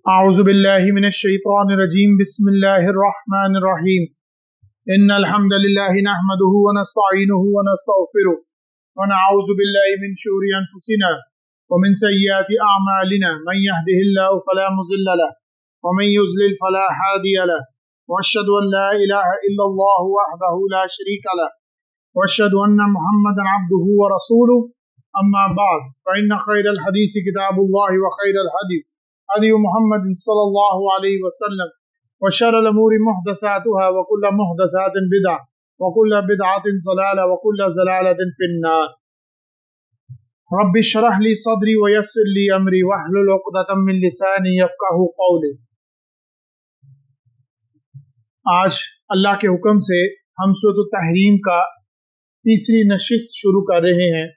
اعوذ باللہ من الشیطان الرجیم بسم اللہ الرحمن الرحیم ان الحمد للہ نحمده ونستعینه ونستغفره ونعوذ باللہ من شرور انفسنا ومن سیئات اعمالنا من يهده الله فلا مضل له ومن يضلل فلا هادي له واشهد ان لا اله الا الله وحده لا شريك له واشهد ان محمدا عبده ورسوله اما بعد فان خير الحديث كتاب الله وخير الهدي هدي محمد صلی اللہ علیہ وسلم وشر الامور محدثاتها وكل محدثات بدعة وكل بدعة ضلالة وكل ضلالة في النار رب اشرح لي صدري ويسر لي امري واحلل عقدة من لساني يفقهوا قولي۔ آج اللہ کے حکم سے ہم سورۃ التحریم کا تیسری نشست شروع کر رہے ہیں۔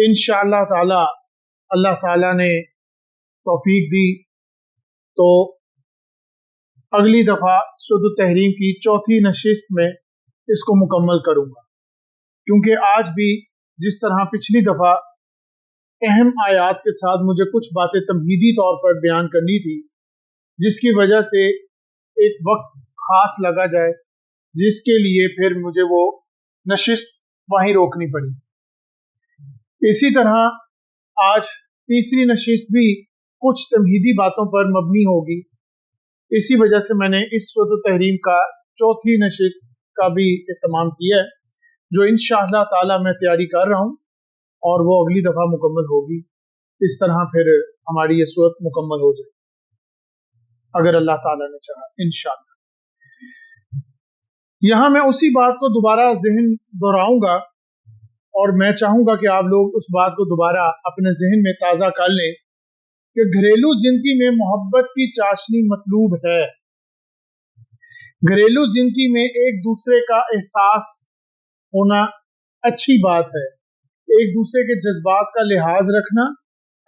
انشاءاللہ تعالی اللہ تعالی نے توفیق دی تو اگلی دفعہ سورۃ التحریم کی چوتھی نشست میں اس کو مکمل کروں گا، کیونکہ آج بھی جس طرح پچھلی دفعہ اہم آیات کے ساتھ مجھے کچھ باتیں تمہیدی طور پر بیان کرنی تھی، جس کی وجہ سے ایک وقت خاص لگا جائے، جس کے لیے پھر مجھے وہ نشست وہیں روکنی پڑی۔ اسی طرح آج تیسری نشست بھی کچھ تمہیدی باتوں پر مبنی ہوگی، اسی وجہ سے میں نے اس سورۃ التحریم کا چوتھی نشست کا بھی اہتمام کیا ہے، جو انشاءاللہ تعالی میں تیاری کر رہا ہوں اور وہ اگلی دفعہ مکمل ہوگی۔ اس طرح پھر ہماری یہ سورت مکمل ہو جائے اگر اللہ تعالی نے چاہا انشاءاللہ۔ یہاں میں اسی بات کو دوبارہ ذہن دہراؤں گا اور میں چاہوں گا کہ آپ لوگ اس بات کو دوبارہ اپنے ذہن میں تازہ کر لیں کہ گھریلو زندگی میں محبت کی چاشنی مطلوب ہے۔ گھریلو زندگی میں ایک دوسرے کا احساس ہونا اچھی بات ہے، ایک دوسرے کے جذبات کا لحاظ رکھنا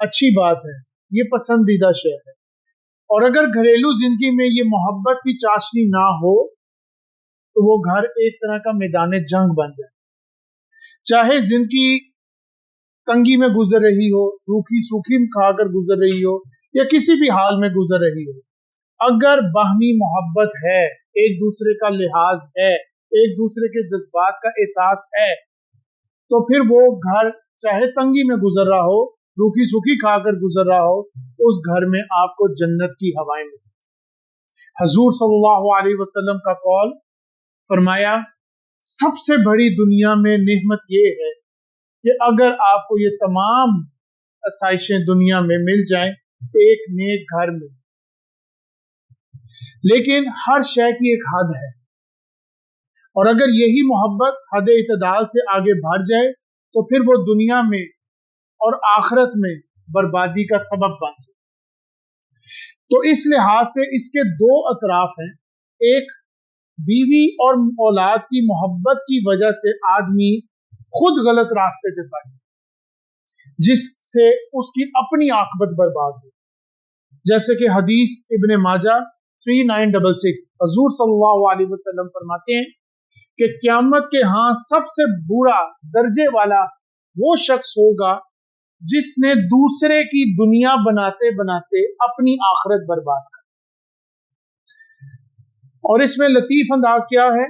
اچھی بات ہے، یہ پسندیدہ شے ہے۔ اور اگر گھریلو زندگی میں یہ محبت کی چاشنی نہ ہو تو وہ گھر ایک طرح کا میدان جنگ بن جائے، چاہے زندگی تنگی میں گزر رہی ہو، روکھی سوکھی کھا کر گزر رہی ہو یا کسی بھی حال میں گزر رہی ہو، اگر باہمی محبت ہے، ایک دوسرے کا لحاظ ہے، ایک دوسرے کے جذبات کا احساس ہے، تو پھر وہ گھر چاہے تنگی میں گزر رہا ہو، روکھی سوکھی کھا کر گزر رہا ہو، اس گھر میں آپ کو جنت کی ہوائیں ملیں۔ حضور صلی اللہ علیہ وسلم کا قول فرمایا، سب سے بڑی دنیا میں نعمت یہ ہے کہ اگر آپ کو یہ تمام آسائشیں دنیا میں مل جائیں ایک نیک گھر میں، لیکن ہر شے کی ایک حد ہے، اور اگر یہی محبت حد اعتدال سے آگے بڑھ جائے تو پھر وہ دنیا میں اور آخرت میں بربادی کا سبب بن جائے۔ تو اس لحاظ سے اس کے دو اطراف ہیں، ایک بیوی اور اولاد کی محبت کی وجہ سے آدمی خود غلط راستے پہ پڑے، جس سے اس کی اپنی عاقبت برباد ہو، جیسے کہ حدیث ابن ماجہ 3966 حضور صلی اللہ علیہ وسلم فرماتے ہیں کہ قیامت کے ہاں سب سے برا درجے والا وہ شخص ہوگا جس نے دوسرے کی دنیا بناتے بناتے اپنی آخرت برباد کر۔ اور اس میں لطیف انداز کیا ہے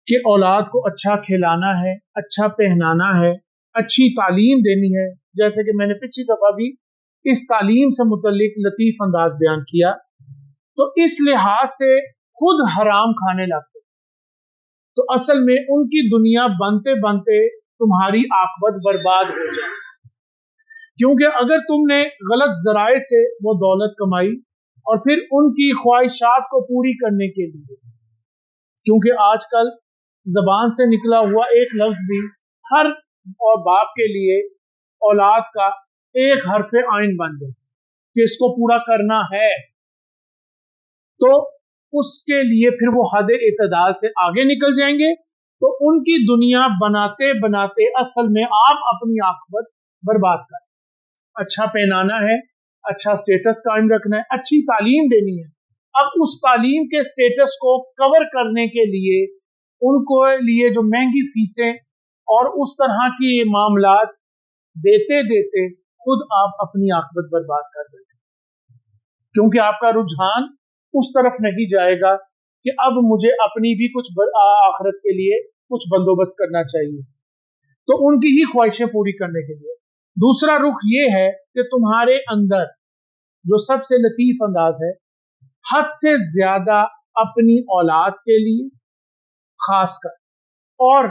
کہ اولاد کو اچھا کھلانا ہے، اچھا پہنانا ہے، اچھی تعلیم دینی ہے، جیسے کہ میں نے پچھلی دفعہ بھی اس تعلیم سے متعلق لطیف انداز بیان کیا۔ تو اس لحاظ سے خود حرام کھانے لگتے تو اصل میں ان کی دنیا بنتے بنتے تمہاری عاقبت برباد ہو جائے، کیونکہ اگر تم نے غلط ذرائع سے وہ دولت کمائی اور پھر ان کی خواہشات کو پوری کرنے کے لیے، کیونکہ آج کل زبان سے نکلا ہوا ایک لفظ بھی ہر اور باپ کے لیے اولاد کا ایک حرف عین بن جائے کہ اس کو پورا کرنا ہے، تو اس کے لیے پھر وہ حد اعتدال سے آگے نکل جائیں گے، تو ان کی دنیا بناتے بناتے اصل میں آپ اپنی عاقبت برباد کریں۔ اچھا پہنانا ہے، اچھا سٹیٹس قائم رکھنا ہے، اچھی تعلیم دینی ہے، اب اس تعلیم کے سٹیٹس کو کور کرنے کے لیے ان کو لیے جو مہنگی فیسیں اور اس طرح کی معاملات دیتے دیتے खुद आप अपनी आखिरत बर्बाद कर देंगे, क्योंकि आपका रुझान उस तरफ नहीं जाएगा कि अब मुझे अपनी भी कुछ आखिरत के लिए कुछ बंदोबस्त करना चाहिए, तो उनकी ही ख्वाहिशें पूरी करने के लिए। दूसरा रुख ये है कि तुम्हारे अंदर जो सबसे लतीफ अंदाज है, हद से ज्यादा अपनी औलाद के लिए खासकर और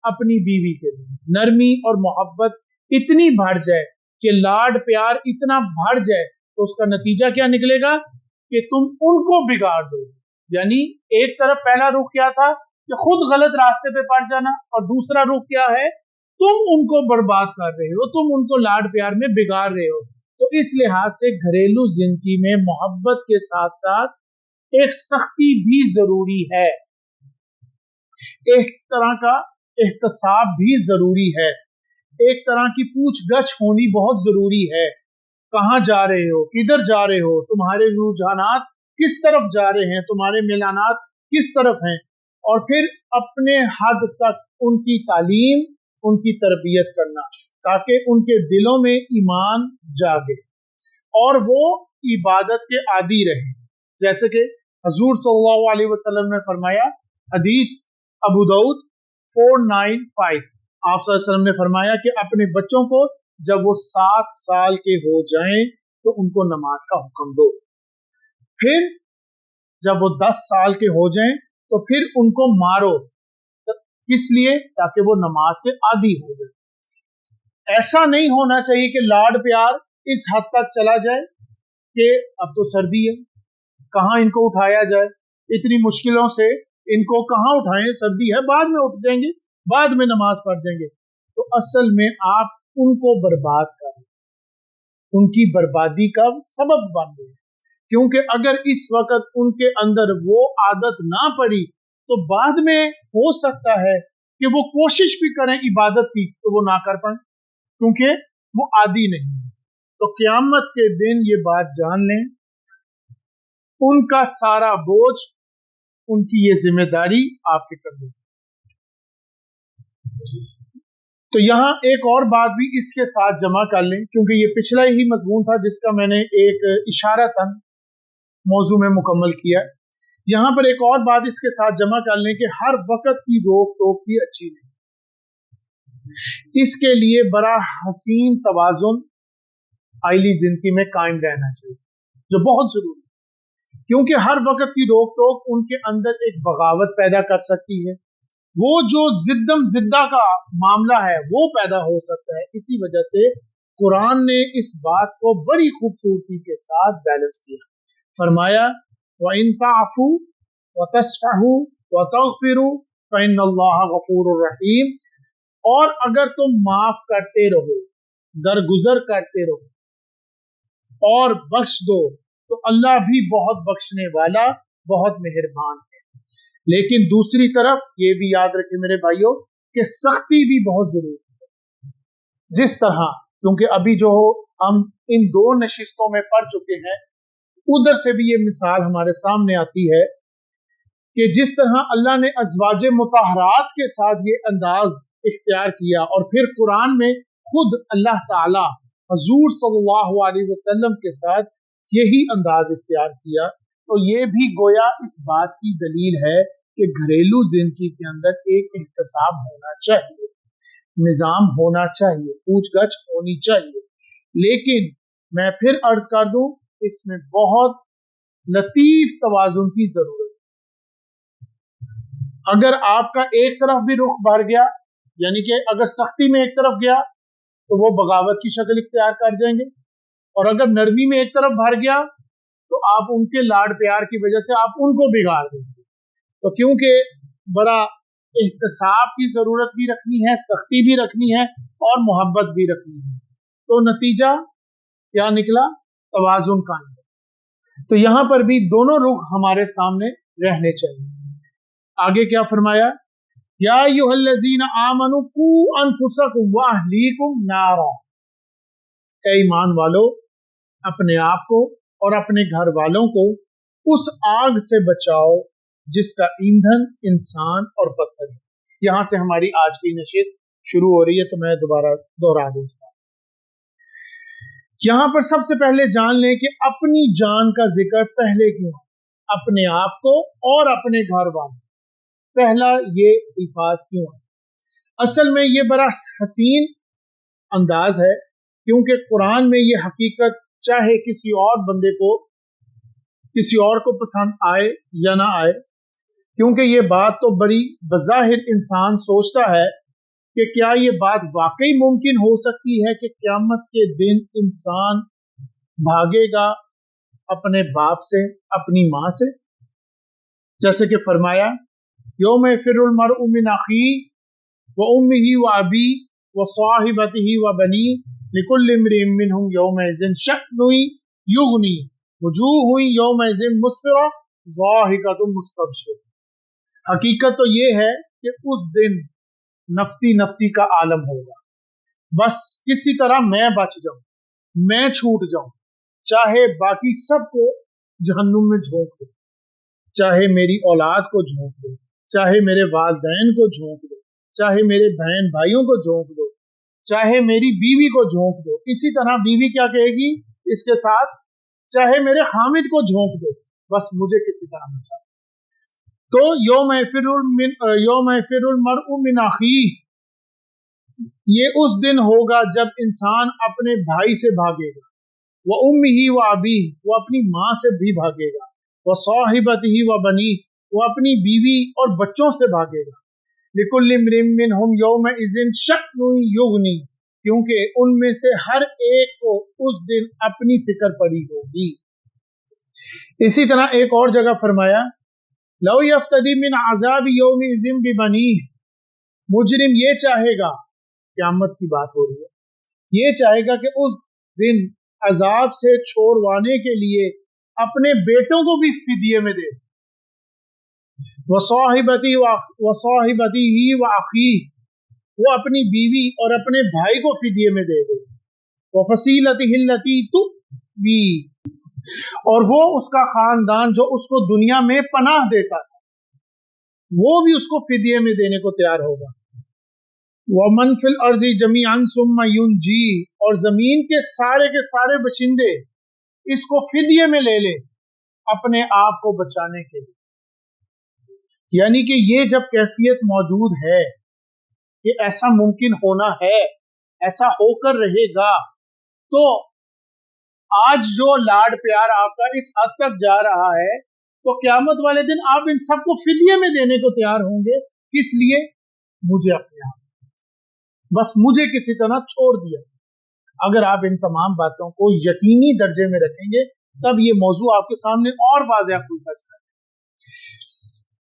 अपनी बीवी के लिए नरमी और मोहब्बत इतनी बढ़ जाए कि लाड प्यार इतना बढ़ जाए, तो उसका नतीजा क्या निकलेगा कि तुम उनको बिगाड़ दो। यानी एक तरफ पहला रुख क्या था कि खुद गलत रास्ते पे पड़ जाना, और दूसरा रुख क्या है, तुम उनको बर्बाद कर रहे हो, तुम उनको लाड प्यार में बिगाड़ रहे हो। तो इस लिहाज से घरेलू जिंदगी में मोहब्बत के साथ साथ एक सख्ती भी जरूरी है, एक तरह का एहतसाब भी जरूरी है, एक तरह की पूछगछ होनी बहुत जरूरी है। कहाँ जा रहे हो, किधर जा रहे हो, तुम्हारे रुझानात किस तरफ जा रहे हैं, तुम्हारे मिलानात किस तरफ हैं, और फिर अपने हद तक उनकी तालीम, उनकी तरबियत करना, ताकि उनके दिलों में ईमान जागे और वो इबादत के आदी रहे। जैसे कि हजूर सल्लल्लाहु अलैहि वसल्लम ने फरमाया, हदीस अबू दाऊद 495, आप सल्लल्लाहु अलैहि वसल्लम ने फरमाया कि अपने बच्चों को जब वो 7 साल के हो जाएं तो उनको नमाज का हुक्म दो, फिर जब वो 10 साल के हो जाएं तो फिर उनको मारो, किस लिए, ताकि वो नमाज के आदी हो जाए। ऐसा नहीं होना चाहिए कि लाड प्यार इस हद तक चला जाए कि अब तो सर्दी है, कहां इनको उठाया जाए, इतनी मुश्किलों से इनको कहां उठाएं, सर्दी है, बाद में उठ जाएंगे, बाद में नमाज पढ़ जाएंगे। तो असल में आप उनको बर्बाद कर रहे, उनकी बर्बादी का सबब बन गए, क्योंकि अगर इस वक्त उनके अंदर वो आदत ना पड़ी तो बाद में हो सकता है कि वो कोशिश भी करें इबादत की तो वो ना कर पाए, क्योंकि वो आदी नहीं है। तो क़यामत के दिन ये बात जान लें, उनका सारा बोझ, उनकी ये जिम्मेदारी आपके कंधे। तो यहां एक और बात भी इसके साथ जमा कर लें, क्योंकि ये पिछला ही मजमून था जिसका मैंने एक इशारतन मौजू में मुकम्मल किया। यहां पर एक और बात इसके साथ जमा कर लें कि हर वक्त की रोक टोक भी अच्छी नहीं, इसके लिए बड़ा हसीन तवाजुन आइली जिंदगी में कायम रहना चाहिए, जो बहुत जरूरी है, क्योंकि हर वक्त की रोक टोक उनके अंदर एक बगावत पैदा कर सकती है, वो जो जिद्दम जिद्दा का मामला है वो पैदा हो सकता है। इसी वजह से कुरान ने इस बात को बड़ी खूबसूरती के साथ बैलेंस किया, फरमाया वइन ताफू व तस्फहू व तगफिरू फइन्नल्लाह गफूरुर रहीम, और अगर तुम माफ करते रहो, दरगुजर करते रहो और बख्श दो तो अल्लाह भी बहुत बख्शने वाला, बहुत मेहरबान है। लेकिन दूसरी तरफ ये भी याद रखें मेरे भाइयों कि सख्ती भी बहुत जरूरी है। जिस तरह, क्योंकि अभी जो हम इन 2 नशिस्तों में पढ़ चुके हैं, उधर से भी ये मिसाल हमारे सामने आती है कि जिस तरह अल्लाह ने अज़वाजे मुतहरात के साथ ये अंदाज इख्तियार किया, और फिर कुरान में खुद अल्लाह ताला हजूर सल्लल्लाहु अलैहि वसल्लम के साथ यही अंदाज इख्तियार किया, तो ये भी गोया इस बात की दलील है कि घरेलू जिंदगी के अंदर एक एहतसाब होना चाहिए, निजाम होना चाहिए, पूछगछ होनी चाहिए। लेकिन मैं फिर अर्ज कर दूं, इसमें बहुत लतीफ तवाजुन की जरूरत है। अगर आपका एक तरफ भी रुख भर गया, यानी कि अगर सख्ती में एक तरफ गया तो वो बगावत की शक्ल इख्तियार कर जाएंगे, और अगर नरमी में एक तरफ भर गया तो आप उनके लाड प्यार की वजह से आप उनको बिगाड़ देंगे। तो क्योंकि बड़ा एहतसाब की जरूरत भी रखनी है, सख्ती भी रखनी है और मोहब्बत भी रखनी है, तो नतीजा क्या निकला, तवाजुन कायम। तो यहां पर भी दोनों रुख हमारे सामने रहने चाहिए। आगे क्या फरमाया, या अय्युहल्लज़ीना आमनू कू अनफुसकुम व अहलीकुम नारा, ऐ ईमान वालो, अपने आप को और अपने घर वालों को उस आग से बचाओ जिसका ईंधन इंसान और पत्थर है। यहां से हमारी आज की नशिस्त शुरू हो रही है, तो मैं दोबारा दोहरा दूंगा। यहां पर सबसे पहले जान लें कि अपनी जान का जिक्र पहले क्यों है, अपने आप को और अपने घर वालों, पहला ये अल्फाज क्यों है। असल में ये बड़ा हसीन अंदाज है, क्योंकि कुरान में ये हकीकत चाहे किसी और बंदे को, किसी और को पसंद आए या ना आए, क्योंकि ये बात तो बड़ी बज़ाहिर इंसान सोचता है कि क्या ये बात वाकई मुमकिन हो सकती है कि क़यामत के दिन इंसान भागेगा अपने बाप से, अपनी माँ से, जैसे कि फरमाया यौम यफ़िरुल मरउ मिन अख़ीही व उम्मिही व अबी व साहिबतिही व बनी लिकुल्लि इम्रिइन मिनहुम यौमइज़िन शअनुन युग़नी वुजूहुन यौमइज़िन मुस्फ़िरा ज़ाहिकतुन मुस्तबशिरा। हकीकत तो ये है कि उस दिन नफसी नफसी का आलम होगा, बस किसी तरह मैं बच जाऊं, मैं छूट जाऊं, चाहे बाकी सबको जहन्नुम में झोंक दो, चाहे मेरी औलाद को झोंक दो, चाहे मेरे वालिदैन को झोंक दो, चाहे मेरे बहन भाइयों को झोंक दो, चाहे मेरी बीवी को झोंक दो। इसी तरह बीवी क्या कहेगी इसके साथ, चाहे मेरे हामिद को झोंक दो, बस मुझे किसी तरह बचा। तो यौम यफ़िरुल मरउ मिन अख़ीही, ये उस दिन होगा जब इंसान अपने भाई से भागेगा, व उम्मिही व अबी, वो अपनी माँ से भी भागेगा, व साहिबतिही व बनी, वो अपनी बीवी और बच्चों से भागेगा, लिकुल्लि इम्रिइन मिनहुम यौमइज़िन शअनुन युग़नी, क्योंकि उनमें से हर एक को उस दिन अपनी फिक्र पड़ी होगी। इसी तरह एक और जगह फरमाया लौ यफ्तदी मिन अज़ाब यौमइज़िन बिबनीह, मुजरिम ये चाहेगा, क़यामत की बात हो रही है, ये चाहेगा कि उस दिन अजाब से छोड़वाने के लिए अपने बेटों को भी फिदिये में दे, वसाहिबती ही व अखी, वो अपनी बीवी और अपने भाई को फिदिये में दे दे, वफसीलतिही लती तुवी, और वो उसका खानदान जो उसको दुनिया में पनाह देता था, वो भी उसको फिदिये में देने को तैयार होगा। वमन फिल अर्ज़ि जमीअन सुम्मा युनजी, और जमीन के सारे बशिंदे इसको फिदिये में ले ले अपने आप को बचाने के लिए। यानी कि ये जब कैफियत मौजूद है कि ऐसा मुमकिन होना है, ऐसा होकर रहेगा, तो आज जो लाड प्यार आपका इस हद तक जा रहा है, तो क़यामत वाले दिन आप इन सबको फिदिये में देने को तैयार होंगे। किस लिए? मुझे अपने आप, बस मुझे किसी तरह छोड़ दिया। अगर आप इन तमाम बातों को यकीनी दर्जे में रखेंगे, तब ये मौजू आपके सामने और वाज़ेह खुलता जाएगा।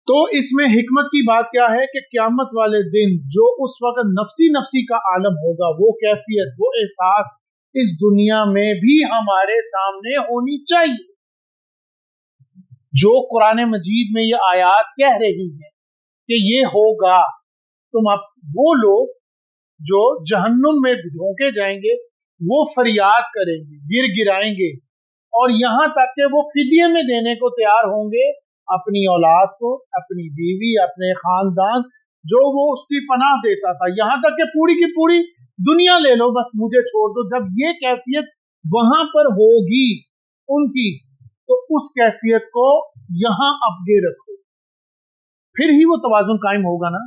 तो इसमें हिकमत की बात क्या है कि क़यामत वाले दिन जो उस वक्त नफसी नफसी का आलम होगा, वो कैफियत, वो एहसास इस दुनिया में भी हमारे सामने होनी चाहिए। जो कुरान मजीद में ये आयात कह रही है कि ये होगा, तुम अब वो लोग जो जहन्नुम में झोंके जाएंगे, वो फरियाद करेंगे, गिराएंगे, और यहां तक कि वो फिदिये में देने को तैयार होंगे अपनी औलाद को, अपनी बीवी, अपने खानदान जो वो उसकी पनाह देता था, यहां तक कि पूरी की पूरी दुनिया ले लो, बस मुझे छोड़ दो। जब ये कैफियत वहां पर होगी उनकी, तो उस कैफियत को यहां अपगे रखो, फिर ही वो तवाज़ुन कायम होगा ना।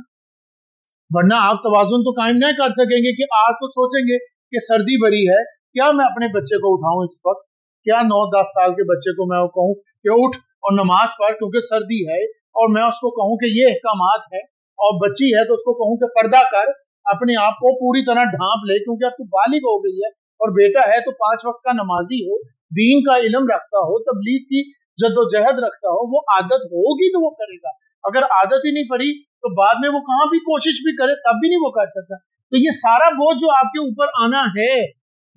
वरना आप तवाज़ुन तो कायम नहीं कर सकेंगे कि आप तो सोचेंगे कि सर्दी बड़ी है, क्या मैं अपने बच्चे को उठाऊं इस वक्त, क्या 9-10 साल के बच्चे को मैं कहूं कि उठ और नमाज पढ़ क्योंकि सर्दी है, और मैं उसको कहूं कि ये अहकामात है, और बच्ची है तो उसको कहूं कि पर्दा कर, अपने आप को पूरी तरह ढांप ले क्योंकि अब तू बालिग हो गई है, और बेटा है तो 5 वक्त का नमाजी हो, दीन का इल्म रखता हो, तबलीग की जद्दोजहद रखता हो, वो आदत होगी तो वो करेगा। अगर आदत ही नहीं पड़ी तो बाद में वो कहां भी कोशिश भी करे तब भी नहीं वो कर सकता। तो ये सारा बोझ जो आपके ऊपर आना है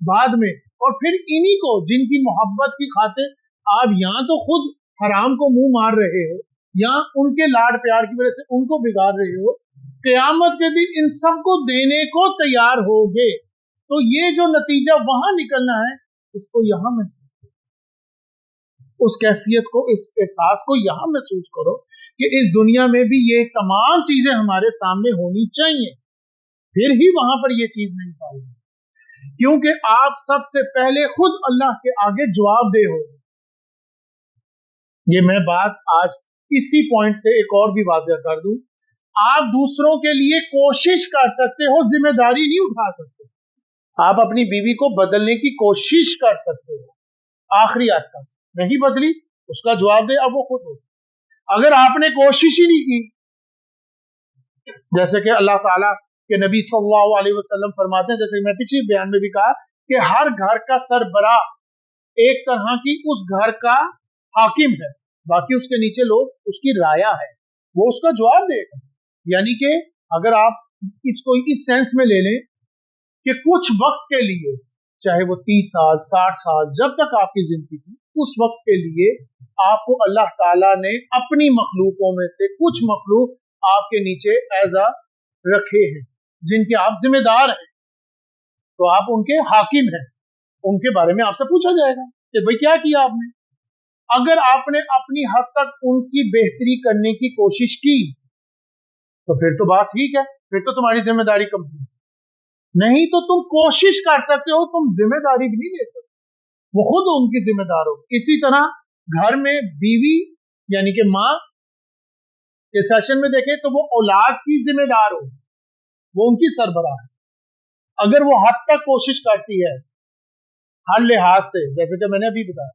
बाद में, और फिर इन्हीं को जिनकी मोहब्बत की खातिर आप यहाँ तो खुद हराम को मुंह मार रहे हो, या उनके लाड प्यार की वजह से उनको बिगाड़ रहे हो, क़यामत के दिन इन सबको देने को तैयार होगे। तो ये जो नतीजा वहां निकलना है, इसको यहां महसूस करो, उस कैफियत को, इस एहसास को यहां महसूस करो कि इस दुनिया में भी ये तमाम चीजें हमारे सामने होनी चाहिए, फिर ही वहां पर ये चीज नहीं पाएगी। क्योंकि आप सबसे पहले खुद अल्लाह के आगे जवाबदेह हो। ये मैं बात आज इसी पॉइंट से एक और भी वाज़ेह कर दूं, आप दूसरों के लिए कोशिश कर सकते हो, जिम्मेदारी नहीं उठा सकते। आप अपनी बीवी को बदलने की कोशिश कर सकते हो, आखिरी हद तक। नहीं बदली, उसका जवाब दे, अब वो खुद हो। अगर आपने कोशिश ही नहीं की, जैसे कि अल्लाह ताला के नबी सल्लल्लाहु अलैहि वसल्लम फरमाते हैं, जैसे कि मैं पिछले बयान में भी कहा कि हर घर का सरबराह एक तरह की उस घर का हाकिम है, बाकी उसके नीचे लोग उसकी राया है, वो उसका जवाब देगा। यानी कि अगर आप इसको इस सेंस में ले लें कि कुछ वक्त के लिए, चाहे वो 30 साल 60 साल, जब तक आपकी जिंदगी थी, उस वक्त के लिए आपको अल्लाह ताला ने अपनी मखलूकों में से कुछ मखलूक आपके नीचे एज अ रखे हैं, जिनके आप जिम्मेदार हैं, तो आप उनके हाकिम हैं। उनके बारे में आपसे पूछा जाएगा कि भाई क्या किया आपने। अगर आपने अपनी हद तक उनकी बेहतरी करने की कोशिश की तो फिर तो बात ठीक है, फिर तो तुम्हारी जिम्मेदारी कंप्लीट। नहीं तो तुम कोशिश कर सकते हो, तुम जिम्मेदारी भी नहीं ले सकते, वो खुद उनकी जिम्मेदार हो। इसी तरह घर में बीवी यानी कि माँ के सेशन में देखें तो वो औलाद की जिम्मेदार हो, वो उनकी सरबराह है। अगर वो हद तक कोशिश करती है हर लिहाज से, जैसे कि मैंने अभी बताया,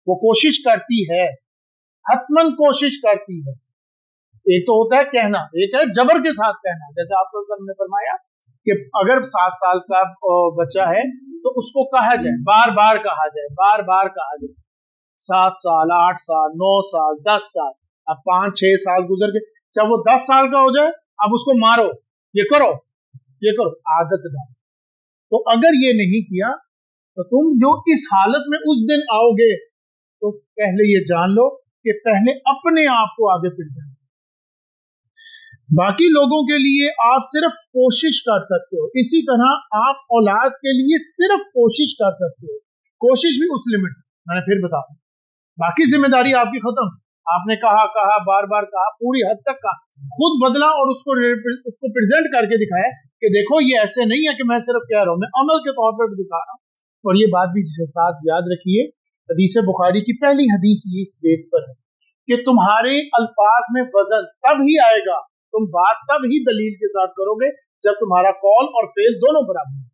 वो कोशिश करती है, हतमन कोशिश करती है। एक तो होता है कहना, एक है जबर के साथ कहना। जैसे आप सल्लल्लाहु अलैहि वसल्लम ने फरमाया कि अगर 7 साल का बच्चा है तो उसको कहा जाए, बार बार कहा जाए, बार बार कहा जाए। 7 साल 8 साल 9 साल 10 साल, अब 5-6 साल गुजर गए, जब वो 10 साल का हो जाए अब उसको मारो, ये करो ये करो, आदत डालो। तो अगर ये नहीं किया तो तुम जो इस हालत में उस दिन आओगे, तो पहले ये जान लो कि पहले अपने आप को आगे प्रेजेंट। बाकी लोगों के लिए आप सिर्फ कोशिश कर सकते हो, इसी तरह आप औलाद के लिए सिर्फ कोशिश कर सकते हो, कोशिश भी उस लिमिट में। मैंने फिर बता दूं, बाकी जिम्मेदारी आपकी खत्म। आपने कहा बार बार कहा, पूरी हद तक कहा, खुद बदला और उसको प्रेजेंट करके दिखाया कि देखो ये ऐसे नहीं है कि मैं सिर्फ कह रहा हूं, मैं अमल के तौर पर दिखा रहा हूं। और ये बात भी जिसके साथ याद रखिए, हदीस बुखारी की पहली हदीस ये इस बेस पर है कि तुम्हारे अल्फाज में वजन तब ही आएगा, तुम बात तब ही दलील के साथ करोगे जब तुम्हारा कौल और फेल दोनों बराबर है।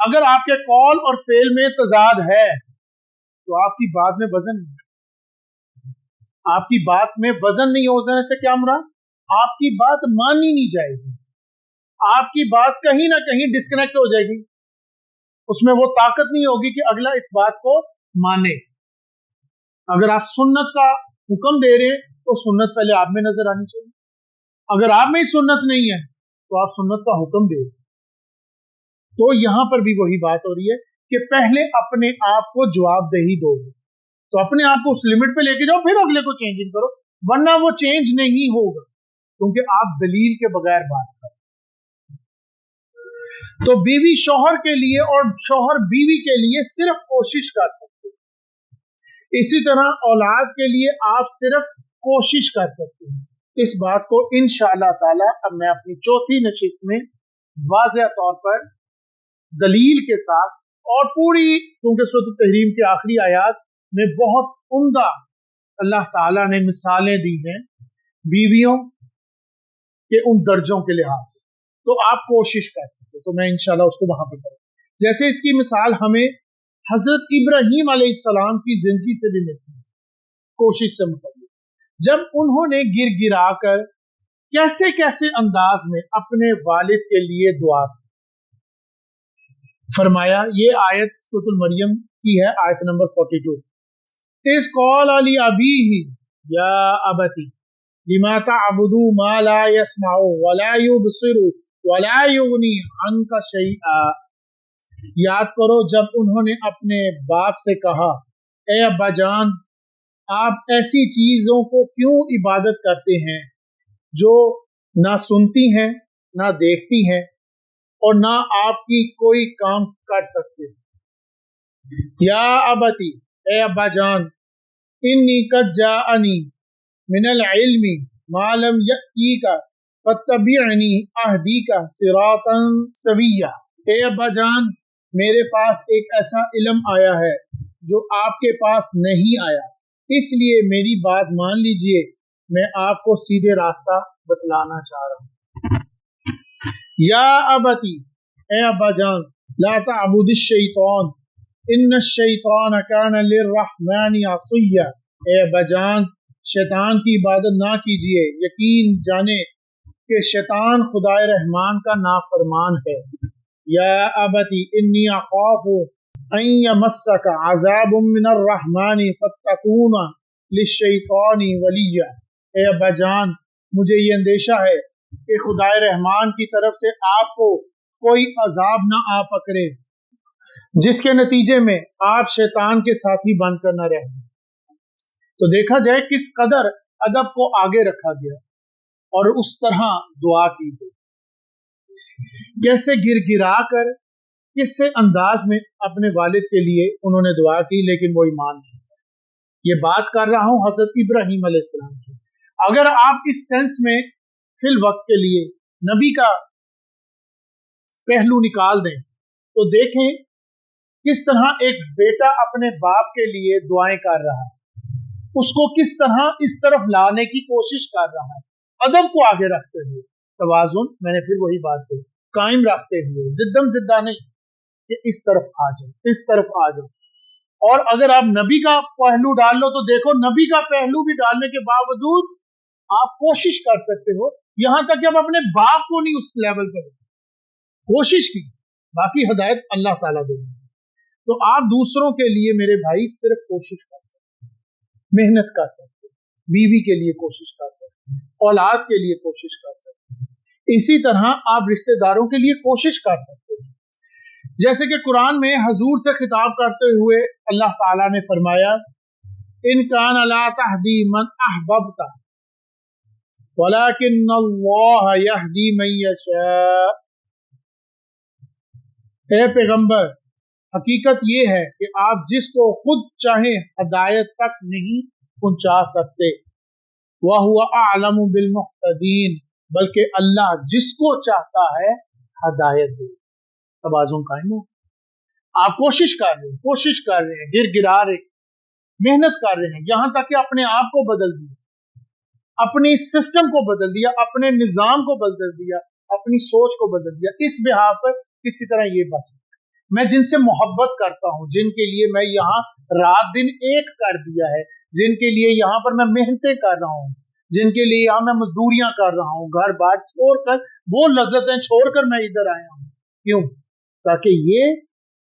अगर आपके कौल और फेल में तजाद है तो आपकी बात में वजन नहीं, आपकी बात में वजन नहीं होने से क्या मुराद, आपकी बात मानी नहीं जाएगी, आपकी बात कहीं ना कहीं डिस्कनेक्ट हो जाएगी, उसमें वो ताकत नहीं होगी कि अगला इस बात को माने। अगर आप सुन्नत का हुक्म दे रहे हैं तो सुन्नत पहले आप में नजर आनी चाहिए, अगर आप में सुन्नत नहीं है तो आप सुन्नत का हुक्म दे। तो यहां पर भी वही बात हो रही है कि पहले अपने आप को जवाबदेही दो, तो अपने आप को उस लिमिट पे लेके जाओ, फिर अगले को चेंजिंग करो, वरना वो चेंज नहीं होगा क्योंकि आप दलील के बगैर बात कर। तो बीवी शौहर के लिए और शौहर बीवी के लिए सिर्फ कोशिश कर सकते हैं, इसी तरह औलाद के लिए आप सिर्फ कोशिश कर सकते हैं। इस बात को इंशाअल्लाह ताला अब मैं अपनी चौथी नशिस्त में वाज़ेह तौर पर दलील के साथ और पूरी, क्योंकि सूरत तहरीम की आखिरी आयत में बहुत उम्दा अल्लाह ताला ने मिसालें दी हैं बीवियों के उन दर्जों के लिहाज से, तो आप कोशिश कर सकते, तो मैं इंशाल्लाह उसको वहां पर करूँ। जैसे इसकी मिसाल हमें हजरत इब्राहीम अलैहिस्सलाम की जिंदगी से भी मिलती है, कोशिश से मुताबिक, जब उन्होंने गिर गिरा कर कैसे कैसे अंदाज में अपने वालिद के लिए दुआ फरमाया। ये आयत सूरह मरियम की है, आयत नंबर 42। इस कौल अली अबी ही या अबती लिमा तअबुदू मा ला यस्माउ वला युबसिरु वला युगनी अन्का शैआ। याद करो जब उन्होंने अपने बाप से कहा, ए अब्बा जान, आप ऐसी चीजों को क्यों इबादत करते हैं जो ना सुनती हैं ना देखती हैं और ना आपकी कोई काम कर सकते। या अबती, ए अब्बा जान, इन्नी कद जाअनी मिनल इल्मी मा लम यअतीका फत्तबिअनी अहदीका सिरातन सविय्या। ए अब्बा जान, میرے پاس ایک ایسا علم آیا ہے جو آپ کے پاس نہیں آیا، اس لیے میری بات مان لیجئے، میں آپ کو سیدھے راستہ بتلانا چاہ رہا ہوں۔ یا ابتی، اے ابا جان، لا تعبد الشیطان ان الشیطان کان للرحمن عصیا، اے ابا جان شیطان کی عبادت نہ کیجیے، یقین جانے کہ شیطان خدائے رحمان کا نافرمان ہے۔ یا ابتی انی اخاف ان یمسک عذاب من الرحمن فتکون للشیطان ولیا، اے ابا جان مجھے یہ اندیشہ ہے کہ خدائے رحمان کی طرف سے آپ کو کوئی عذاب نہ آ پکڑے جس کے نتیجے میں آپ شیطان کے ساتھی بن کر نہ رہیں۔ تو دیکھا جائے کس قدر ادب کو آگے رکھا گیا اور اس طرح دعا کی گئی، کیسے گر گرا کر کس سے انداز میں اپنے والد کے لیے انہوں نے دعا کی، لیکن وہ ایمان نہیں۔ یہ بات کر رہا ہوں حضرت ابراہیم علیہ السلام کی۔ اگر آپ اس سینس میں فی الوقت کے لیے نبی کا پہلو نکال دیں تو دیکھیں کس طرح ایک بیٹا اپنے باپ کے لیے دعائیں کر رہا ہے، اس کو کس طرح اس طرف لانے کی کوشش کر رہا ہے، ادب کو آگے رکھتے ہوئے، توازن، میں نے پھر وہی بات کہی، قائم رکھتے ہوئے، زدم زدہ نہیں کہ اس طرف آ جاؤ، اس طرف آ جاؤ۔ اور اگر آپ نبی کا پہلو ڈال لو تو دیکھو نبی کا پہلو بھی ڈالنے کے باوجود آپ کوشش کر سکتے ہو، یہاں تک کہ آپ اپنے باپ کو نہیں اس لیول پر کوشش کی، باقی ہدایت اللہ تعالیٰ دے گا۔ تو آپ دوسروں کے لیے میرے بھائی صرف کوشش کر سکتے، محنت کر سکتے، بیوی کے لیے کوشش کر سکتے، اولاد کے لیے کوشش کر سکتے، اسی طرح آپ رشتہ داروں کے لیے کوشش کر سکتے ہیں۔ جیسے کہ قرآن میں حضور سے خطاب کرتے ہوئے اللہ تعالیٰ نے فرمایا ان کان لا تہدی من احببت ولکن اللہ یہدی من یشاء، اے پیغمبر حقیقت یہ ہے کہ آپ جس کو خود چاہیں ہدایت تک نہیں پہنچا سکتے، وَهُوَ أَعْلَمُ بِالْمُهْتَدِينَ، بلکہ اللہ جس کو چاہتا ہے ہدایت دے۔ توازن قائم ہو، آپ کوشش کر رہے ہیں، گر گرا رہے ہیں، محنت کر رہے ہیں، یہاں تک کہ اپنے آپ کو بدل دیا، اپنی سسٹم کو بدل دیا، اپنے نظام کو بدل دیا، اپنی سوچ کو بدل دیا، اس بہا پر کسی طرح یہ بچ۔ میں جن سے محبت کرتا ہوں، جن کے لیے میں یہاں رات دن ایک کر دیا ہے، جن کے لیے یہاں پر میں محنتیں کر رہا ہوں، جن کے لیے یہاں میں مزدوریاں کر رہا ہوں، گھر بار چھوڑ کر، وہ لذتیں چھوڑ کر میں ادھر آیا ہوں، کیوں؟ تاکہ یہ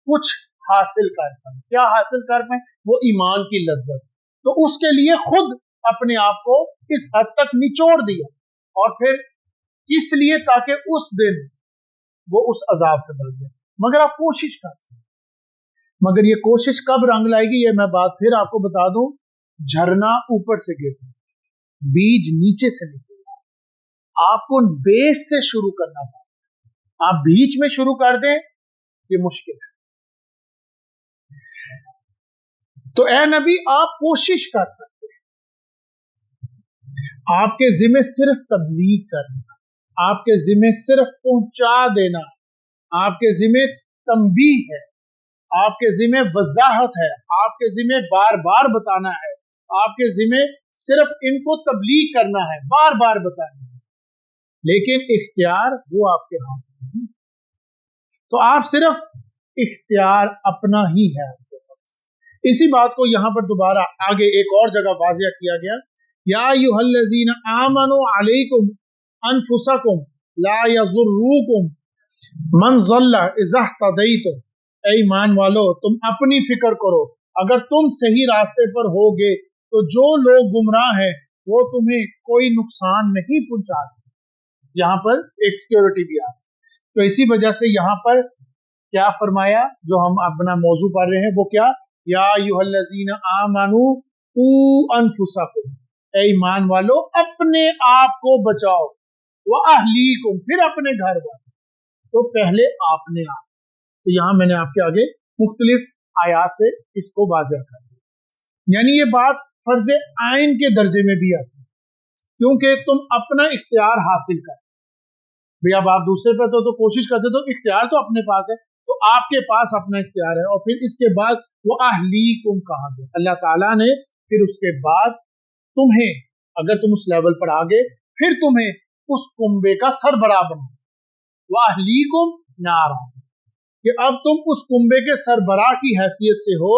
کچھ حاصل کر پائیں۔ کیا حاصل کر پائیں؟ وہ ایمان کی لذت۔ تو اس کے لیے خود اپنے آپ کو اس حد تک نچوڑ دیا، اور پھر کس لیے؟ تاکہ اس دن وہ اس عذاب سے بچ جائے۔ مگر آپ کوشش کر سکتے، مگر یہ کوشش کب رنگ لائے گی؟ یہ میں بات پھر آپ کو بتا دوں، جھرنا اوپر سے گرتا، بیج نیچے سے نکلتا، آپ کو بیس سے شروع کرنا پڑتا، آپ بیچ میں شروع کر دیں یہ مشکل ہے۔ تو اے نبی آپ کوشش کر سکتے ہیں، آپ کے ذمہ صرف تبلیغ کرنا، آپ کے ذمہ صرف پہنچا دینا، آپ کے ذمہ تنبیہ ہے، آپ کے ذمہ وضاحت ہے، آپ کے ذمہ بار بار بتانا ہے، آپ کے ذمہ صرف ان کو تبلیغ کرنا ہے، بار بار بتانا ہے، لیکن اختیار وہ آپ کے ہاتھ میں نہیں۔ تو آپ صرف اختیار اپنا ہی ہے آپ کے پاس۔ اسی بات کو یہاں پر دوبارہ آگے ایک اور جگہ واضح کیا گیا، یا ایھا الذین آمنوا علیکم انفسکم لا یضرکم من ضل اذا اہتدیتم، اے ایمان والو تم اپنی فکر کرو، اگر تم صحیح راستے پر ہوگے تو جو لوگ گمراہ ہیں وہ تمہیں کوئی نقصان نہیں پہنچا سکتے۔ یہاں پر ایک سیکیورٹی بھی آتی، تو اسی وجہ سے یہاں پر کیا فرمایا جو ہم اپنا موضوع پڑھ رہے ہیں وہ کیا؟ یا ایھا الذین آمنوا قوا انفسکم، اے ایمان والو اپنے آپ کو بچاؤ، واہلیکم، پھر اپنے گھر والوں، تو پہلے آپ نے آپ۔ تو یہاں میں نے آپ کے آگے مختلف آیات سے اس کو واضح کر دیا، یعنی یہ بات فرض عین کے درجے میں بھی آتی ہے، کیونکہ تم اپنا اختیار حاصل کر، اب آپ دوسرے پہ تو کوشش کرتے تو اختیار تو اپنے پاس ہے، तो आपके पास अपना इख्तियार है। और फिर इसके बाद वो अहलीकुम कहा गया, अल्लाह ताला ने फिर उसके बाद तुम्हें, अगर तुम उस लेवल पर आ गए, फिर तुम्हें उस कुंबे का सरबराह बना, वो अहलीकुम नारा, कि अब तुम उस कुंबे के सरबराह की हैसियत से हो।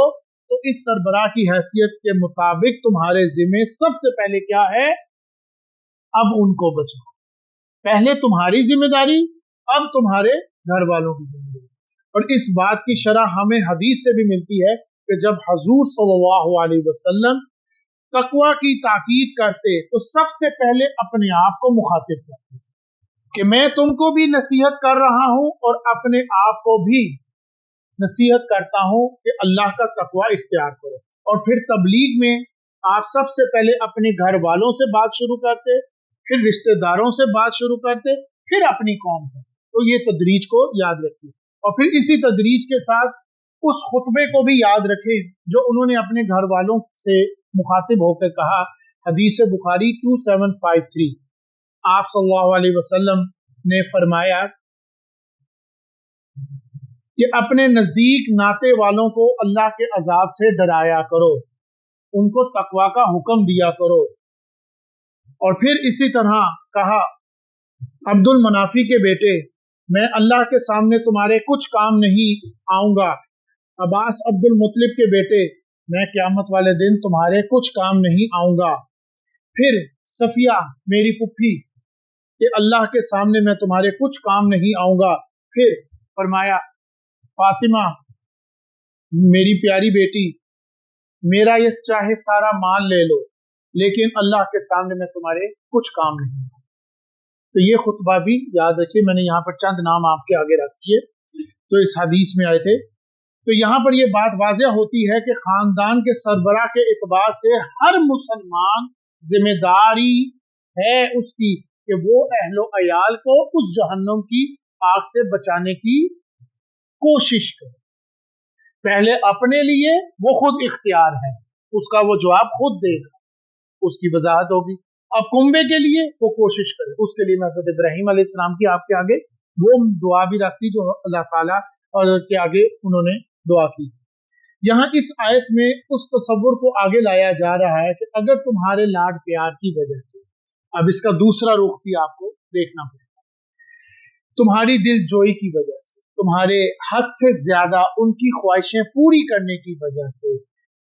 तो इस सरबराह की हैसियत के मुताबिक तुम्हारे जिम्मे सबसे पहले क्या है, अब उनको बचाओ। पहले तुम्हारी जिम्मेदारी, अब तुम्हारे घर वालों की जिम्मेदारी। और इस बात की शरह हमें हदीस से भी मिलती है कि जब हुजूर सल्लल्लाहु अलैहि वसल्लम तकवा की ताकीद करते तो सबसे पहले अपने आप को मुखातिब करते कि मैं तुमको भी नसीहत कर रहा हूं और अपने आप को भी नसीहत करता हूं कि अल्लाह का तकवा इख्तियार करो। और फिर तबलीग में आप सबसे पहले अपने घर वालों से बात शुरू करते, फिर रिश्तेदारों से बात शुरू करते, फिर अपनी कौम पर। तो ये तदरीज को याद रखिए, और फिर इसी तदरीज के साथ उस खुतबे को भी याद रखें जो उन्होंने अपने घर वालों से मुखातिब होकर कहा। हदीस बुखारी 2753, आप सल्लल्लाहु अलैहि वसल्लम ने फरमाया कि अपने नजदीक नाते वालों को अल्लाह के अजाब से डराया करो, उनको तकवा का हुक्म दिया करो। और फिर इसी तरह कहा, अब्दुल मनाफी के बेटे, मैं अल्लाह के सामने तुम्हारे कुछ काम नहीं आऊंगा। अब्बास अब्दुल मुत्तलिब के बेटे, मैं क़यामत वाले दिन तुम्हारे कुछ काम नहीं आऊंगा। फिर सफिया मेरी पुप्पी, कि अल्लाह के सामने मैं तुम्हारे कुछ काम नहीं आऊंगा। फिर फरमाया फातिमा मेरी प्यारी बेटी, मेरा ये चाहे सारा माल ले लो, लेकिन अल्लाह के सामने मैं तुम्हारे कुछ काम नहीं आऊंगा। तो ये खुतबा भी याद रखिए, मैंने यहाँ पर चंद नाम आपके आगे रख दिए तो इस हदीस में आए थे। तो यहाँ पर यह बात वाज़ेह होती है कि खानदान के सरबराह के एतबार से हर मुसलमान जिम्मेदारी है उसकी कि वो अहलो अयाल को उस जहन्नुम की आग से बचाने की कोशिश करे। पहले अपने लिए वो खुद इख्तियार है, उसका वो जवाब खुद देगा, उसकी वजाहत होगी। अब कुंबे के लिए वो कोशिश करे, उसके लिए मैं हज़रत इब्राहीम अलैहिस्सलाम की आपके आगे वो दुआ भी रखती जो अल्लाह ताला और के आगे उन्होंने दुआ की। यहाँ इस आयत में उस तसव्वुर को आगे लाया जा रहा है कि अगर तुम्हारे लाड प्यार की वजह से, अब इसका दूसरा रुख भी आपको देखना पड़ेगा, तुम्हारी दिलजोई की वजह से, तुम्हारे हद से ज्यादा उनकी ख्वाहिशें पूरी करने की वजह से,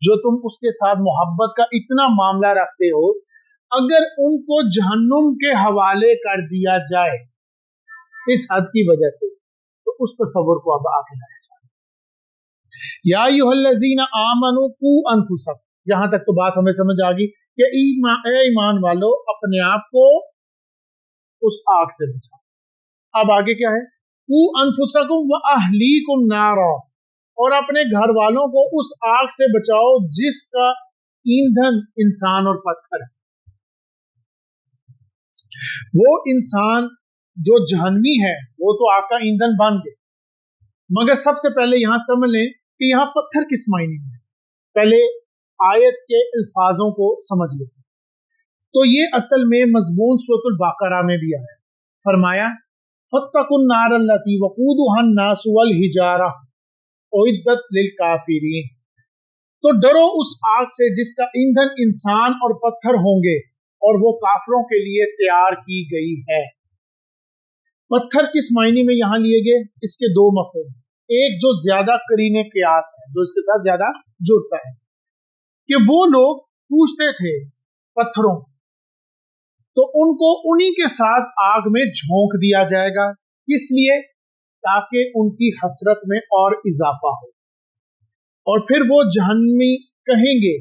जो तुम उसके साथ मोहब्बत का इतना मामला रखते हो, अगर उनको जहन्नुम के हवाले कर दिया जाए इस हद की वजह से, तो उस तसव्वुर को अब आगे लाया जाए। या अय्युहल्लज़ीना आमनू कू अनफुसकुम, यहां तक तो बात हमें समझ आ गई कि ईमान वालों अपने आप को उस आग से बचाओ। अब आगे क्या है, कू अनफुसकुम व अहलीकुम नारा, और अपने घर वालों को उस आग से बचाओ जिसका ईंधन इंसान और पत्थर है। वो इंसान जो जहन्नमी है वो तो आग का ईंधन बन गए, मगर सबसे पहले यहां समझ लें कि यहां पत्थर किस मायने में है। पहले आयत के अल्फाजों को समझ लें। तो ये असल में मज़मून सूरतुल बकरा में भी आया, फरमाया फत्तकुन नार अल्लती वक़ूदुहा अन्नास वल हिजारा उइद्दत लिल काफिरीन, तो डरो उस आग से जिसका ईंधन इंसान और पत्थर होंगे और वो काफिरों के लिए तैयार की गई है। पत्थर किस मायने में यहां लिए गए, इसके दो मफहूम, एक जो ज्यादा करीने कियास है, जो इसके साथ ज्यादा जुड़ता है, कि वो लोग पूछते थे पत्थरों, तो उनको उन्हीं के साथ आग में झोंक दिया जाएगा, इसलिए ताकि उनकी हसरत में और इजाफा हो। और फिर वो जहन्नमी कहेंगे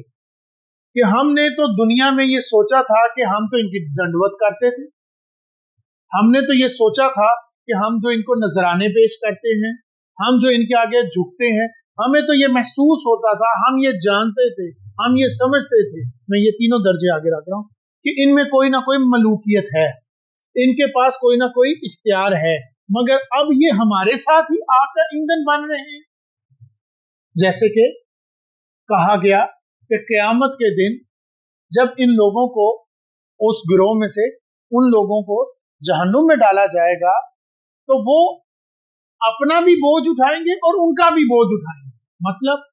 कि हमने तो दुनिया में ये सोचा था कि हम तो इनकी दंडवत करते थे, हमने तो ये सोचा था कि हम जो इनको नजराने पेश करते हैं, हम जो इनके आगे झुकते हैं, हमें तो ये महसूस होता था, हम ये जानते थे, हम ये समझते थे, मैं ये तीनों दर्जे आगे रख रहा हूं, कि इनमें कोई ना कोई मलूकियत है, इनके पास कोई ना कोई इख्तियार है, मगर अब ये हमारे साथ ही आग का ईंधन बन रहे हैं। जैसे कि कहा गया कि क़यामत के दिन जब इन लोगों को, उस गिरोह में से उन लोगों को जहन्नुम में डाला जाएगा, तो वो अपना भी बोझ उठाएंगे और उनका भी बोझ उठाएंगे। मतलब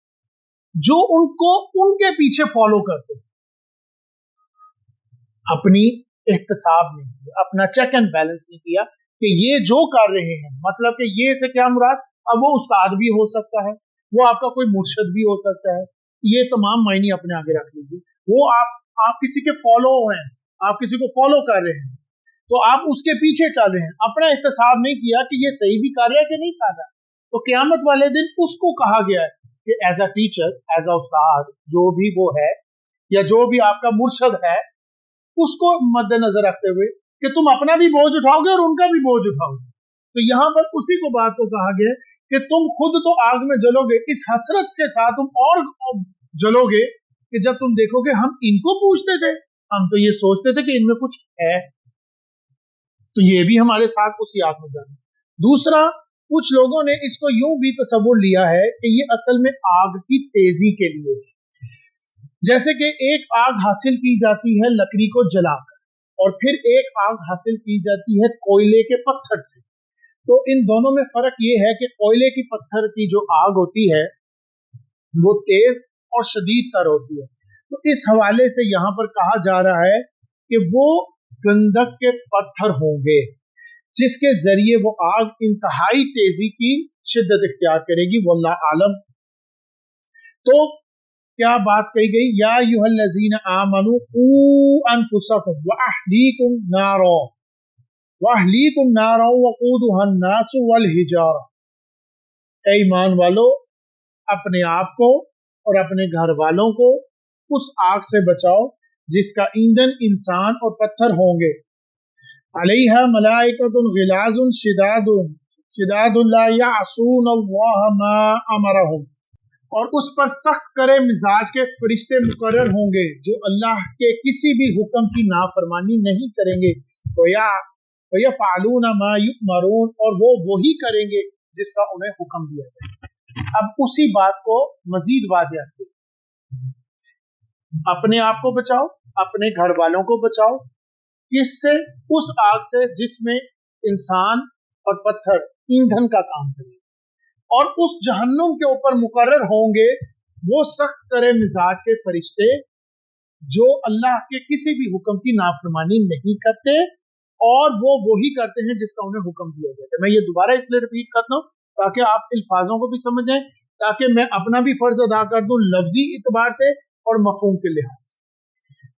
जो उनको उनके पीछे फॉलो करते, अपनी एहतसाब नहीं किया, अपना चेक एंड बैलेंस नहीं किया कि ये जो कर रहे हैं, मतलब कि ये से क्या मुराद, अब वो उस्ताद भी हो सकता है, वो आपका कोई मुर्शद भी हो सकता है, ये तमाम मायने अपने आगे रख लीजिए। वो आप किसी के फॉलो हैं, आप किसी को फॉलो कर रहे हैं तो आप उसके पीछे चल रहे हैं, अपना एहतसाब नहीं किया कि ये सही भी कर रहा है कि नहीं कर रहा। तो क़यामत वाले दिन उसको कहा गया है कि as a teacher, as a उस्ताद, जो भी वो है या जो भी आपका मुर्शद है, उसको मद्देनजर रखते हुए कि तुम अपना भी बोझ उठाओगे और उनका भी बोझ उठाओगे। तो यहां पर उसी को बात को कहा गया कि तुम खुद तो आग में जलोगे, इस हसरत के साथ तुम और जलोगे कि जब तुम देखोगे हम इनको पूछते थे, हम तो ये सोचते थे कि इनमें कुछ है, तो ये भी हमारे साथ उसी आग में जाए। दूसरा, कुछ लोगों ने इसको यूं भी तसव्वुर लिया है कि ये असल में आग की तेजी के लिए, जैसे कि एक आग हासिल की जाती है लकड़ी को जलाकर और फिर एक आग हासिल की जाती है कोयले के पत्थर से। तो इन दोनों में फर्क ये है कि कोयले की पत्थर की जो आग होती है वो तेज और शदीद तर होती है। तो इस हवाले से यहां पर कहा जा रहा है कि वो गंधक के पत्थर होंगे जिसके जरिए वो आग इंतहाई तेजी की शिद्दत इख्तियार करेगी, वल्लाह आलम। तो क्या बात कही गई, या अय्युहल्लज़ीना आमनू क़ू अनफुसकुम व अहलीकुम नारा वक़ूदुहा अन्नासु वल हिजारा। ऐ ईमान वालो, अपने आप को और अपने घर वालों को उस आग से बचाओ जिसका ईंधन इंसान और पत्थर होंगे। अलैहा मलाइकतुन गिलाजुन शिदादुन ला यअसून अल्लाह मा अमरहुम। और उस पर सख्त करे मिजाज के फरिश्ते मुकर्रर होंगे जो अल्लाह के किसी भी हुक्म की नाफरमानी नहीं करेंगे। वयफ़अलून मा युअमरून, और वो वही करेंगे जिसका उन्हें हुक्म दिया जाए। अब उसी बात को मजीद वाज़ेह करें, अपने आप को बचाओ, अपने घर वालों को बचाओ, किससे? उस आग से जिसमें इंसान और पत्थर ईंधन का काम करें। और उस जहन्नुम के ऊपर मुकर्रर होंगे वो सख्त करे मिजाज के फरिश्ते जो अल्लाह के किसी भी हुक्म की नाफरमानी नहीं करते और वो वही करते हैं जिसका उन्हें हुक्म दिया जाता है। मैं ये दोबारा इसलिए रिपीट करता हूँ ताकि आप अल्फाजों को भी समझ जाएं, ताकि मैं अपना भी फर्ज अदा कर दूं लफ्जी इतबार से और मफहूम के लिहाज से।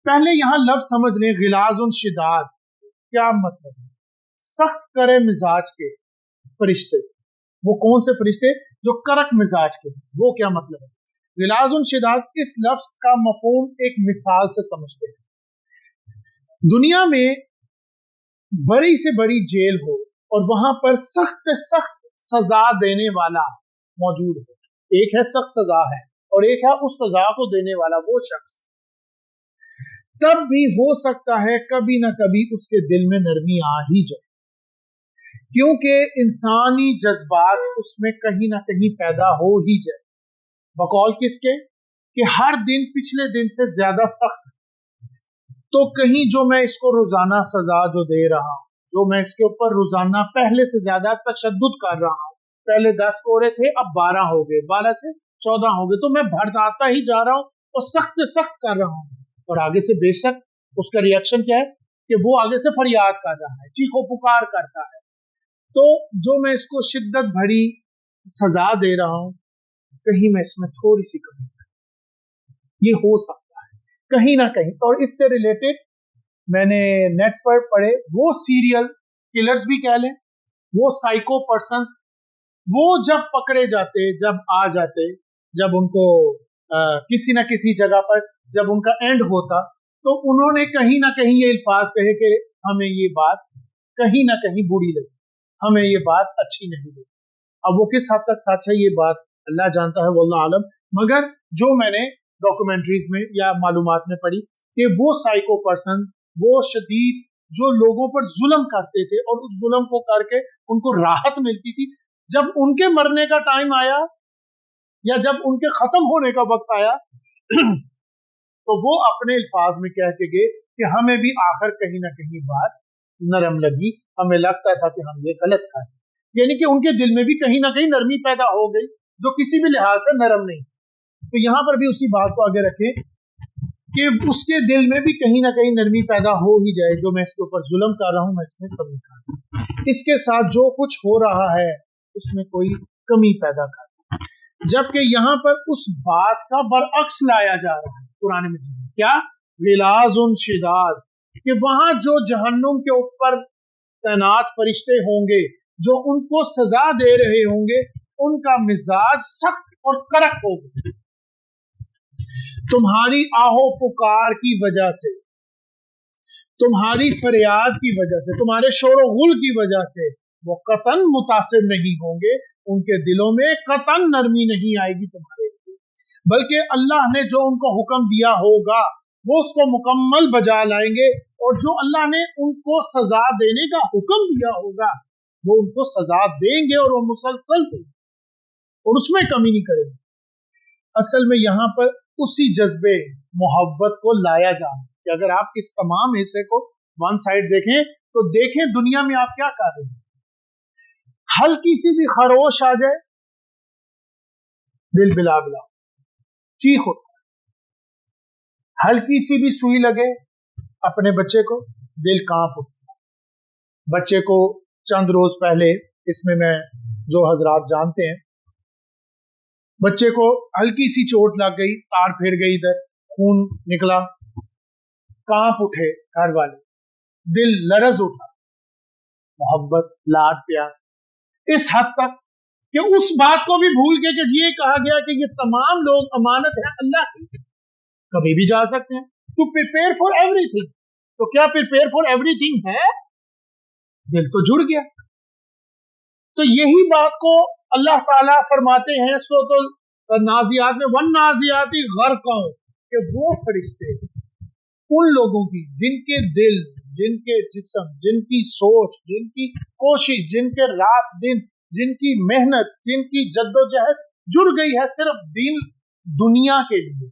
पहले यहां लफ्ज समझ लें, गिलाजुन शिदाद, क्या मतलब है? सख्त करे मिजाज के फरिश्ते। वो कौन से फरिश्ते? जो करक मिजाज के। वो क्या मतलब है? गिलाजुन शिदाद, इस लफ्ज का मफहूम एक मिसाल से समझते हैं। दुनिया में बड़ी से बड़ी जेल हो और वहां पर सख्त सख्त सजा देने वाला मौजूद हो, एक है सख्त सजा है और एक है उस सजा को देने वाला वो शख्स, तब भी हो सकता है कभी ना कभी उसके दिल में नरमी आ ही जाए, क्योंकि इंसानी जज्बात उसमें कहीं ना कहीं पैदा हो ही जाए। बकौल किसके? कि हर दिन पिछले दिन से ज्यादा सख्त, तो कहीं जो मैं इसको रोजाना सजा जो दे रहा हूं, जो मैं इसके ऊपर रोजाना पहले से ज्यादा तशद्दुद कर रहा हूं, पहले 10 कोड़े थे अब 12 हो गए, 12 से 14 हो गए, तो मैं बढ़ाता ही जा रहा हूं और सख्त से सख्त कर रहा हूं। और आगे से बेशक उसका रिएक्शन क्या है कि वो आगे से फरियाद कर रहा है, चीखो पुकार करता है। तो जो मैं इसको शिद्दत भरी सजा दे रहा हूं, कहीं मैं इसमें थोड़ी सी कमी, ये हो सकता है कहीं ना कहीं। और इससे रिलेटेड मैंने नेट पर पढ़े, वो सीरियल किलर्स भी कह लें, वो साइको पर्सन्स, वो जब पकड़े जाते, जब आ जाते, जब उनको किसी ना किसी जगह पर जब उनका एंड होता, तो उन्होंने कहीं ना कहीं ये अल्फाज कहे कि हमें ये बात कहीं ना कहीं बुरी लगी, हमें ये बात अच्छी नहीं लगी। अब वो किस हद तक सच है ये बात अल्लाह जानता है, वल्लाह आलम। मगर जो मैंने डॉक्यूमेंट्रीज में या मालूमात में पढ़ी कि वो साइको पर्सन, वो शदीद जो लोगों पर जुल्म करते थे और उस जुल्म को करके उनको राहत मिलती थी, जब उनके मरने का टाइम आया या जब उनके खत्म होने का वक्त आया तो वो अपने अल्फाज में कह के गए कि हमें भी आखिर कहीं ना कहीं बात नरम लगी, हमें लगता था कि हम ये गलत कर। यानी कि उनके दिल में भी कहीं ना कहीं नरमी पैदा हो गई जो किसी भी लिहाज से नरम नहीं। तो यहां पर भी उसी बात को आगे रखें कि उसके दिल में भी कहीं ना कहीं नरमी पैदा हो ही जाए, जो मैं इसके ऊपर जुल्म कर रहा हूं मैं इसमें कमी कर रहा हूं, इसके साथ जो कुछ हो रहा है उसमें कोई कमी पैदा कर, जबकि यहां पर उस बात का बरअक्स लाया जा रहा है कुरान मजीद में। क्या? गिलाजुन शिदाद, कि वहां जो जहन्नुम के ऊपर तैनात फरिश्ते होंगे जो उनको सजा दे रहे होंगे, उनका मिजाज सख्त और कड़क होगा। तुम्हारी आहो पुकार की वजह से, तुम्हारी फरियाद की वजह से, तुम्हारे शोर गुल की वजह से वो कतन मुतासिर नहीं होंगे, उनके दिलों में कतन नरमी नहीं आएगी तुम्हारे लिए, बल्कि अल्लाह ने जो उनको हुक्म दिया होगा वो उसको मुकम्मल बजा लाएंगे, और जो अल्लाह ने उनको सजा देने का हुक्म दिया होगा वो उनको सजा देंगे, और वो मुसलसल देंगे और उसमें कमी नहीं करेंगे। असल में यहां पर उसी जज्बे मोहब्बत को लाया जा रहा है कि अगर आप इस तमाम हिस्से को वन साइड देखें तो देखें दुनिया में आप क्या कर रहे हैं। हल्की सी भी खरोश आ जाए दिल बिला बिला चीख उठता है, हल्की सी भी सुई लगे अपने बच्चे को दिल कांप उठता है। बच्चे को चंद रोज पहले, इसमें मैं जो हजरात जानते हैं, बच्चे को हल्की सी चोट लग गई, तार फिर गई, इधर खून निकला, कांप उठे घर वाले, दिल लरज उठा, मोहब्बत लाड प्यार इस हद तक कि उस बात को भी भूल के कि ये कहा गया कि ये तमाम लोग अमानत है अल्लाह की, कभी भी जा सकते हैं, टू प्रिपेयर फॉर एवरीथिंग। तो क्या प्रिपेयर फॉर एवरीथिंग है? दिल तो जुड़ गया। तो यही बात को अल्लाह ताला फरमाते हैं सूरह नाज़ियात में, वन नाज़ियाती गरक़न, कि वो फरिश्ते उन लोगों की जिनके दिल, जिनके जिस्म, जिनकी सोच, जिनकी कोशिश, जिनके रात दिन, जिनकी मेहनत, जिनकी जद्दोजहद जुड़ गई है सिर्फ दिन दुनिया के लिए,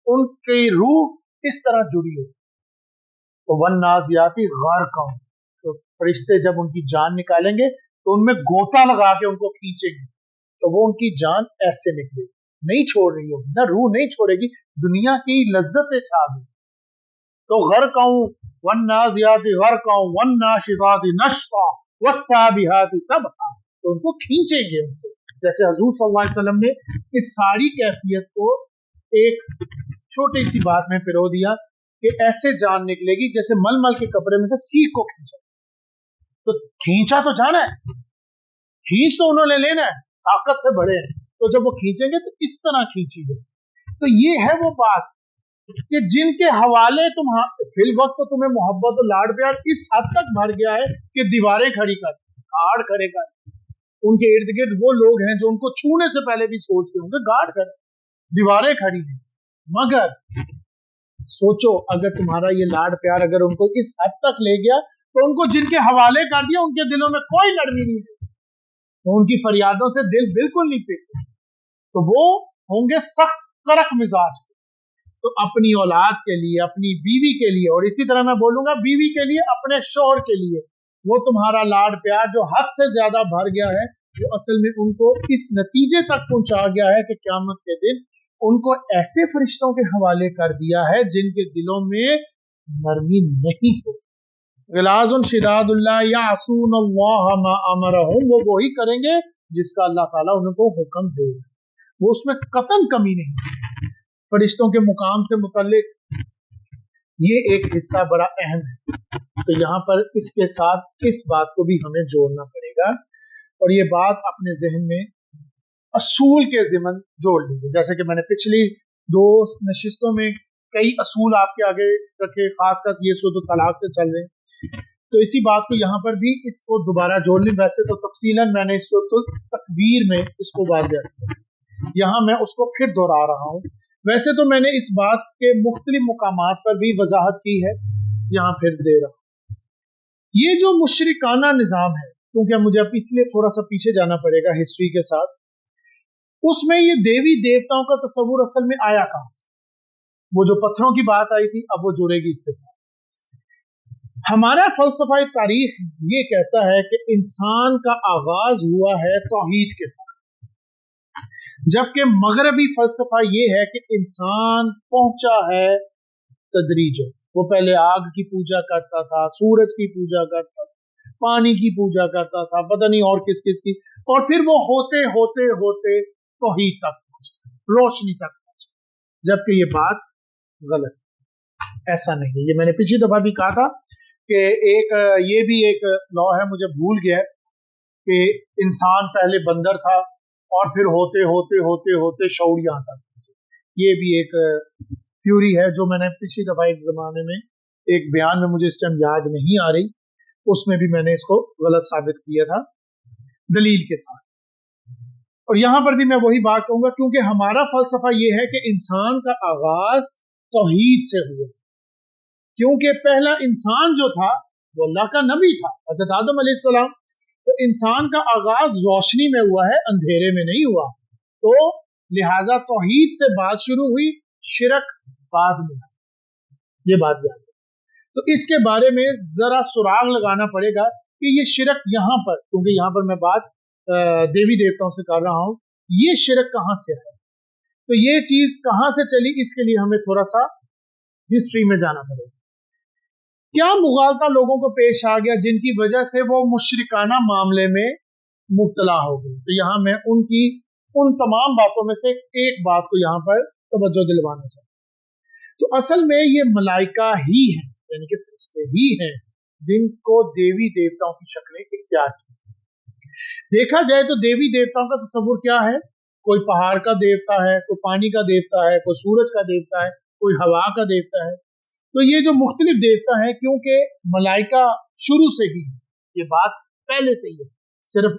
उनकी रूह इस तरह जुड़ी हो, तो वन नाज़ियाती गरक़न, तो फरिश्ते जब उनकी जान निकालेंगे तो उनमें गोता लगा के उनको खींचेंगे, तो वो उनकी जान ऐसे निकलेगी, नहीं छोड़ रही होगी ना, रूह नहीं छोड़ेगी, दुनिया की लज्जतें छा गई। तो गरक़न वन नाज़ियाती गरक़न वन नाशिताती नश्ता वस्साबिहाती सबहा, तो उनको खींचेंगे उनसे। जैसे हुज़ूर सल्लल्लाहु अलैहि वसल्लम ने इस सारी कैफियत को एक छोटी सी बात में पिरो दिया कि ऐसे जान निकलेगी जैसे मलमल के कपड़े में से सीख को खींचा। तो खींचा तो जाना है, खींच तो उन्होंने लेना है, ताकत से भरे हैं, तो जब वो खींचेंगे तो इस तरह खींचेंगे। तो ये है वो बात कि जिनके हवाले फिल वक्त तो तुम्हें मोहब्बत और लाड प्यार इस हद तक भर गया है कि दीवारें खड़ी कर, गार्ड खड़े कर, उनके इर्द गिर्द वो लोग हैं जो उनको छूने से पहले भी सोचते होंगे, गार्ड कर, दीवारें खड़ी हैं। मगर सोचो अगर तुम्हारा ये लाड प्यार अगर उनको इस हद तक ले गया तो उनको जिनके हवाले कर दिया उनके दिलों में कोई नरमी नहीं है, तो उनकी फरियादों से दिल बिल्कुल नहीं पीते, तो वो होंगे सख्त कड़क मिजाज के। तो अपनी औलाद के लिए, अपनी बीवी के लिए, और इसी तरह मैं बोलूंगा बीवी के लिए, अपने शौहर के लिए, वो तुम्हारा लाड प्यार जो हद से ज्यादा भर गया है, वो असल में उनको इस नतीजे तक पहुंचा गया है कि क़यामत के दिन उनको ऐसे फरिश्तों के हवाले कर दिया है जिनके दिलों में नरमी नहीं हो। गिलाजुन शिदादुल्लाह यासून अल्लाह मा अमरहुम, वो वही करेंगे जिसका अल्लाह ताला उनको हुक्म देगा, वो उसमें कतन कमी नहीं। फरिश्तों के मुकाम से मुतल्लिक ये एक हिस्सा बड़ा अहम है, तो यहाँ पर इसके साथ इस बात को भी हमें जोड़ना पड़ेगा, और ये बात अपने जहन में असूल के ज़िमन जोड़ लीजिए। जैसे कि मैंने पिछली 2 नशिस्तों में कई असूल आपके आगे रखे, खासकर ये सूरत तलाक से चल रहे हैं, तो इसी बात को यहाँ पर भी इसको दोबारा जोड़ लें। वैसे तो तफसीलन मैंने इस सूरत तकवीर में इसको वाज़ेह किया, यहाँ मैं उसको फिर दोहरा रहा हूँ। वैसे तो मैंने इस बात के मुख्तलिफ मुकामात पर भी वजाहत की है, यहाँ फिर दे रहा हूँ। ये जो मुशरिकाना निज़ाम है, क्योंकि मुझे अब इसलिए थोड़ा सा पीछे जाना पड़ेगा हिस्ट्री के साथ, उसमें ये देवी देवताओं का तस्वुर असल में आया कहां से? वो जो पत्थरों की बात आई थी अब वो जुड़ेगी इसके साथ। हमारा फलसफा तारीख ये कहता है कि इंसान का आगाज हुआ है तौहीद के साथ, जबकि मगरबी फलसफा ये है कि इंसान पहुंचा है तदरीजन। वो पहले आग की पूजा करता था, सूरज की पूजा करता था, पानी की पूजा करता था, पता नहीं और किस किस की, और फिर वो होते होते होते तौहीद तक पहुंचा, रोशनी तक पहुंचा। जबकि ये बात गलत, ऐसा नहीं है। ये मैंने पिछली दफा भी कहा था कि एक ये भी एक लॉ है, मुझे भूल गया है, कि इंसान पहले बंदर था और फिर होते होते होते होते शऊर यहां तक पहुंचे। ये भी एक थ्योरी है जो मैंने पिछली दफा एक जमाने में एक बयान में, मुझे इस टाइम याद नहीं आ रही, उसमें भी मैंने इसको गलत साबित किया था दलील के साथ। और यहां पर भी मैं वही बात कहूंगा, क्योंकि हमारा फलसफा ये है कि इंसान का आगाज तौहीद से हुआ, क्योंकि पहला इंसान जो था वो अल्लाह का नबी था, हजरत आदम अलैहिस्सलाम। तो इंसान का आगाज रोशनी में हुआ है, अंधेरे में नहीं हुआ। तो लिहाजा तौहीद से बात शुरू हुई, शिरक बाद में। ये बात याद है। तो इसके बारे में जरा सुराग लगाना पड़ेगा कि ये शिरक यहां पर, क्योंकि यहां पर मैं बात देवी देवताओं से कर रहा हूं, ये शिरक कहां से है, तो ये चीज कहां से चली, इसके लिए हमें थोड़ा सा हिस्ट्री में जाना पड़ेगा। क्या मुगालता लोगों को पेश आ गया जिनकी वजह से वो मुशरिकाना मामले में मुब्तला हो गए। तो यहां मैं उनकी उन तमाम बातों में से एक बात को यहां पर तवज्जो दिलवाना चाहता। तो असल में ये मलाइका ही है, यानी कि फरिश्ते ही हैं जिनको देवी देवताओं की शक्लें इख्तियार की। देखा जाए तो देवी देवताओं का तस्वुर क्या है, कोई पहाड़ का देवता है, कोई पानी का देवता है, कोई सूरज का देवता है, कोई हवा का देवता है। तो ये जो मुख्तलिफ देवता है, क्योंकि मलाइका शुरू से ही, ये बात पहले से ही है, सिर्फ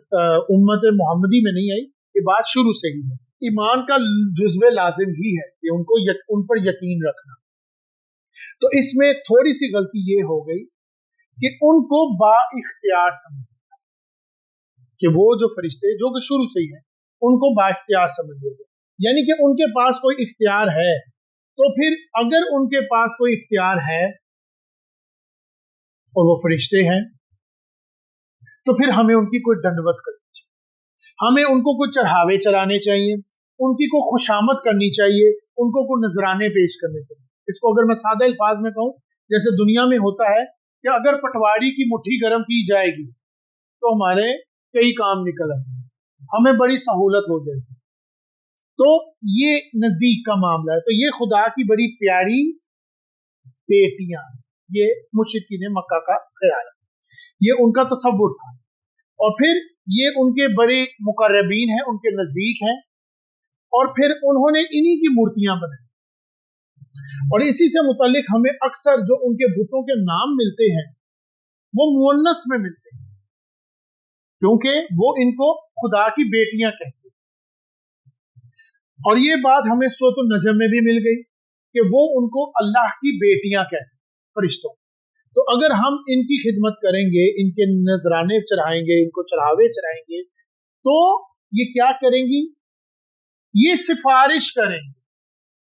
उम्मत मोहम्मदी में नहीं आई, ये बात शुरू से ही है। ईमान का जुज़्व लाजिम ही है कि उन पर यकीन रखना। तो इसमें थोड़ी सी गलती ये हो गई कि उनको बाइख्तियार समझा, कि वो जो फरिश्ते जो कि शुरू से ही है उनको बाइख्तियार समझ लिया गया, यानी कि उनके पास कोई इख्तियार है। तो फिर अगर उनके पास कोई इख्तियार है और वो फरिश्ते हैं, तो फिर हमें उनकी कोई दंडवत करनी चाहिए, हमें उनको कुछ चढ़ावे चढ़ाने चाहिए, उनकी कोई खुशामद करनी चाहिए, उनको कोई नजराने पेश करने चाहिए। इसको अगर मैं सादा अल्फाज में कहूं, जैसे दुनिया में होता है कि अगर पटवारी की मुट्ठी गर्म की जाएगी तो हमारे कई काम निकल आएंगे, हमें बड़ी सहूलत हो जाएगी। तो ये नजदीक का मामला है। तो ये खुदा की बड़ी प्यारी बेटियां, ये मुशरिकीन मक्का का ख्याल है, ये उनका तसव्वुर था। और फिर ये उनके बड़े मुकर्रबीन हैं, उनके नजदीक हैं, और फिर उन्होंने इन्हीं की मूर्तियां बनाई। और इसी से मुतालिक हमें अक्सर जो उनके बुतों के नाम मिलते हैं वो मुअन्नस में मिलते हैं, क्योंकि वो इनको खुदा की बेटियां कहते हैं। और ये बात हमें सूरह नजम में भी मिल गई कि वो उनको अल्लाह की बेटियां कहते हैं, फरिश्तों। तो अगर हम इनकी खिदमत करेंगे, इनके नजराने चढ़ाएंगे, इनको चढ़ावे चढ़ाएंगे, तो ये क्या करेंगी, ये सिफारिश करेंगे।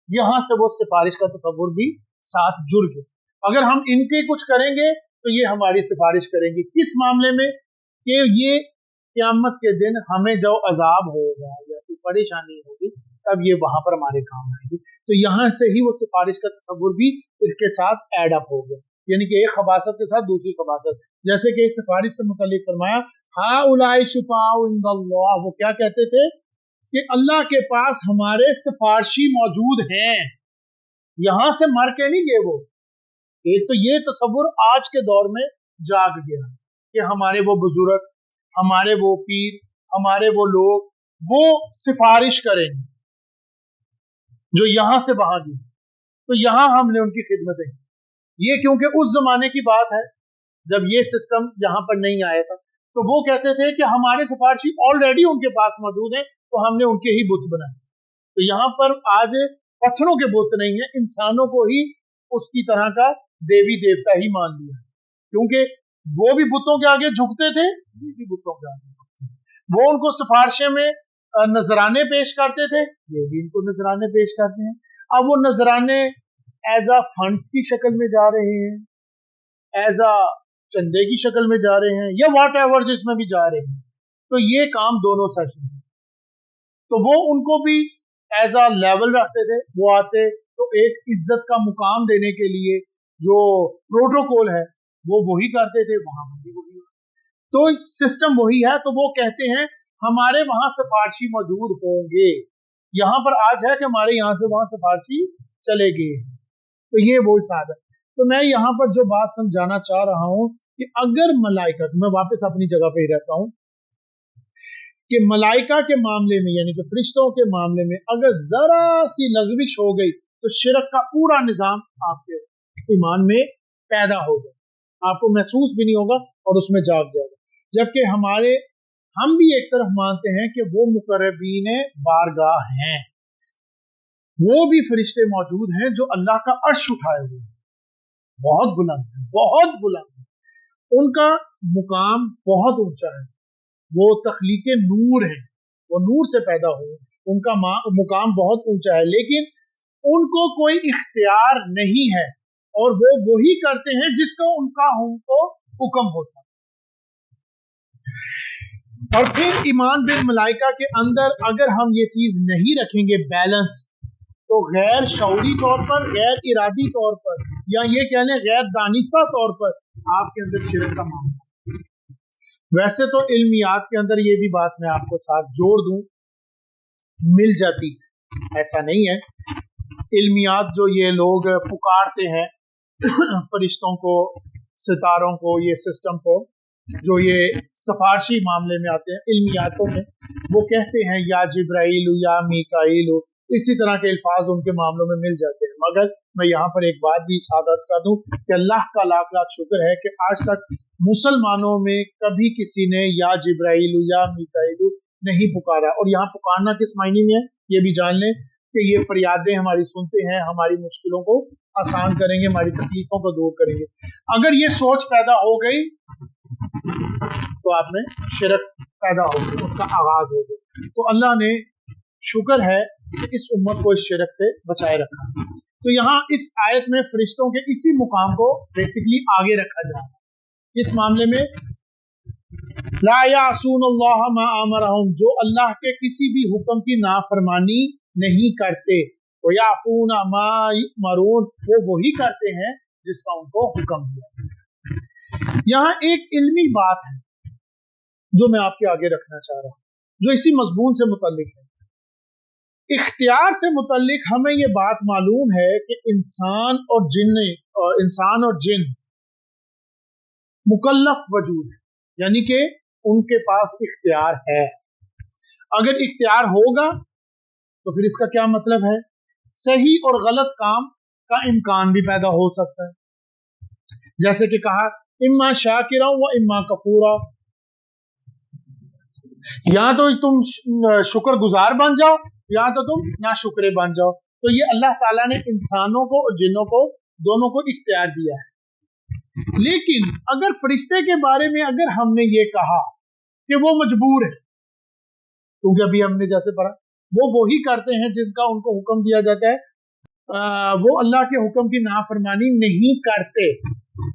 यहां से वो सिफारिश का तस्वुर भी साथ जुड़ गया। अगर हम इनके कुछ करेंगे तो ये हमारी सिफारिश करेंगी, किस मामले में, कि ये क़यामत के दिन हमें जो अजाब होगा या कोई परेशानी होगी तब ये वहां पर हमारे काम आएगी। तो यहां से ही वो सिफारिश का तस्वुर भी इसके साथ एड अप हो गया, यानी कि एक खबासत के साथ दूसरी खबासत। जैसे कि एक सिफारिश से मुतालिक फरमाया, हा उलाई शुफाउ इंदल्लाह, वो क्या कहते थे कि अल्लाह के पास हमारे सिफारशी मौजूद हैं। यहां से मर के नहीं गए वो। एक तो ये तस्वुर आज के दौर में जाग गया कि हमारे वो बुजुर्ग, हमारे वो पीर, हमारे वो लोग, वो सिफारिश करेंगे जो यहां से वहां गए, तो यहां हमने उनकी खिदमतें। ये क्योंकि उस जमाने की बात है जब ये सिस्टम यहां पर नहीं आया था, तो वो कहते थे कि हमारे सिफारशी ऑलरेडी उनके पास मौजूद है, तो हमने उनके ही बुत बनाए। तो यहां पर आज पत्थरों के बुत नहीं है, इंसानों को ही उसकी तरह का देवी देवता ही मान लिया, क्योंकि वो भी बुतों के आगे झुकते थे, ये भी बुतों के आगे झुकते थे। वो उनको सिफारिशें में नजराने पेश करते थे, ये भी इनको नजराने पेश करते हैं। अब वो नजराने एज अ फंड्स की शक्ल में जा रहे हैं, एज अ चंदे की शक्ल में जा रहे हैं या वॉट एवर जिसमें भी जा रहे हैं, तो ये काम दोनों सेशन है। तो वो उनको भी एज अ लेवल रखते थे, वो आते तो एक इज्जत का मुकाम देने के लिए जो प्रोटोकॉल है वो वही करते थे, वहां भी वही, तो सिस्टम वही है। तो वो कहते हैं हमारे वहां सिफारशी मौजूद होंगे, यहाँ पर आज है कि हमारे यहाँ से वहां सिफारशी चले गए, तो ये वो हिसाब है। तो मैं यहाँ पर जो बात समझाना चाह रहा हूं कि अगर मलाइका, मैं वापस अपनी जगह पे ही रहता हूं, कि मलाइका के मामले में यानी कि फरिश्तों के मामले में अगर जरा सी लग़विश हो गई तो शिरक का पूरा निजाम आपके ईमान में पैदा हो जाए, आपको महसूस भी नहीं होगा और उसमें जाग जाएगा। जबकि हम भी एक तरफ मानते हैं कि वो मुकर्रबीन बारगाह हैं, वो भी फरिश्ते मौजूद हैं जो अल्लाह का अर्श उठाए हुए हैं, बहुत बुलंद है, बहुत बुलंद है, उनका मुकाम बहुत ऊंचा है, वो तख्लीके नूर है, वो नूर से पैदा हुए, उनका मुकाम बहुत ऊंचा है, लेकिन उनको कोई इख्तियार नहीं है और वो वही करते हैं जिसका उनको हुक्म होता है। और फिर ईमान बिल मलाइका के अंदर अगर हम ये चीज नहीं रखेंगे बैलेंस, तो गैर शऊरी तौर पर, गैर इरादी तौर पर, या ये कह लें गैर दानिस्ता तौर पर आपके अंदर शिरक का मामला। वैसे तो इल्मियात के अंदर ये भी बात मैं आपको साथ जोड़ दूं, मिल जाती, ऐसा नहीं है। इल्मियात जो ये लोग पुकारते हैं फरिश्तों को, सितारों को, ये सिस्टम को, जो ये सफारशी मामले में आते हैं इल्मियातों में, वो कहते हैं या जिब्राइल या मीकाइल, इसी तरह के अल्फाज उनके मामलों में मिल जाते हैं। मगर मैं यहाँ पर एक बात भी साथ अर्ज कर दूं कि अल्लाह का लाख लाख शुक्र है कि आज तक मुसलमानों में कभी किसी ने या जिब्राइल या मीकाइल नहीं पुकारा। और यहाँ पुकारना किस मायने में है ये भी जान लें कि ये फरियादें हमारी सुनते हैं, हमारी मुश्किलों को आसान करेंगे, हमारी तकलीफों को दूर करेंगे। अगर ये सोच पैदा हो गई तो आप में शिरक पैदा हो गई, उसका आगाज हो गया। तो अल्लाह ने शुक्र है कि इस उम्मत को इस शिरक से बचाए रखा। तो यहाँ इस आयत में फरिश्तों के इसी मुकाम को बेसिकली आगे रखा जा रहा है, किस मामले में, ला यासून अल्लाह मा अमरहुम, जो अल्लाह के किसी भी हुक्म की नाफरमानी नहीं करते, वो याफून मा युमरून, वो वही करते हैं जिसका उनको हुक्म दिया। यहाँ एक इल्मी बात है जो मैं आपके आगे रखना चाह रहा हूं, जो इसी मजमून से मुतल्लिक है। इख्तियार से मुतल्लिक हमें ये बात मालूम है कि इंसान और जिन मुकल्लफ वजूद है, यानी कि उनके पास इख्तियार है। अगर इख्तियार होगा तो फिर इसका क्या मतलब है, सही और गलत काम का इम्कान भी पैदा हो सकता है। जैसे कि कहा इम्मा शाकिरा व इम्मा कफूरा, या तो तुम शुक्रगुजार बन जाओ या तो तुम नाशुक्रे बन जाओ। तो ये अल्लाह ताला ने इंसानों को और जिन्नों को दोनों को इख्तियार दिया है। लेकिन अगर फरिश्ते के बारे में अगर हमने ये कहा कि वो मजबूर है, क्योंकि अभी हमने जैसे पढ़ा वो वही करते हैं जिनका उनको हुक्म दिया जाता है, वो अल्लाह के हुक्म की नाफरमानी नहीं करते।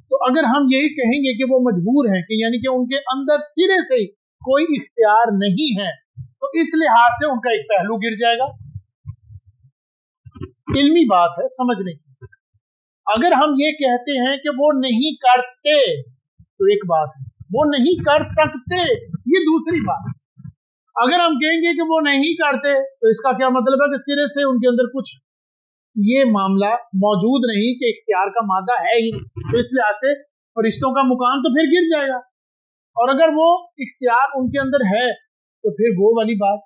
तो अगर हम यही कहेंगे कि वो मजबूर हैं, कि यानी कि उनके अंदर सिरे से कोई इख्तियार नहीं है, तो इस लिहाज से उनका एक पहलू गिर जाएगा। इल्मी बात है समझने की। अगर हम ये कहते हैं कि वो नहीं करते तो एक बात है, वो नहीं कर सकते ये दूसरी बात। अगर हम कहेंगे कि वो नहीं करते तो इसका क्या मतलब है कि सिरे से उनके अंदर कुछ ये मामला मौजूद नहीं कि इख्तियार का मादा है ही, तो इस लिहाज से फरिश्तों का मुकाम तो फिर गिर जाएगा। और अगर वो इख्तियार उनके अंदर है तो फिर वो वाली बात,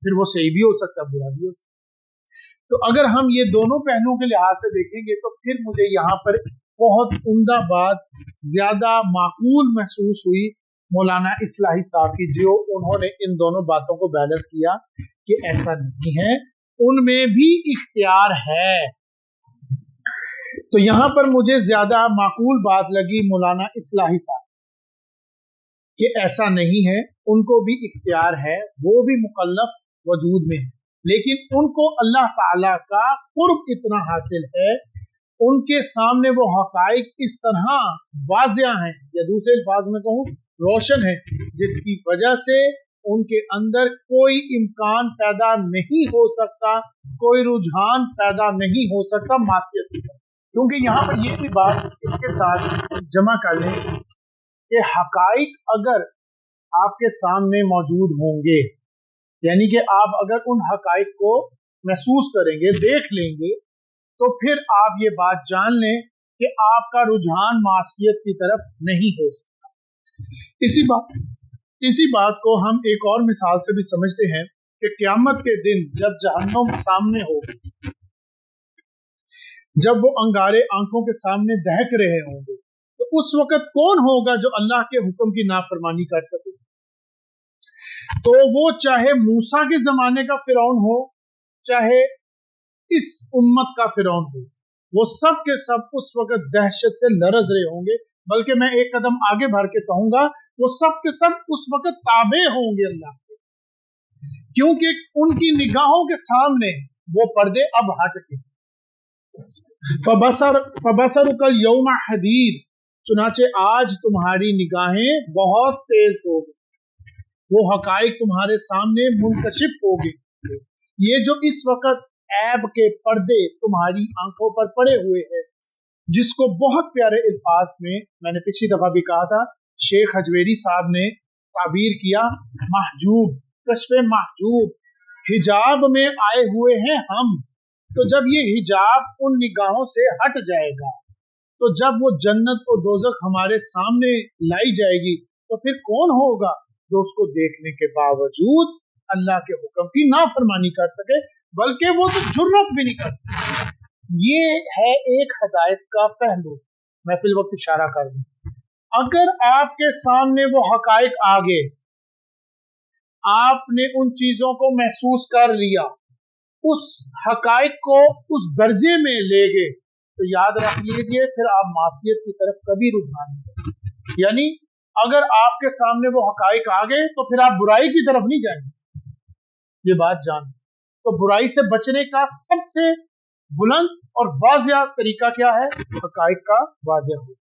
फिर वो सही भी हो सकता है, बुरा भी हो सकता। तो अगर हम ये दोनों पहलुओं के लिहाज से देखेंगे तो फिर मुझे यहाँ पर बहुत उम्दा बात, ज्यादा माकूल महसूस हुई मौलाना इस्लाही साहब की, जो उन्होंने इन दोनों बातों को बैलेंस किया कि ऐसा नहीं है, उनमें भी इख्तियार है। तो यहां पर मुझे ज्यादा माकूल बात लगी मौलाना इस्लाही साहब कि ऐसा नहीं है, उनको भी इख्तियार है, वो भी मुकल्लफ वजूद में है, लेकिन उनको अल्लाह ताला का कुर्ब इतना हासिल है, उनके सामने वो हकाइक इस तरह वाज़िया हैं, या दूसरे अल्फाज में कहूँ रोशन है, जिसकी वजह से उनके अंदर कोई इम्कान पैदा नहीं हो सकता, कोई रुझान पैदा नहीं हो सकता मासियत की तरफ। क्योंकि यहाँ पर ये भी बात इसके साथ जमा कर लें कि हकाइक अगर आपके सामने मौजूद होंगे, यानी कि आप अगर उन हकाइक को महसूस करेंगे, देख लेंगे, तो फिर आप ये बात जान लें कि आपका रुझान मासियत की तरफ नहीं हो सकता। इसी बात को हम एक और मिसाल से भी समझते हैं कि क़यामत के दिन जब जहन्नुम सामने होगी, जब वो अंगारे आंखों के सामने दहक रहे होंगे, तो उस वक्त कौन होगा जो अल्लाह के हुक्म की नाफरमानी कर सके? तो वो चाहे मूसा के जमाने का फिरौन हो, चाहे इस उम्मत का फिरौन हो, वो सब के सब उस वक्त दहशत से लरज रहे होंगे। बल्कि मैं एक कदम आगे बढ़ के कहूंगा, वो सब के सब उस वक्त ताबे होंगे अल्लाह के, क्योंकि उनकी निगाहों के सामने वो पर्दे अब हट गए। फबसर कल यौम हदीद, चुनाचे आज तुम्हारी निगाहें बहुत तेज हो गई, वो हकाइक तुम्हारे सामने मुनकशिफ हो गई। ये जो इस वक्त ऐब के पर्दे तुम्हारी आंखों पर पड़े हुए हैं, जिसको बहुत प्यारे अल्फाज में मैंने पिछली दफा भी कहा था, शेख हजवेरी साहब ने ताबीर किया, महजूब, कश्फ महजूब, हिजाब में आए हुए हैं हम। तो जब ये हिजाब उन निगाहों से हट जाएगा, तो जब वो जन्नत और दोज़ख हमारे सामने लाई जाएगी, तो फिर कौन होगा जो उसको देखने के बावजूद अल्लाह के हुक्म की नाफरमानी कर सके, बल्कि वो तो जुर्रत भी नहीं कर सके। ये है एक हदायत का पहलू। मैं फिल वक्त इशारा कर दूं, अगर आपके सामने वो हकाइक आ गए, आपने उन चीजों को महसूस कर लिया, उस हकाइक को उस दर्जे में ले गए, तो याद रख लीजिए फिर आप मासियत की तरफ कभी रुझान नहीं करेंगे। यानी अगर आपके सामने वो हकाइक आ गए, तो फिर आप बुराई की तरफ नहीं जाएंगे, ये बात जान। तो बुराई से बचने का सबसे बुलंद और वाज़िया तरीका क्या है? हकाइक का वाज़िया हो।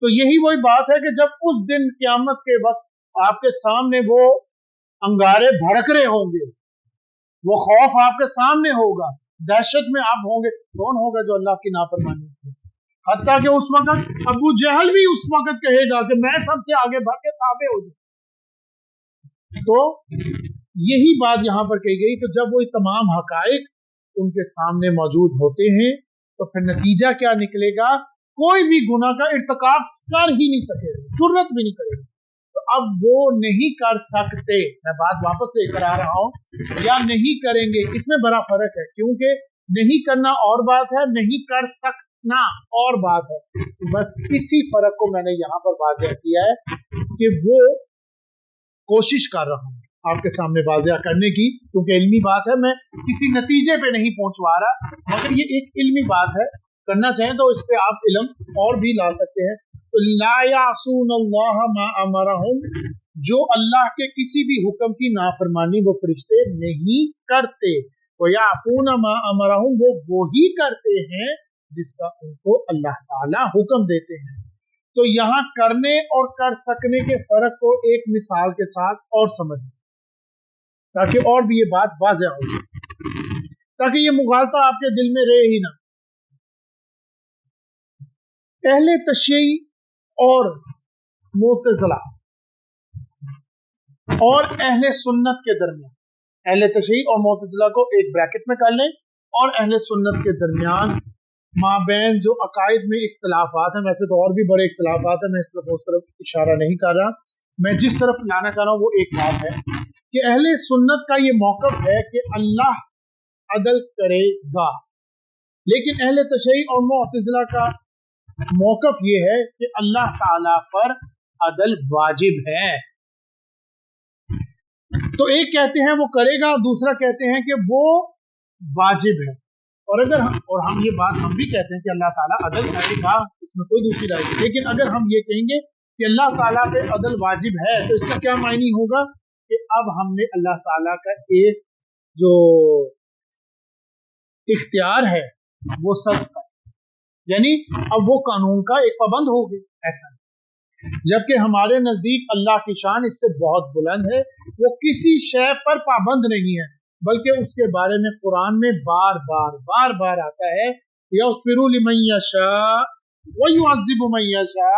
तो यही वही बात है कि जब उस दिन क़यामत के वक्त आपके सामने वो अंगारे भड़क रहे होंगे, वो खौफ आपके सामने होगा, दहशत में आप होंगे, कौन होगा जो अल्लाह की नाफरमानी करे? हत्ता कि उस वक्त अबू जहल भी उस वक्त कहेगा कि मैं सबसे आगे बढ़ के ताबे हो जाऊं। तो यही बात यहां पर कही गई। तो जब वो तमाम हकाइक उनके सामने मौजूद होते हैं, तो फिर नतीजा क्या निकलेगा? कोई भी गुनाह का इर्तिकाब कर ही नहीं सकेगा, जुर्रत भी नहीं करेगा। तो अब वो नहीं कर सकते, मैं बात वापस लेकर आ रहा हूं, या नहीं करेंगे, इसमें बड़ा फर्क है, क्योंकि नहीं करना और बात है, नहीं कर सकना और बात है। तो बस इसी फर्क को मैंने यहां पर वाज़ेह किया है कि वो कोशिश कर रहा हूं आपके सामने वाज़ेह करने की, क्योंकि इल्मी बात है, मैं किसी नतीजे पे नहीं पहुंचवा रहा, मगर ये एक इल्मी बात है, करना चाहें तो इस पे आप इल्म और भी ला सकते हैं। तो ला यासूनल्लाह मा अमरहुम, जो अल्लाह के किसी भी हुक्म की नाफरमानी वो फरिश्ते नहीं करते, वो याफून मा अमरहुम, वो ही करते हैं जिसका उनको अल्लाह ताला हुक्म देते हैं। तो यहाँ करने और कर सकने के फर्क को एक मिसाल के साथ और समझें, ताकि और भी ये बात वाज़ेह हो, ताकि ये मुगालता आपके दिल में रहे ही ना। अहले तशय्युई और मुतज़िला और अहले सुन्नत के दरमियान, अहले तशय्युई और मुतज़िला को एक ब्रैकेट में कर लें, और अहले सुन्नत के दरमियान माबैन जो अकायद में इख्तिलाफात हैं, वैसे तो और भी बड़े इख्तिलाफात हैं, मैं इस तरफ उस तरफ इशारा नहीं कर रहा, मैं जिस तरफ लाना चाह रहा हूँ वो एक बात है कि अहले सुन्नत का ये मौक़िफ़ है कि अल्लाह अदल करेगा, लेकिन अहले तशय्युई और मुतज़िला का मौक़िफ़ ये है कि अल्लाह ताला पर अदल वाजिब है। तो एक कहते हैं वो करेगा, और दूसरा कहते हैं कि वो वाजिब है। और अगर हम ये बात हम भी कहते हैं कि अल्लाह ताला अदल करेगा, इसमें कोई दूसरी राय नहीं, लेकिन अगर हम ये कहेंगे कि अल्लाह ताला पे अदल वाजिब है, तो इसका क्या मायने होगा कि अब हमने अल्लाह ताला का एक जो इख्तियार है वो सब यानी अब वो कानून का एक पाबंद हो गए, ऐसा। जबकि हमारे नजदीक अल्लाह की शान इससे बहुत बुलंद है, वो किसी शय पर पाबंद नहीं है, बल्कि उसके बारे में कुरान में बार बार आता है, यग़फ़िरु लिमन यशा व युअज़्ज़िबु मन यशा,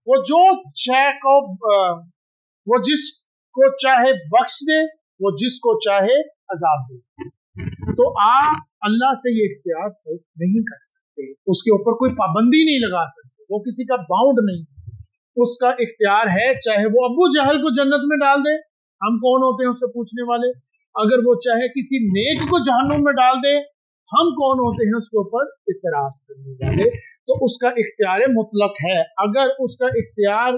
वो जो शय को वो जिसको चाहे बख्श दे, वो जिसको चाहे अजाब दे। तो आप अल्लाह से ये इख्तियार सिर्फ नहीं कर सकते, उसके ऊपर कोई पाबंदी नहीं लगा सकते, वो किसी का बाउंड नहीं, उसका इख्तियार है। चाहे वो अबू जहल को जन्नत में डाल दे, हम कौन होते हैं उससे पूछने वाले। अगर वो चाहे किसी नेक को जहन्नुम में डाल दे, हम कौन होते हैं उसके ऊपर इतराज करने वाले। तो उसका इख्तियार मुतलक है। अगर उसका इख्तियार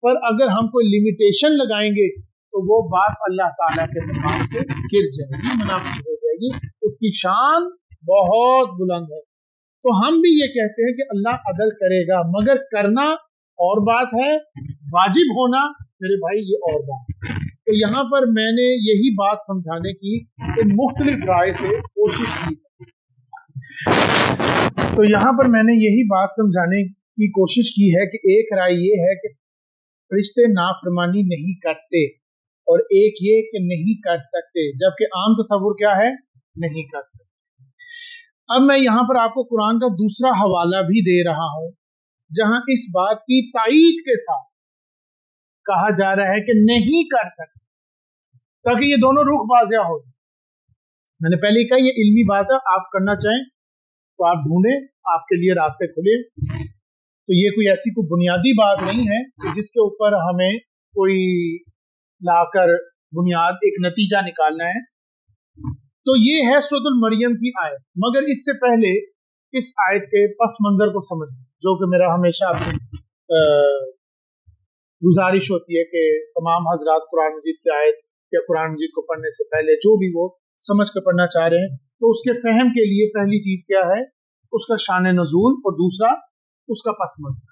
पर अगर हम कोई लिमिटेशन लगाएंगे तो वो बात अल्लाह ताला के फरमान से गिर जाएगी, मुनाफी हो जाएगी। उसकी शान बहुत बुलंद है। तो हम भी ये कहते हैं कि अल्लाह अदल करेगा, मगर करना और बात है, वाजिब होना मेरे भाई ये और बात है। तो यहाँ पर मैंने यही बात समझाने की मुख्तलिफ राय से कोशिश की। तो यहाँ पर मैंने यही बात समझाने की कोशिश की है कि एक राय ये है कि फरिश्ते नाफरमानी नहीं करते, और एक ये कि नहीं कर सकते, जबकि आम तसव्वुर क्या है, नहीं कर सकते। अब मैं यहाँ पर आपको कुरान का दूसरा हवाला भी दे रहा हूं, जहां इस बात की तायीद के साथ कहा जा रहा है कि नहीं कर सकते, ताकि ये दोनों रुख वाज़िह हो। मैंने पहले कहा ये इल्मी बात है, आप करना चाहें तो आप ढूंढें, आपके लिए रास्ते खुले। तो ये कोई ऐसी कोई बुनियादी बात नहीं है कि जिसके ऊपर हमें कोई लाकर बुनियाद एक नतीजा निकालना है। तो ये है सूरह मरियम की आयत, मगर इससे पहले इस आयत के पस मंजर को समझें, जो कि मेरा हमेशा आपसे गुजारिश होती है कि तमाम हजरात कुरान मजीद की आयत या कुरान मजीद को पढ़ने से पहले जो भी वो समझ कर पढ़ना चाह रहे हैं, तो उसके फहम के लिए पहली चीज क्या है, उसका शान नुज़ूल, और दूसरा उसका पस मंजर।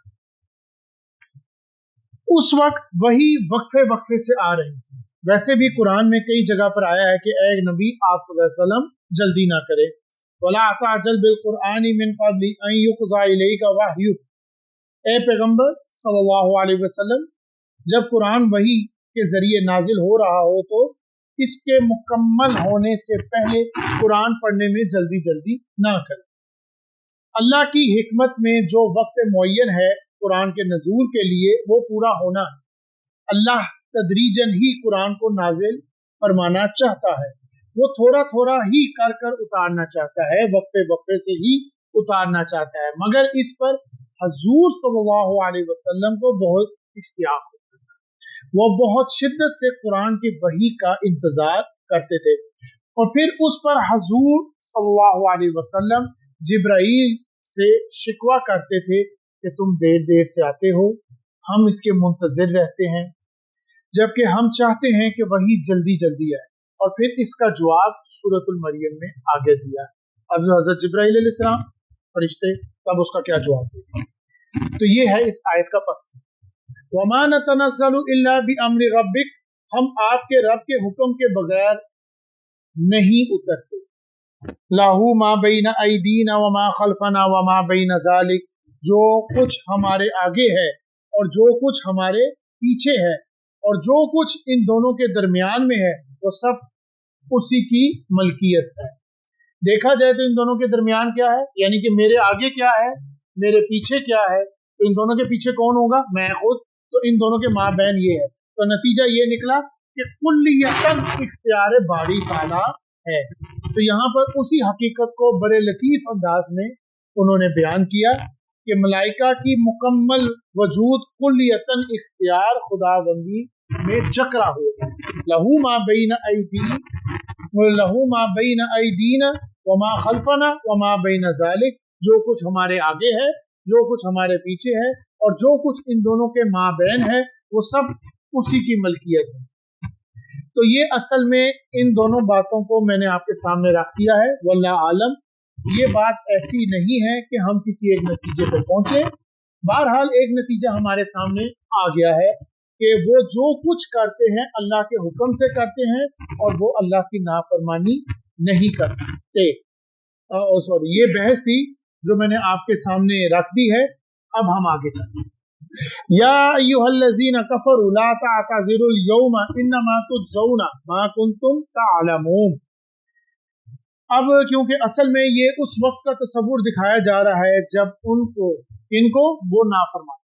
उस वक्त वही वक्फे वक्फे से आ रही थी। वैसे भी कुरान में कई जगह पर आया है कि ऐ नबी आप सल्लल्लाहु अलैहि वसल्लम जल्दी ना करें, वला ताजल बिल कुरानी मिन क़ब्लि अन युक़ज़ा इलैका वहयु, ए पैगंबर सल्लल्लाहु अलैहि वसल्लम, जब कुरान वही के जरिए नाजिल हो रहा हो तो इसके मुकम्मल होने से पहले कुरान पढ़ने में जल्दी जल्दी ना करें। अल्लाह की हिकमत में जो वक्त मुअय्यन है कुरान के नज़ूल के लिए, वो पूरा होना है। अल्लाह तदरीजन ही कुरान को नाजिल फरमाना चाहता है, वो थोड़ा थोड़ा ही कर कर उतारना चाहता है, वक्फे वक्फे से ही उतारना चाहता है, मगर इस पर हजूर सल्लल्लाहु अलैहि वसल्लम को बहुत इश्तियाक होता है। वो बहुत शिद्दत से कुरान की वही का इंतजार करते थे, और फिर उस पर हजूर सल्लल्लाहु अलैहि वसल्लम जिब्राईल से शिकवा करते थे कि तुम देर देर से आते हो, हम इसके मुंतजिर रहते हैं, जबकि हम चाहते हैं कि वही जल्दी जल्दी आए। और फिर इसका जवाब सूरतुल मरियम में आगे दिया। अब हज़रत जिब्राईल अलैहिस्सलाम फरिश्ते तब उसका क्या जवाब देते। तो ये है इस आयत का पस। वमा नतनज़्ज़लु इल्ला बिअम्रि रब्बिक, हम आपके रब के हुक्म के बगैर नहीं उतरते। लाहू मा बैन ऐदीना व मा खल्फना व मा बैन ज़ालिक, जो कुछ हमारे आगे है और जो कुछ हमारे पीछे है और जो कुछ इन दोनों के दरमियान में है, वो सब उसी की मलकियत है। देखा जाए तो इन दोनों के दरमियान क्या है, यानी कि मेरे आगे क्या है, मेरे पीछे क्या है, तो इन दोनों के पीछे कौन होगा, मैं खुद। तो इन दोनों के माबैन ये है। तो नतीजा ये निकला कि कुल्लियतन इख्तियार बारी ताला है। तो यहाँ पर उसी हकीकत को बड़े लतीफ अंदाज में उन्होंने बयान किया कि मलाइका की मुकम्मल वजूद कुल्लियतन इख्तियार खुदाबंदी में जकरा हुआ है। लहू मा बैन ऐदीना व मा खल्फना व मा बैन ज़ालिक, जो कुछ हमारे आगे है, जो कुछ हमारे पीछे है और जो कुछ इन दोनों के माबैन है, वो सब उसी की मलकियत है। तो ये असल में इन दोनों बातों को मैंने आपके सामने रख दिया है। वल्लाह आलम, ये बात ऐसी नहीं है कि हम किसी एक नतीजे पर पहुंचे। बहरहाल एक नतीजा हमारे सामने आ गया है कि वो जो कुछ करते हैं अल्लाह के हुक्म से करते हैं और वो अल्लाह की नाफरमानी नहीं कर सकते। सॉरी, ये बहस थी जो मैंने आपके सामने रख दी है। अब हम आगे चलते हैं। या अय्युहल्लज़ीना कफरू ला तातज़िरुल यौमा इन्नमा तुजज़ौना मा कुंतुम तअलमून। अब क्योंकि असल में ये उस वक्त का तस्वुर दिखाया जा रहा है जब उनको, इनको, वो नाफरमान,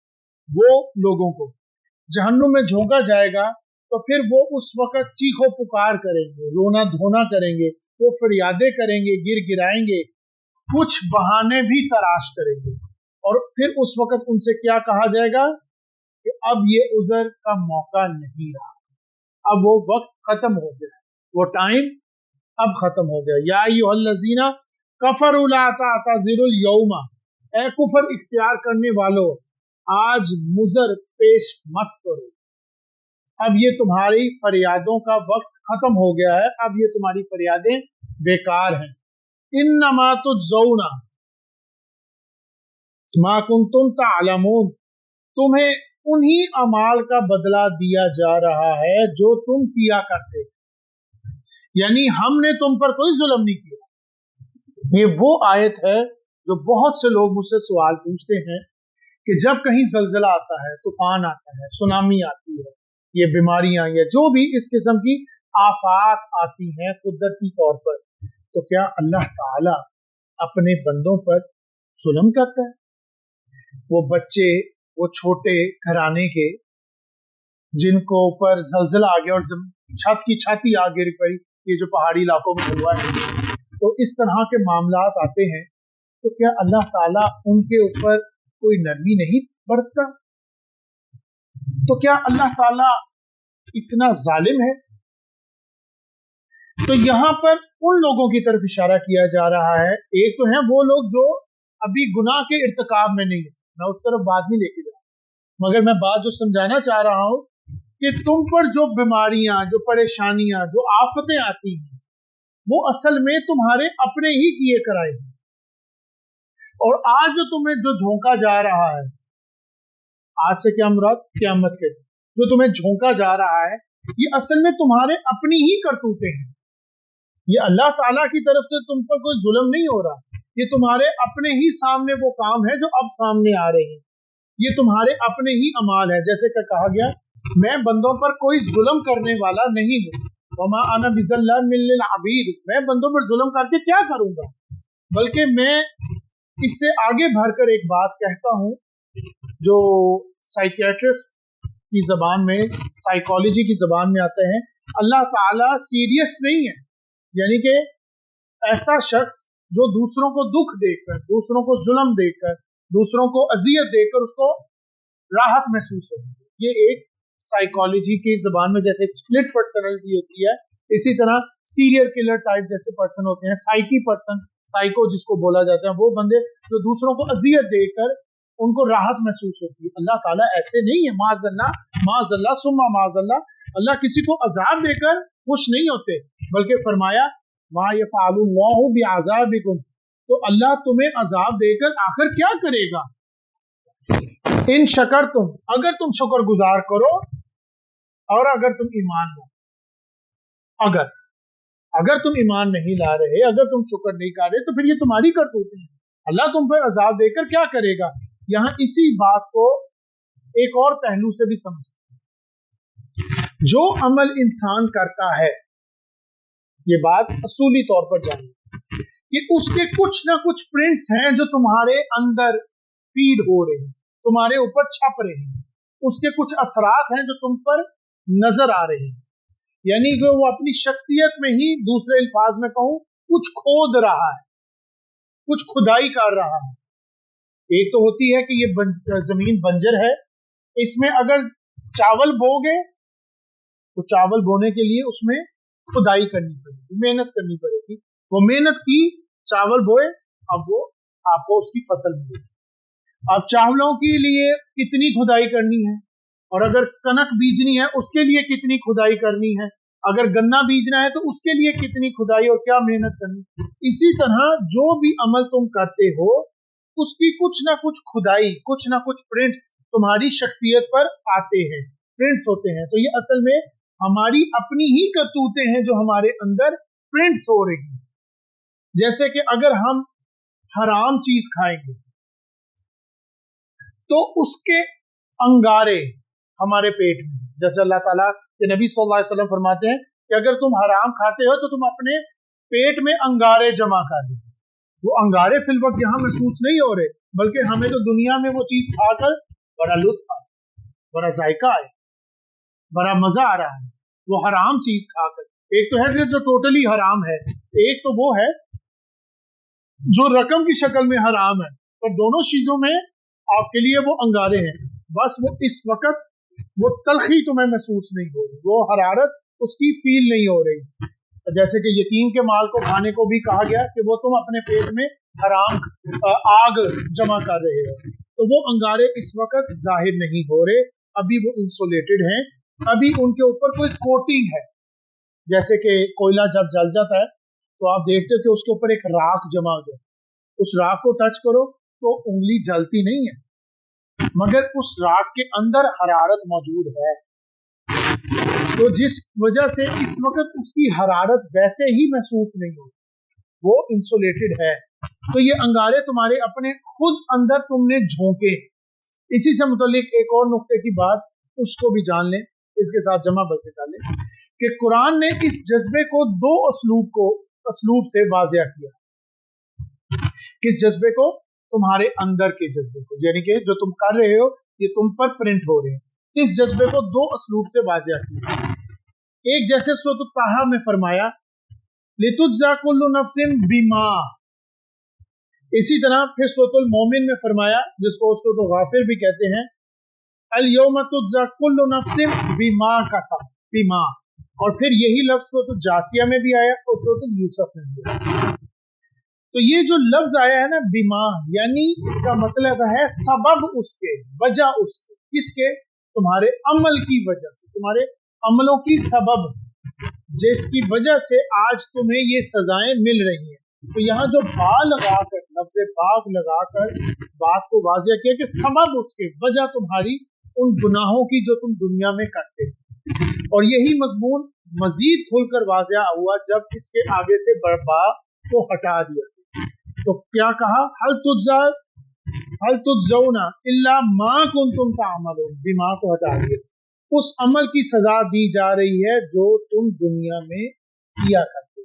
वो लोगों को जहन्नुम में झोंका जाएगा, तो फिर वो उस वक्त चीखो पुकार करेंगे, रोना धोना करेंगे, वो फरियादें करेंगे, गिर गिराएंगे, कुछ बहाने भी तलाश करेंगे, और फिर उस वक्त उनसे क्या कहा जाएगा कि अब ये उज़र का मौका नहीं रहा, अब वो वक्त खत्म हो गया, वो टाइम अब खत्म हो गया। या अय्युहल्लज़ीना कफरू ला तातज़िरुल यौमा, ए कुफर इख्तियार करने वालों, आज मुज़र पेश मत करो, अब ये तुम्हारी फरियादों का वक्त खत्म हो गया है, अब ये तुम्हारी फरियादें बेकार हैं। इन्नमा तुजज़ौना मा कुंतुम तअलमून, तुम्हें उन्हीं अमाल का बदला दिया जा रहा है जो तुम किया करते, यानी हमने तुम पर कोई जुल्म नहीं किया। ये वो आयत है जो बहुत से लोग मुझसे सवाल पूछते हैं कि जब कहीं जलजला आता है, तूफान आता है, सुनामी आती है, ये बीमारियां या जो भी इस किस्म की आफात आती हैं कुदरती तौर पर, तो क्या अल्लाह ताला अपने बंदों पर जुल्म करता है? वो बच्चे, वो छोटे घराने के जिनको ऊपर जलजला आ गया और छत की छाती आ गिर पड़ी, ये जो पहाड़ी इलाकों में हुआ है, तो इस तरह के मामलात आते हैं, तो क्या अल्लाह ताला उनके ऊपर कोई नरमी नहीं बरतता? तो क्या अल्लाह ताला इतना जालिम है? तो यहां पर उन लोगों की तरफ इशारा किया जा रहा है। एक तो है वो लोग जो अभी गुनाह के इर्तिकाब में नहीं है, मैं उस तरफ बात नहीं लेके जा रहा, मगर मैं बात जो समझाना चाह रहा हूं कि तुम पर जो बीमारियां, जो परेशानियां, जो आफतें आती हैं, वो असल में तुम्हारे अपने ही किए कराए हैं। और आज जो तुम्हें जो झोंका जा रहा है, आज से क्या मुराद, क़यामत के जो तुम्हें झोंका जा रहा है, ये असल में तुम्हारे अपनी ही करतूतें हैं। ये अल्लाह ताला की तरफ से तुम पर कोई जुल्म नहीं हो रहा, ये तुम्हारे अपने ही सामने वो काम है जो अब सामने आ रहे हैं, ये तुम्हारे अपने ही अमाल है। जैसे कि कहा गया, मैं बंदों पर कोई जुल्म करने वाला नहीं हूँ, वमा अना बिज़ल्लामिन लिल अबीद, मैं बंदों पर जुल्म करके क्या करूंगा, बल्कि मैं इससे आगे बढ़कर एक बात कहता हूँ जो साइकियाट्रिस्ट की जबान में, साइकोलॉजी की जबान में आते हैं। अल्लाह ताला सीरियस नहीं है, यानी कि ऐसा शख्स जो दूसरों को दुख देकर, दूसरों को जुल्म देकर, दूसरों को अजियत देकर उसको राहत महसूस होती है, ये एक साइकोलॉजी की जबान में जैसे स्प्लिट पर्सनैलिटी होती है, इसी तरह सीरियल किलर टाइप जैसे पर्सन होते हैं, साइकी पर्सन, साइको जिसको बोला जाता है, वो बंदे जो दूसरों को अजियत देकर उनको राहत महसूस होती है। अल्लाह ताला ऐसे नहीं है, माज़अल्लाह सुम्मा माज़अल्लाह, अल्लाह किसी को अजाब देकर खुश नहीं होते, बल्कि फरमाया मा यफ़अलुल्लाहु बिअज़ाबिकुम, तो अल्लाह तुम्हें अजाब देकर आखिर क्या करेगा, इन शकर तुम, अगर तुम शुक्रगुजार करो और अगर तुम ईमान लो। अगर तुम ईमान नहीं ला रहे, अगर तुम शुक्र नहीं कर रहे, तो फिर ये तुम्हारी करतूतें हैं, अल्लाह तुम पर अजाब देकर क्या करेगा। यहां इसी बात को एक और पहलू से भी समझते हैं, जो अमल इंसान करता है, ये बात असूली तौर पर जानिए कि उसके कुछ ना कुछ प्रिंट्स हैं जो तुम्हारे अंदर फीड हो रहे हैं, तुम्हारे ऊपर छप रहे हैं, उसके कुछ असरात हैं जो तुम पर नजर आ रहे हैं, यानी कि वो अपनी शख्सियत में ही, दूसरे अल्फाज में कहूं, कुछ खोद रहा है, कुछ खुदाई कर रहा है। एक तो होती है कि ये जमीन बंजर है, इसमें अगर चावल बोगे तो चावल बोने के लिए उसमें खुदाई करनी पड़ेगी, मेहनत करनी पड़ेगी, वो मेहनत की, चावल बोए, अब वो आपको उसकी फसल मिलेगी। अब चावलों के लिए कितनी खुदाई करनी है, और अगर कनक बीजनी है उसके लिए कितनी खुदाई करनी है, अगर गन्ना बीजना है तो उसके लिए कितनी खुदाई और क्या मेहनत करनी। इसी तरह जो भी अमल तुम करते हो उसकी कुछ ना कुछ खुदाई, कुछ ना कुछ प्रिंट्स तुम्हारी शख्सियत पर आते हैं, प्रिंट्स होते हैं। तो ये असल में हमारी अपनी ही करतूतें हैं जो हमारे अंदर प्रिंट्स हो रही हैं। जैसे कि अगर हम حرام چیز کھائیں گے تو اس کے انگارے ہمارے پیٹ میں، جیسے اللہ تعالیٰ کے نبی صلی اللہ علیہ وسلم فرماتے ہیں کہ اگر تم حرام کھاتے ہو تو تم اپنے پیٹ میں انگارے جمع کر لو. وہ انگارے فی الوقت یہاں محسوس نہیں ہو رہے، بلکہ ہمیں تو دنیا میں وہ چیز کھا کر بڑا لطف آئے، بڑا ذائقہ آئے، بڑا مزہ آ رہا ہے وہ حرام چیز کھا کر. ایک تو ہے کہ جو ٹوٹلی حرام ہے، ایک تو وہ ہے جو رقم کی شکل میں حرام ہے، اور دونوں چیزوں میں آپ کے لیے وہ انگارے ہیں. بس وہ اس وقت وہ تلخی تمہیں محسوس نہیں ہو رہی، وہ حرارت اس کی فیل نہیں ہو رہی. جیسے کہ یتیم کے مال کو کھانے کو بھی کہا گیا کہ وہ تم اپنے پیٹ میں حرام آگ جمع کر رہے ہو، تو وہ انگارے اس وقت ظاہر نہیں ہو رہے، ابھی وہ انسولیٹڈ ہیں، ابھی ان کے اوپر کوئی کوٹنگ ہے. جیسے کہ کوئلہ جب جل جاتا ہے تو آپ دیکھتے ہو کہ اس کے اوپر ایک راکھ جمع ہو گیا، اس راکھ کو ٹچ کرو تو انگلی جلتی نہیں ہے، مگر اس راکھ کے اندر حرارت موجود ہے. تو جس وجہ سے اس وقت اس کی حرارت ویسے ہی محسوس نہیں ہوتی، وہ انسولیٹڈ ہے. تو یہ انگارے تمہارے اپنے خود اندر تم نے جھونکے. اسی سے متعلق ایک اور نقطے کی بات، اس کو بھی جان لیں، اس کے ساتھ جمع بلکہ ڈالیں کہ قرآن نے اس جذبے کو دو اسلوب سے واضح کیا. کس جذبے کو؟ تمہارے اندر کے جذبے کو، یعنی کہ جو تم کر رہے ہو یہ تم پر پرنٹ ہو رہے ہیں. اس جذبے کو دو اسلوب سے واضح کیا. ایک جیسے سورۃ الطٰہٰ میں فرمایا لِتُجْزَىٰ كُلُّ نَفْسٍ بِمَا، اسی طرح پھر سورۃ المومن میں فرمایا، جس کو سورۃ الغافر بھی کہتے ہیں، الْيَوْمَ تُجْزَىٰ كُلُّ نَفْسٍ بِمَا كَسَبَتْ بِمَا، اور پھر یہی لفظ سورۃ الجاثیہ میں بھی آیا اور سورۃ یوسف میں بھی آیا. تو یہ جو لفظ آیا ہے نا بیما، یعنی اس کا مطلب ہے سبب اس کے، وجہ اس کے، کس کے؟ تمہارے عمل کی وجہ سے، تمہارے عملوں کی سبب، جس کی وجہ سے آج تمہیں یہ سزائیں مل رہی ہیں. تو یہاں جو با لگا کر، لفظ باغ لگا کر بات کو واضح کیا کہ سبب اس کے، وجہ تمہاری ان گناہوں کی جو تم دنیا میں کرتے تھے. اور یہی مضمون مزید کھل کر واضح ہوا جب اس کے آگے سے با کو ہٹا دیا. تو کیا کہا؟ هل تجزون الا ما کنتم تعملون، بما کو ہٹا دیا، اس عمل کی سزا دی جا رہی ہے جو تم دنیا میں کیا کرتے.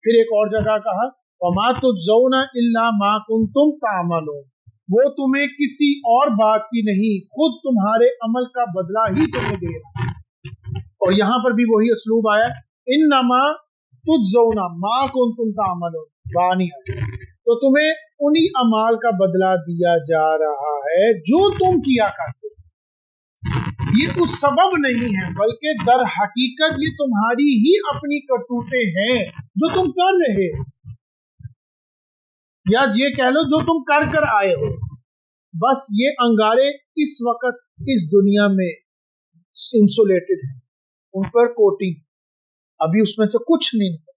پھر ایک اور جگہ کہا وما تجزون الا ما کنتم تعملون، وہ تمہیں کسی اور بات کی نہیں، خود تمہارے عمل کا بدلہ ہی تمہیں دے رہا. اور یہاں پر بھی وہی اسلوب آیا انما تجزون ما کنتم تعملون، بانی ہے، تو تمہیں انہی اعمال کا بدلہ دیا جا رہا ہے جو تم کیا کرتے. یہ اس سبب نہیں ہے، بلکہ در حقیقت یہ تمہاری ہی اپنی کرتوتیں ہیں جو تم کر رہے ہو، یا یہ کہہ لو جو تم کر کر آئے ہو. بس یہ انگارے اس وقت اس دنیا میں انسولیٹڈ ہیں، ان پر کوٹنگ، ابھی اس میں سے کچھ نہیں نکلا.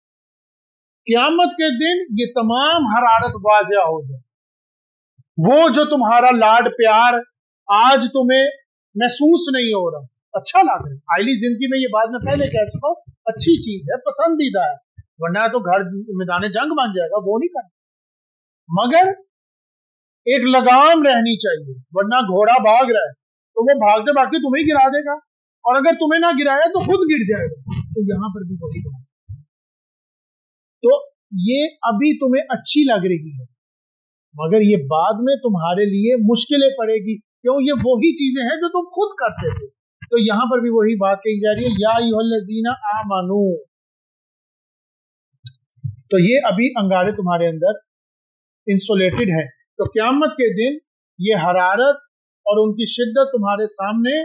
قیامت کے دن یہ تمام حرارت واضح ہو جائے. وہ جو تمہارا لاڈ پیار آج تمہیں محسوس نہیں ہو رہا، اچھا لگ رہا ہے، آئلی زندگی میں یہ بات میں پہلے کہہ چکا ہوں، اچھی چیز ہے، پسندیدہ ہے، ورنہ تو گھر میدان جنگ بن جائے گا، وہ نہیں کرنا. مگر ایک لگام رہنی چاہیے، ورنہ گھوڑا بھاگ رہا ہے تو وہ بھاگتے بھاگتے تمہیں گرا دے گا، اور اگر تمہیں نہ گرایا تو خود گر جائے گا. تو یہاں پر بھی وہی بات، تو یہ ابھی تمہیں اچھی لگ رہی ہے، مگر یہ بعد میں تمہارے لیے مشکلیں پڑے گی، کیوں؟ یہ وہی چیزیں ہیں جو تم خود کرتے تھے. تو یہاں پر بھی وہی بات کہی جا رہی ہے یا ایھا الذین آمنو. تو یہ ابھی انگارے تمہارے اندر انسولیٹڈ ہیں. تو قیامت کے دن یہ حرارت اور ان کی شدت تمہارے سامنے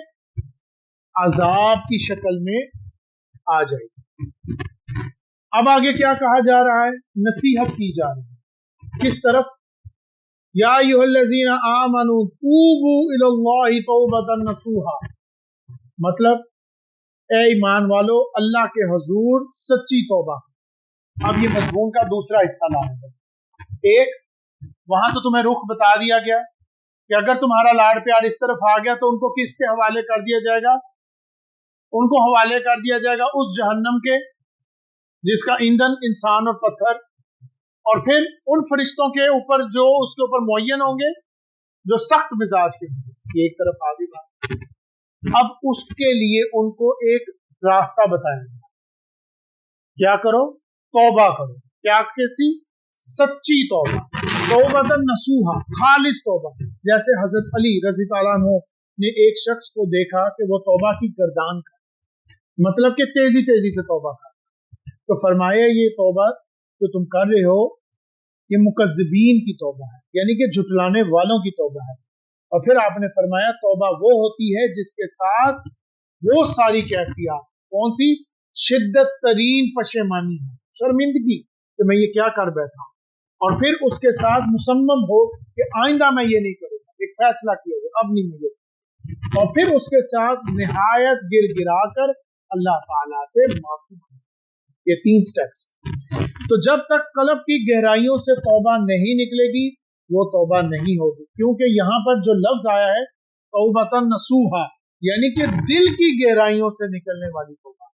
عذاب کی شکل میں آ جائے گی. اب آگے کیا کہا جا رہا ہے؟ نصیحت کی جا رہی ہے. کس طرف؟ یا ایھا الذین آمنوا توبوا الی اللہ توبۃ نصوحا، مطلب اے ایمان والو اللہ کے حضور سچی توبہ. اب یہ مضمون کا دوسرا حصہ لانے گا. ایک، وہاں تو تمہیں رخ بتا دیا گیا کہ اگر تمہارا لاڈ پیار اس طرف آ گیا تو ان کو کس کے حوالے کر دیا جائے گا؟ ان کو حوالے کر دیا جائے گا اس جہنم کے جس کا ایندھن انسان اور پتھر और फिर उन फरिश्तों के ऊपर जो उसके ऊपर मुअय्यन होंगे जो सख्त मिजाज के होंगे। ये एक तरफ आगे बात। अब उसके लिए उनको एक रास्ता बताया, क्या करो, तौबा करो। क्या कैसी? सच्ची तौबा, तौबतन नसूहा, खालिस तौबा। जैसे हजरत अली रज़ी अल्लाह अन्हु ने एक शख्स को देखा कि वो तौबा की गर्दान कर, मतलब कि तेजी तेजी से तौबा कर, तो फरमाया ये तौबा जो तुम कर रहे हो ये मुकज़्ज़बीन की तौबा है, यानी कि झुटलाने वालों की तौबा है। और फिर आपने फरमाया तौबा वो होती है जिसके साथ वो सारी कैफियत, कौन सी? शिद्दत तरीन पशेमानी है, शर्मिंदगी कि मैं ये क्या कर बैठा, और फिर उसके साथ मुसम्मम हो कि आइंदा मैं ये नहीं करूंगा, एक फैसला किया हो अब नहीं मुझे, और फिर उसके साथ निहायत गिर गिरा कर अल्लाह ताला से माफी। ये 3 स्टेप्स। तो जब तक कल्ब की गहराइयों से तौबा नहीं निकलेगी वो तौबा नहीं होगी, क्योंकि यहाँ पर जो लफ्ज आया है तौबतन नसूहा, यानी कि दिल की गहराइयों से निकलने वाली तौबा,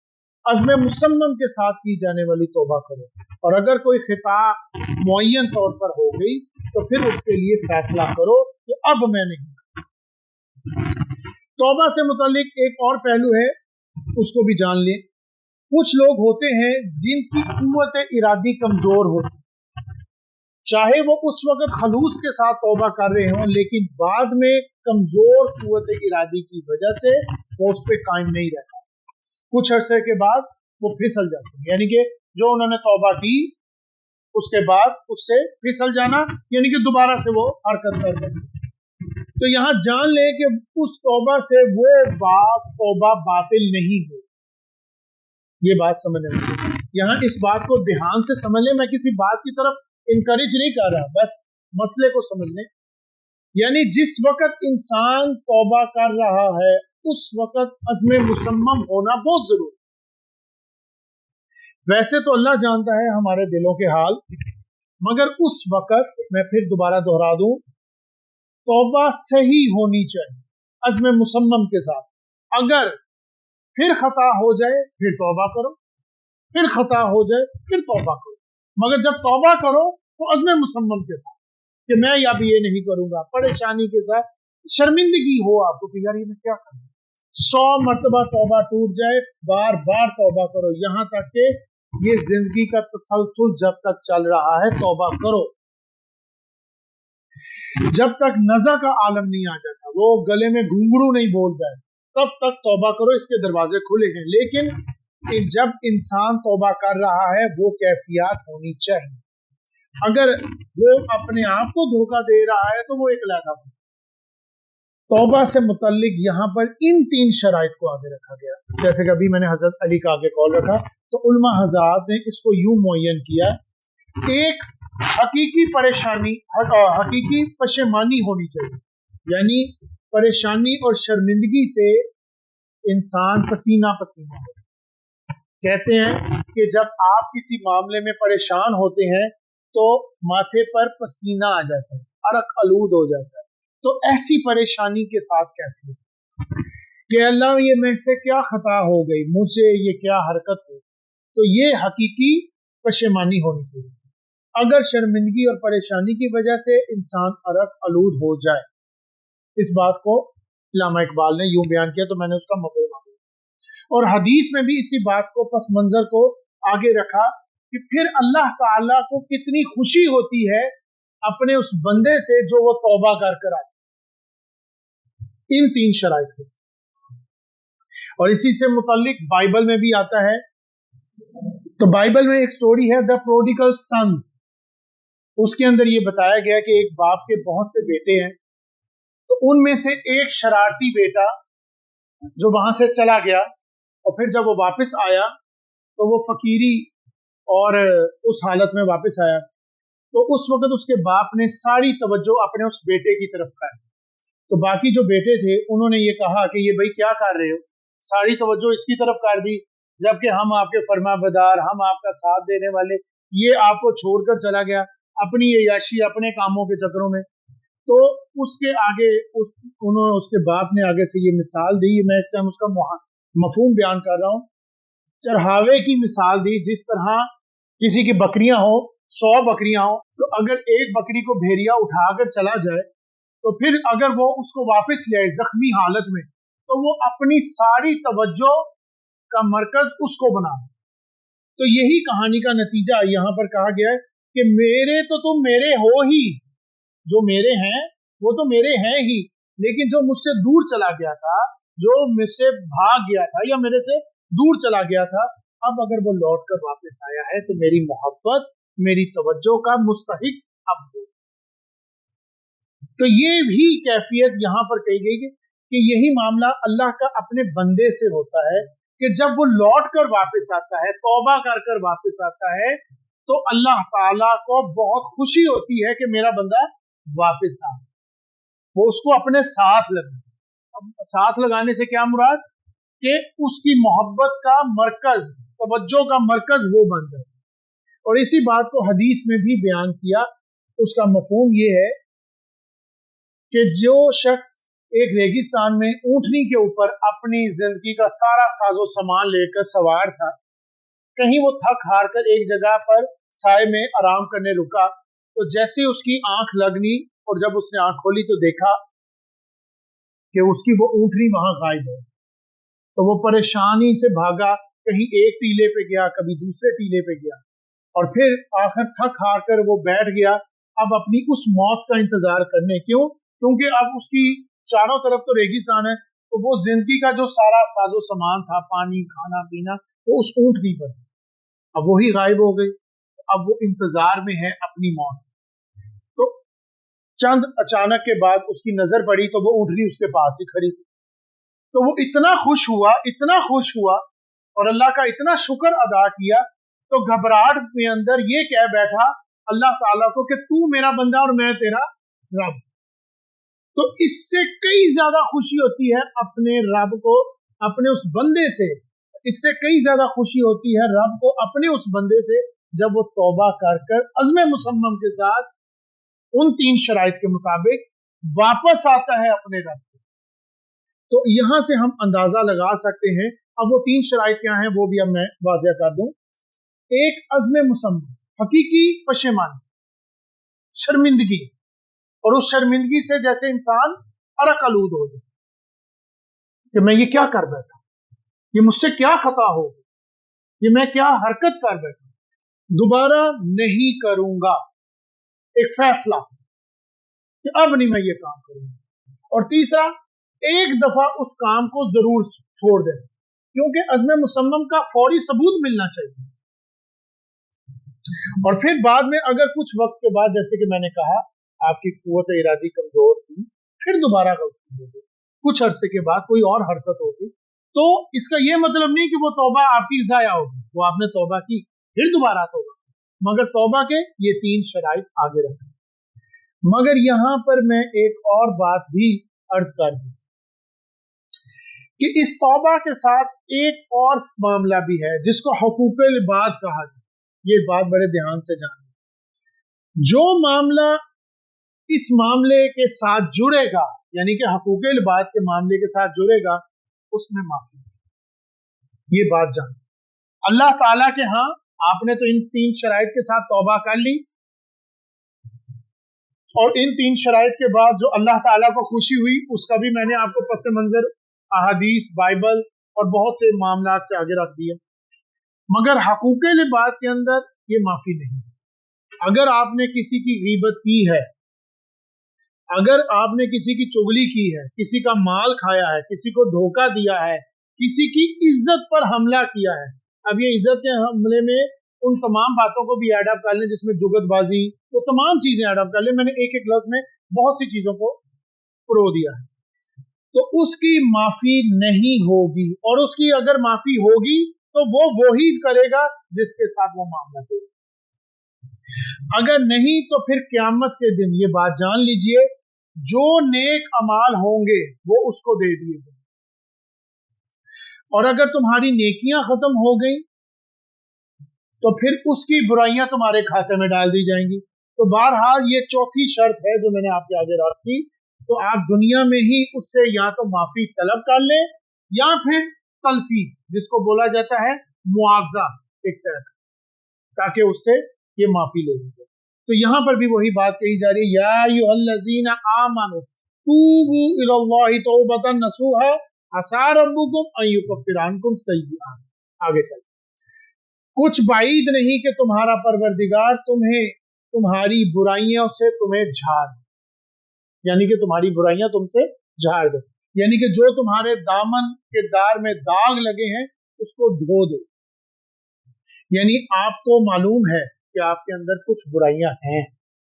अज़्म मुसम्मम के साथ की जाने वाली तौबा करो। और अगर कोई खिता मुअय्यन तौर पर हो गई तो फिर उसके लिए फैसला करो कि अब मैं नहीं। तौबा से मुतालिक एक और पहलू है, उसको भी जान लें। कुछ लोग होते हैं जिनकी कुव्वत इरादी कमजोर होती, चाहे वो उस वक्त खलूस के साथ तौबा कर रहे हों, लेकिन बाद में कमजोर कुव्वत इरादी की वजह से वो उस पर कायम नहीं रहता, कुछ अरसे के बाद वो फिसल जाते हैं। यानी कि जो उन्होंने तौबा की उसके बाद उससे फिसल जाना, यानी कि दोबारा से वो हरकत कर देना। तो यहां जान ले कि उस तौबा से वो बात तौबा बातिल नहीं हो। ये बात समझने में, यहाँ इस बात को ध्यान से समझ ले, मैं किसी बात की तरफ इनकरेज नहीं कर रहा, बस मसले को समझ ले। यानी जिस वक्त इंसान तौबा कर रहा है उस वक्त अज़्म मुसम्मम होना बहुत जरूरी। वैसे तो अल्लाह जानता है हमारे दिलों के हाल, मगर उस वक्त मैं फिर दोबारा दोहरा दूं, तौबा सही होनी चाहिए अज़्म मुसम्मम के साथ। अगर फिर खता हो जाए फिर तौबा करो, फिर खता हो जाए फिर तौबा करो, मगर जब तौबा करो तो अज़्म मुसम्मम के साथ कि मैं अब ये नहीं करूंगा, परेशानी के साथ, शर्मिंदगी हो आपको कि यार ये मैं क्या करूं। 100 मरतबा तौबा टूट जाए, बार बार तौबा करो, यहां तक कि ये जिंदगी का तसलसल जब तक चल रहा है तौबा करो, जब तक नज़ा का आलम नहीं आ जाता, वो गले में घुंघरू नहीं बोल जाए, तब तक तौबा करो, इसके दरवाजे खुले हैं। लेकिन जब इंसान तौबा कर रहा है वो कैफियत होनी चाहिए। अगर वो अपने आप को धोखा दे रहा है तो वो एक अलग बात। तौबा से मुतल्लिक यहाँ पर इन 3 शराइत को आगे रखा गया, जैसे कि अभी मैंने हजरत अली का आगे कॉल रखा, तो उलमा हज़रात ने इसको यूं मुअय्यन किया, एक हकीकी परेशानी, हकीकी पशेमानी होनी चाहिए, यानी परेशानी और शर्मिंदगी से इंसान पसीना पसीना हो। कहते हैं कि जब आप किसी मामले में परेशान होते हैं तो माथे पर पसीना आ जाता है, अरक आलूद हो जाता है, तो ऐसी परेशानी के साथ कहते हैं कि अल्लाह ये मेरे से क्या खता हो गई, मुझसे ये क्या हरकत हो, तो ये हकीकी पशेमानी होनी चाहिए। अगर शर्मिंदगी और परेशानी की वजह से इंसान अरक आलूद हो जाए, इस बात को अल्लामा इकबाल ने यूं बयान किया, तो मैंने उसका मफहूम आ गया। और हदीस में भी इसी बात को, पस मंजर को आगे रखा कि फिर अल्लाह ताला को कितनी खुशी होती है अपने उस बंदे से जो वो तौबा कर आए, इन 3 शराइत के साथ। और इसी से मुताल्लिक बाइबल में भी आता है, तो बाइबल में एक स्टोरी है द प्रोडिगल सन्स, उसके अंदर ये बताया गया कि एक बाप के बहुत से बेटे हैं, तो उनमें से एक शरारती बेटा जो वहां से चला गया, और फिर जब वो वापस आया तो वो फकीरी और उस हालत में वापस आया, तो उस वक्त उसके बाप ने सारी तवज्जो अपने उस बेटे की तरफ कर, तो बाकी जो बेटे थे उन्होंने ये कहा कि ये भाई क्या कर रहे हो, सारी तवज्जो इसकी तरफ कर दी, जबकि हम आपके फरमाबरदार, हम आपका साथ देने वाले, ये आपको छोड़कर चला गया अपनी याशी अपने कामों के चक्रों में। तो उसके आगे उन्होंने, उसके बाप ने आगे से ये मिसाल दी, मैं इस टाइम उसका मफहूम बयान कर रहा हूँ, चढ़ावे की मिसाल दी, जिस तरह किसी की बकरियां हो 100 बकरियां हो, तो अगर एक बकरी को भेड़िया उठाकर चला जाए, तो फिर अगर वो उसको वापस ले आए जख्मी हालत में, तो वो अपनी सारी तवज्जो का मरकज उसको बना। तो यही कहानी का नतीजा यहाँ पर कहा गया है कि मेरे तो तुम मेरे हो ही, जो मेरे हैं वो तो मेरे हैं ही, लेकिन जो मुझसे दूर चला गया था, जो मुझसे भाग गया था या मेरे से दूर चला गया था, अब अगर वो लौट कर वापस आया है तो मेरी मोहब्बत, मेरी तवज्जो का मुस्तहिक अब हो। तो ये भी कैफियत यहाँ पर कही गई कि यही मामला अल्लाह का अपने बंदे से होता है कि जब वो लौट कर वापस आता है, तौबा कर कर वापस आता है, तो अल्लाह ताला को बहुत खुशी होती है कि मेरा बंदा वापस आ, वो उसको अपने साथ लगे। अब साथ लगाने से क्या मुराद कि उसकी मोहब्बत का मरकज, तवज्जो का मरकज वो बन जाए। और इसी बात को हदीस में भी बयान किया। उसका मफहूम ये है कि जो शख्स एक रेगिस्तान में ऊंटनी के ऊपर अपनी जिंदगी का सारा साजो सामान लेकर सवार था, कहीं वो थक हार कर एक जगह पर साए में आराम करने रुका, तो जैसे उसकी आंख लगनी और जब उसने आंख खोली तो देखा कि उसकी वो ऊंटनी वहां गायब है। तो वो परेशानी से भागा, कहीं एक टीले पे गया, कभी दूसरे टीले पे गया, और फिर आखिर थक हार कर वो बैठ गया अब अपनी उस मौत का इंतजार करने। क्यों? क्योंकि अब उसकी चारों तरफ तो रेगिस्तान है, तो वो जिंदगी का जो सारा साजो सामान था, पानी खाना पीना, वो उस ऊंटनी पर, अब वही गायब हो गई। अब वो इंतजार में है अपनी मौत। तो चंद अचानक के बाद उसकी नजर पड़ी तो वो ऊंटनी उसके पास ही खड़ी थी। तो वो इतना खुश हुआ, इतना खुश हुआ और अल्लाह का इतना शुक्र अदा किया, तो घबराहट में अंदर ये कह बैठा अल्लाह ताला को कि तू मेरा बंदा और मैं तेरा रब। तो इससे कई ज्यादा खुशी होती है अपने रब को अपने उस बंदे से, इससे कई ज्यादा खुशी होती है रब को अपने उस बंदे से जब वो तौबा कर कर अज़्म मुसम्मम के साथ उन 3 शराइत के मुताबिक वापस आता है अपने रब को। तो यहां से हम अंदाजा लगा सकते हैं। अब वो 3 शराइत क्या हैं वो भी अब मैं वाज़ेह कर दूं। एक अज़्म मुसम्मम, हकीकी पशेमानी, शर्मिंदगी, और उस शर्मिंदगी से जैसे इंसान अरक आलूद हो जाए कि मैं ये क्या कर बैठा, ये मुझसे क्या खता हो, ये मैं क्या हरकत कर बैठा, दोबारा नहीं करूंगा। एक फैसला कि अब नहीं मैं ये काम करूंगा। और तीसरा, एक दफा उस काम को जरूर छोड़ देना, क्योंकि अज़्म मुसम्मम का फौरी सबूत मिलना चाहिए। और फिर बाद में अगर कुछ वक्त के बाद, जैसे कि मैंने कहा, आपकी कुव्वत इरादी कमजोर थी, फिर दोबारा गलती हो गई, कुछ अरसे के बाद कोई और हरकत हो गई, तो इसका यह मतलब नहीं कि वो तौबा आपकी ज़ाया होगी। वो आपने तौबा की, फिर दोबारा तौबा, मगर तौबा के ये 3 शराइत आगे रखें। मगर यहां पर मैं एक और बात भी अर्ज कर दूं कि इस तौबा के साथ एक और मामला भी है जिसको हुकूकुल इबाद कहा जाए। ये बात बड़े ध्यान से जाने, जो मामला इस मामले के साथ जुड़ेगा, यानी कि हुकूकुल इबाद के मामले के साथ जुड़ेगा, उसमें माफी, ये बात जान। अल्लाह ताला के हां आपने तो इन 3 शराइत के साथ तौबा कर ली, और इन 3 शराइत के बाद जो अल्लाह ताला को खुशी हुई उसका भी मैंने आपको पस मंजर अहादीस, बाइबल और बहुत से मामलात से आगे रख दिए। मगर हुकूकुल इबाद के अंदर ये माफी नहीं। अगर आपने किसी की गीबत की है, अगर आपने किसी की चुगली की है, किसी का माल खाया है, किसी को धोखा दिया है, किसी की इज्जत पर हमला किया है, अब ये इज्जत के हमले में उन तमाम बातों को भी एडअप कर लें जिसमें जुगतबाजी, वो तमाम चीजें एडअप कर लें, मैंने एक एक लफ्ज में बहुत सी चीजों को परो दिया है, तो उसकी माफी नहीं होगी। और उसकी अगर माफी होगी तो वो ही करेगा जिसके साथ वो मामला हो। अगर नहीं तो फिर क़यामत के दिन ये बात जान लीजिए, जो नेक अमाल होंगे वो उसको दे दिए जाएंगे, और अगर तुम्हारी नेकियां खत्म हो गई तो फिर उसकी बुराइयां तुम्हारे खाते में डाल दी जाएंगी। तो बहरहाल ये चौथी शर्त है जो मैंने आपके आगे रखी। तो आप दुनिया में ही उससे या तो माफी तलब कर ले, या फिर तलफी, जिसको बोला जाता है मुआवजा, एक तरह, ताकि उससे ये माफी ले लेंगे। तो यहाँ पर भी वही बात कही जा रही है, या अय्युहल्लज़ीना आमनू तूबू इलल्लाहि तौबतन नसूहा असा रब्बुकुम अन युकफ्फिर अन्कुम सय्यिआतिकुम। आगे चल, कुछ बाईद नहीं कि तुम्हारा परवरदिगार तुम्हें तुम्हारी बुराइयों से तुम्हें झाड़, यानी कि तुम्हारी बुराइयां तुमसे झाड़ दे, यानी कि जो तुम्हारे दामन किरदार में दाग लगे हैं उसको धो दे। यानी आपको मालूम है कि आपके अंदर कुछ बुराइयां हैं,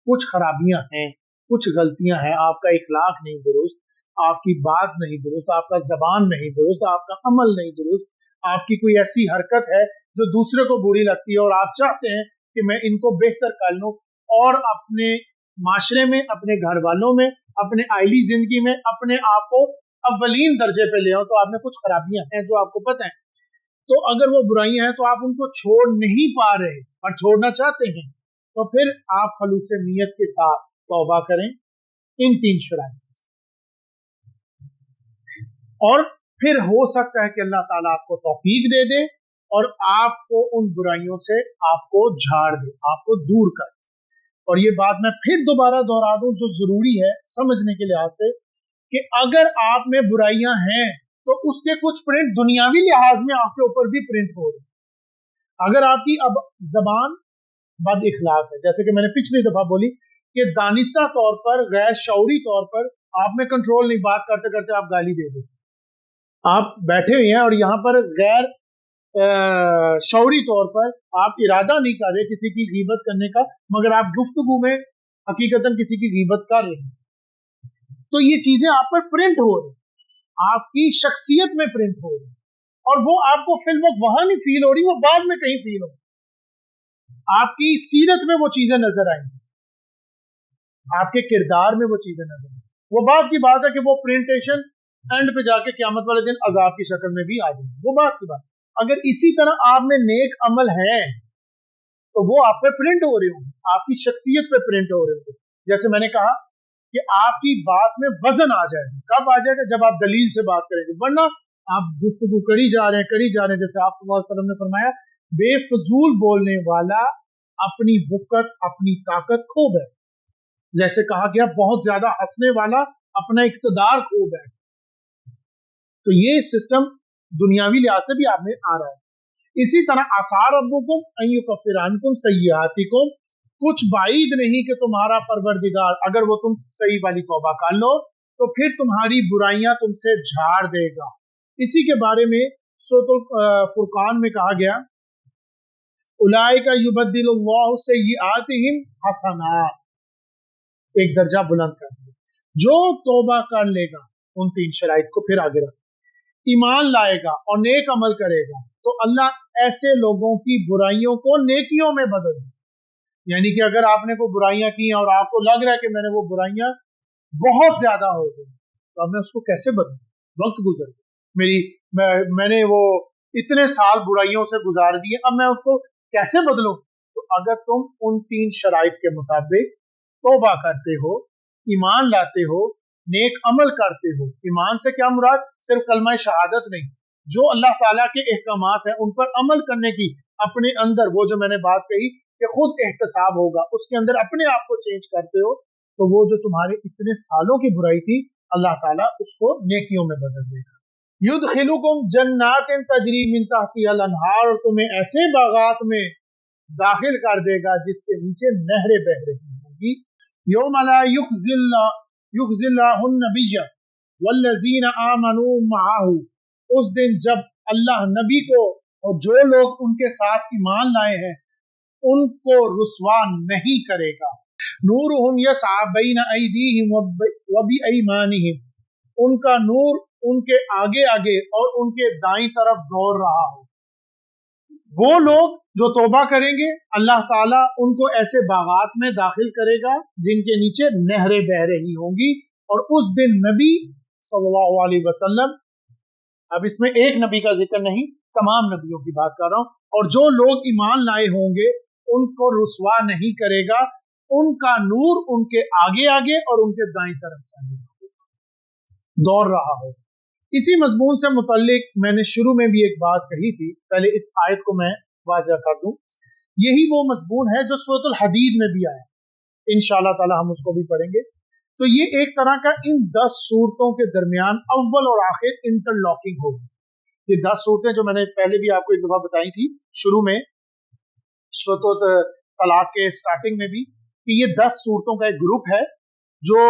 कुछ खराबियां हैं, कुछ गलतियां हैं, आपका इखलाक नहीं दुरुस्त, आपकी बात नहीं दुरुस्त, आपका जबान नहीं दुरुस्त, आपका अमल नहीं दुरुस्त, आपकी कोई ऐसी हरकत है जो दूसरे को बुरी लगती है और आप चाहते हैं कि मैं इनको बेहतर कर लूं और अपने माशरे में, अपने घर वालों में, अपने आइली जिंदगी में अपने आप को अव्वलीन दर्जे पे ले आओ, तो आप में कुछ खराबियां हैं जो आपको पता है। तो अगर वो बुराइयां हैं तो आप उनको छोड़ नहीं पा रहे और छोड़ना चाहते हैं, तो फिर आप खलूस नीयत के साथ तौबा करें इन 3 शराइत से, और फिर हो सकता है कि अल्लाह ताला आपको तौफीक दे दे और आपको उन बुराइयों से आपको झाड़ दे, आपको दूर कर दे। और ये बात मैं फिर दोबारा दोहरा दूं जो जरूरी है समझने के लिहाज से, कि अगर आप में बुराइयां हैं तो उसके कुछ प्रिंट दुनियावी लिहाज में आपके ऊपर भी प्रिंट हो रहे हैं। अगर आपकी अब जबान बद इखलाक है, जैसे कि मैंने पिछली दफा बोली कि दानिस्ता तौर पर, गैर शऊरी तौर पर आप में कंट्रोल नहीं, बात करते करते आप गाली दे देते, आप बैठे हुए हैं और यहाँ पर गैर शऊरी तौर पर आप इरादा नहीं कर रहे किसी की गीबत करने का, मगर आप गुफ्तगू में हकीकतन किसी की गीबत कर रहे हैं, तो ये चीजें आप पर प्रिंट हो रही, आपकी शख्सियत में प्रिंट हो रही, और वो आपको फिल्म वहां नहीं फील हो रही, वो बाद में कहीं फील हो रही, आपकी सीरत में वो चीजें नजर आएंगी, आपके किरदार में वो चीजें नजर आएंगी। वो बात की बात है कि वो प्रिंटेशन एंड पे जाके क़यामत वाले दिन अजाब की शक्ल में भी आ जाएगी, वो बात की बात। अगर इसी तरह आप में नेक अमल है तो वो आप पे प्रिंट हो रहे होंगे, आपकी शख्सियत पे प्रिंट हो रहे होंगे। जैसे मैंने कहा कि आपकी बात में वजन आ जाएगा, कब आ जाएगा? जब आप दलील से बात करेंगे, वरना आप गुफ्तगू करी जा रहे हैं, जैसे आप सल्लल्लाहु अलैहि वसल्लम ने फरमाया, बेफजूल बोलने वाला अपनी बुकत, अपनी ताकत खो बैठे, जैसे कहा गया बहुत ज्यादा हंसने वाला अपना इख्तिदार खो बैठे। तो ये सिस्टम दुनियावी लिहाज से भी आप में आ रहा है। इसी तरह आसार रब्बुकुम अन युकफ्फिर अन्कुम सय्यिआतिकुम, कुछ बाईद नहीं कि तुम्हारा परवरदिगार अगर वो तुम सही वाली तौबा कर लो तो फिर तुम्हारी बुराइयां तुमसे झाड़ देगा। इसी के बारे में सूरह फुरकान में कहा गया, उलाइका युबद्दिलुल्लाहु सय्यिआतिहिम हसनात, एक दर्जा बुलंद कर दिया। जो तौबा कर लेगा उन 3 शराइत को फिर आगे रख, ईमान लाएगा और नेक अमल करेगा, तो अल्लाह ऐसे लोगों की बुराइयों को नेकियों में बदल दे। यानी कि अगर आपने कोई बुराइयां की और आपको लग रहा है कि मैंने वो बुराइयां बहुत ज्यादा हो गई, तो अब मैं उसको कैसे बदलूं? वक्त गुजर गया, मैंने वो इतने साल बुराइयों से गुजार दिए, अब मैं उसको कैसे बदलूं? तो अगर तुम उन 3 शराइत के मुताबिक तौबा करते हो, ईमान लाते हो, नेक अमल करते हो, ईमान से क्या मुराद? सिर्फ कलमा शहादत नहीं, जो अल्लाह ताला के अहकामात हैं उन पर अमल करने की अपने अंदर, वो जो मैंने बात कही कि खुद एहतसाब होगा, उसके अंदर अपने आप को चेंज करते हो, तो वो जो तुम्हारे इतने सालों की बुराई थी अल्लाह ताला उसको नेकियों में बदल देगा। युदखिलुकुम जन्नातिन तजरी मिन तहतिहल अनहार, और तुम्हें ऐसे बागात में दाखिल कर देगा जिसके नीचे नहरें बह रही होंगी। यौम ला युखजिल्लाहुन नबिय्य वल्लज़ीना आमनू मअहू, उस दिन जब अल्लाह नबी को और जो लोग उनके साथ ईमान लाए हैं उनको रुसवा नहीं करेगा। नूरुहुम यसआ बैन अयदीहिम व बिअयमानिहिम, उनका नूर उनके आगे आगे और उनके दाईं तरफ दौड़ रहा हो। वो लोग जो तौबा करेंगे अल्लाह ताला उनको ऐसे बागात में दाखिल करेगा जिनके नीचे नहरें बह रही होंगी। और उस दिन नबी सल्लल्लाहु अलैहि वसल्लम, अब इसमें एक नबी का जिक्र नहीं, तमाम नबियों की बात कर रहा हूं, और जो लोग ईमान लाए होंगे उनको रुसवा नहीं करेगा, उनका नूर उनके आगे आगे और उनके दाईं तरफ दौड़ रहा हो। इसी मजमून से मुतल्लिक मैंने शुरू में भी एक बात कही थी, पहले इस आयत को मैं वाज़ह कर दूं यही वो मजमून है जो सूरतुल हदीद में भी आया, इंशाअल्लाह ताला हम उसको भी पढ़ेंगे। तो ये एक तरह का इन 10 सूरतों के दरमियान अव्वल और आखिर इंटरलॉकिंग होगी। ये 10 सूरतें जो मैंने पहले भी आपको एक दफा बताई थी शुरू में सूरत तलाक के स्टार्टिंग में भी, कि ये 10 सूरतों का एक ग्रुप है जो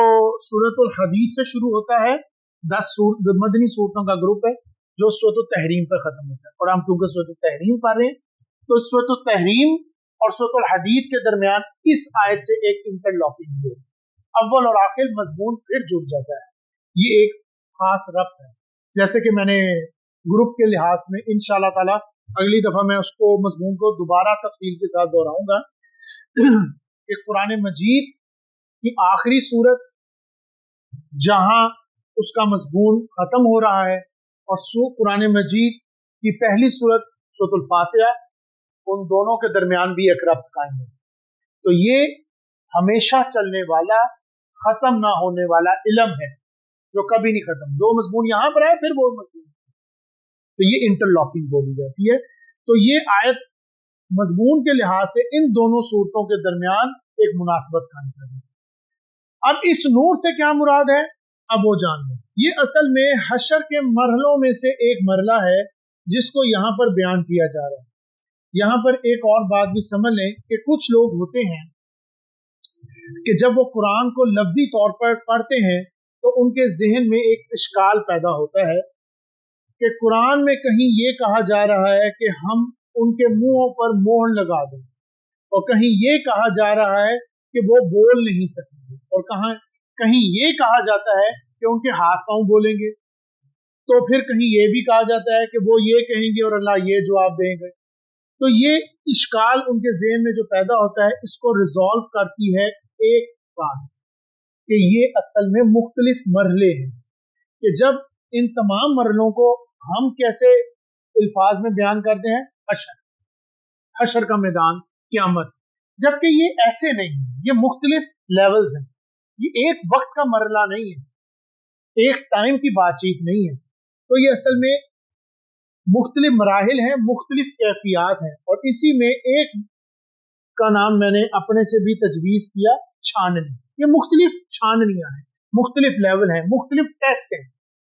सूरतुल हदीद से शुरू होता है। 10 मदनी सूरतों का ग्रुप है जो सूरतुल तहरीम पर खत्म होता है। और हम क्योंकि सूरतुल तहरीम पढ़ रहे हैं तो सूरतुल तहरीम और सूरतुल हदीद के दरमियान इस आयत से एक इंटरलॉकिंग है, अव्वल और आखिर मजमून फिर जुड़ जाता है। ये एक खास रब्त है। जैसे कि मैंने ग्रुप के लिहाज में इंशाअल्लाह ताला अगली दफा मैं उसको मजमून को दोबारा तफसील के साथ दोहराऊंगा कि कुरान मजीद की आखिरी सूरत जहां उसका मजमून खत्म हो रहा है और कुरान मजीद की पहली सूरत सूरतुल फातिहा, उन दोनों के दरमियान भी एक रब्त कायम है। तो ये हमेशा चलने वाला खत्म ना होने वाला इल्म है जो कभी नहीं खत्म। जो मजमून यहां पर है फिर वो मजमून, तो ये इंटरलॉकिंग बोली जाती है। तो ये आयत मजमून के लिहाज से इन दोनों सूरतों के दरमियान एक मुनासबत कायम कर रही है। अब इस नूर से क्या मुराद है, अब वो जान लें। ये असल में हशर के मरहलों में से एक मरला है जिसको यहाँ पर बयान किया जा रहा है। यहाँ पर एक और बात भी समझ लें कि कुछ लोग होते हैं कि जब वो कुरान को लफ्जी तौर पर पढ़ते हैं तो उनके जहन में एक इश्काल पैदा होता है कि कुरान में कहीं ये कहा जा रहा है कि हम उनके मुंहों पर मोहर लगा दें, और कहीं ये कहा जा रहा है कि वो बोल नहीं सकेंगे, और कहीं ये कहा जाता है कि उनके हाथ पांव बोलेंगे, तो फिर कहीं ये भी कहा जाता है कि वो ये कहेंगे और अल्लाह ये जवाब देंगे। तो ये इश्काल उनके ज़हन में जो पैदा होता है इसको रिजॉल्व करती है एक बात कि ये असल में मुख्तलिफ मरहले हैं, कि जब इन तमाम मरहलों को हम कैसे अल्फाज में बयान करते हैं, हशर का मैदान, क़यामत, जबकि ये ऐसे नहीं है, ये मुख्तलिफ लेवल्स हैं। ये एक वक्त का मरहला नहीं है, एक टाइम की बातचीत नहीं है। तो ये असल में मुख्तलिफ मराहिल हैं, मुख्तलिफ कैफियत हैं, और इसी में एक का नाम मैंने अपने से भी तजवीज़ किया, छाननी। ये मुख्तलिफ छाननियां हैं, मुख्तलिफ लेवल हैं, मुख्तलिफ टेस्ट हैं,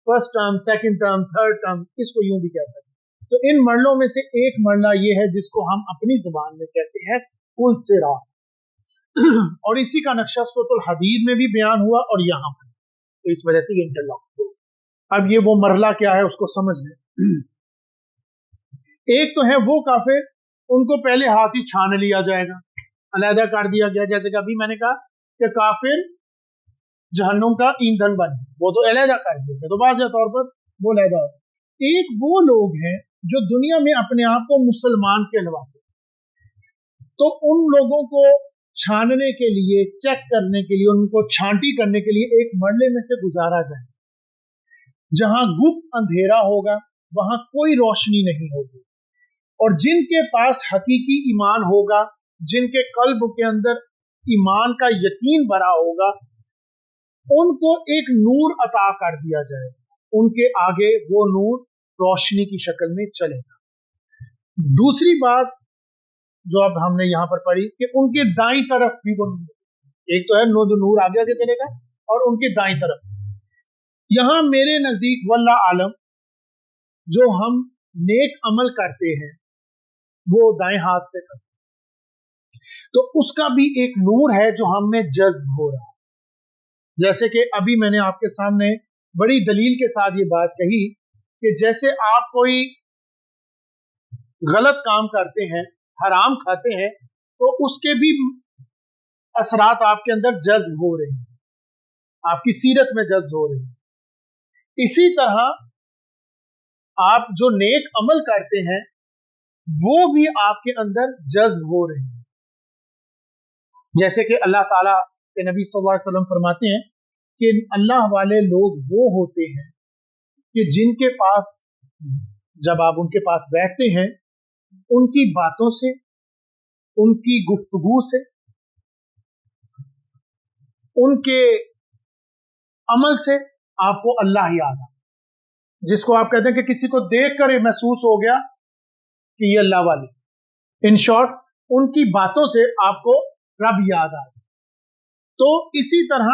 first term, second term, third term, इसको यूं भी कह सकते। तो इन मरलों में से एक मरला ये है जिसको हम अपनी जुबान में कहते हैं कुल सिरात और इसी का नक्शा सूरतुल हदीद में भी बयान हुआ और यहाँ पर, तो इस वजह से ये इंटरलॉक हुआ। अब ये वो मरला क्या है उसको समझ लें। एक तो है वो काफिर, उनको पहले हाथ ही छान लिया जाएगा, अलहदा कर दिया गया, जैसे कि अभी मैंने कहा कि काफिर जहन्नुम का ईंधन बने, वो तो अलहदा कर दिया, तो वाज़ेह तौर पर वो अलहदा हो। एक वो लोग हैं जो दुनिया में अपने आप को मुसलमान कहलवाते, तो उन लोगों को छानने के लिए, चेक करने के लिए, उनको छांटी करने के लिए एक मरले में से गुजारा जाए जहां गुप्त अंधेरा होगा, वहां कोई रोशनी नहीं होगी, और जिनके पास हकीकी ईमान होगा, जिनके कल्ब के अंदर ईमान का यकीन भरा होगा, उनको एक नूर अता कर दिया जाएगा, उनके आगे वो नूर रोशनी की शक्ल में चलेगा। दूसरी बात जो अब हमने यहां पर पढ़ी कि उनके दाईं तरफ भी वो नूर, एक तो है नूर आगे आगे चलेगा और उनके दाईं तरफ, यहां मेरे नजदीक वल्लाह आलम जो हम नेक अमल करते हैं वो दाएं हाथ से करते हैं, तो उसका भी एक नूर है जो हम में जज्ब हो रहा है। जैसे कि अभी मैंने आपके सामने बड़ी दलील के साथ ये बात कही कि जैसे आप कोई गलत काम करते हैं, हराम खाते हैं, तो उसके भी असरात आपके अंदर जज्ब हो रहे हैं, आपकी सीरत में जज्ब हो रहे हैं। इसी तरह आप जो नेक अमल करते हैं वो भी आपके अंदर जज्ब हो रहे हैं। जैसे कि अल्लाह ताला के नबी सल्लल्लाहु अलैहि वसल्लम फरमाते हैं कि अल्लाह वाले लोग वो होते हैं कि जिनके पास, जब आप उनके पास बैठते हैं, उनकी बातों से, उनकी गुफ्तगू से, उनके अमल से आपको अल्लाह याद आ, जिसको आप कहते हैं कि किसी को देखकर ये महसूस हो गया कि ये अल्लाह वाले। इन शॉर्ट उनकी बातों से आपको रब याद आए। तो इसी तरह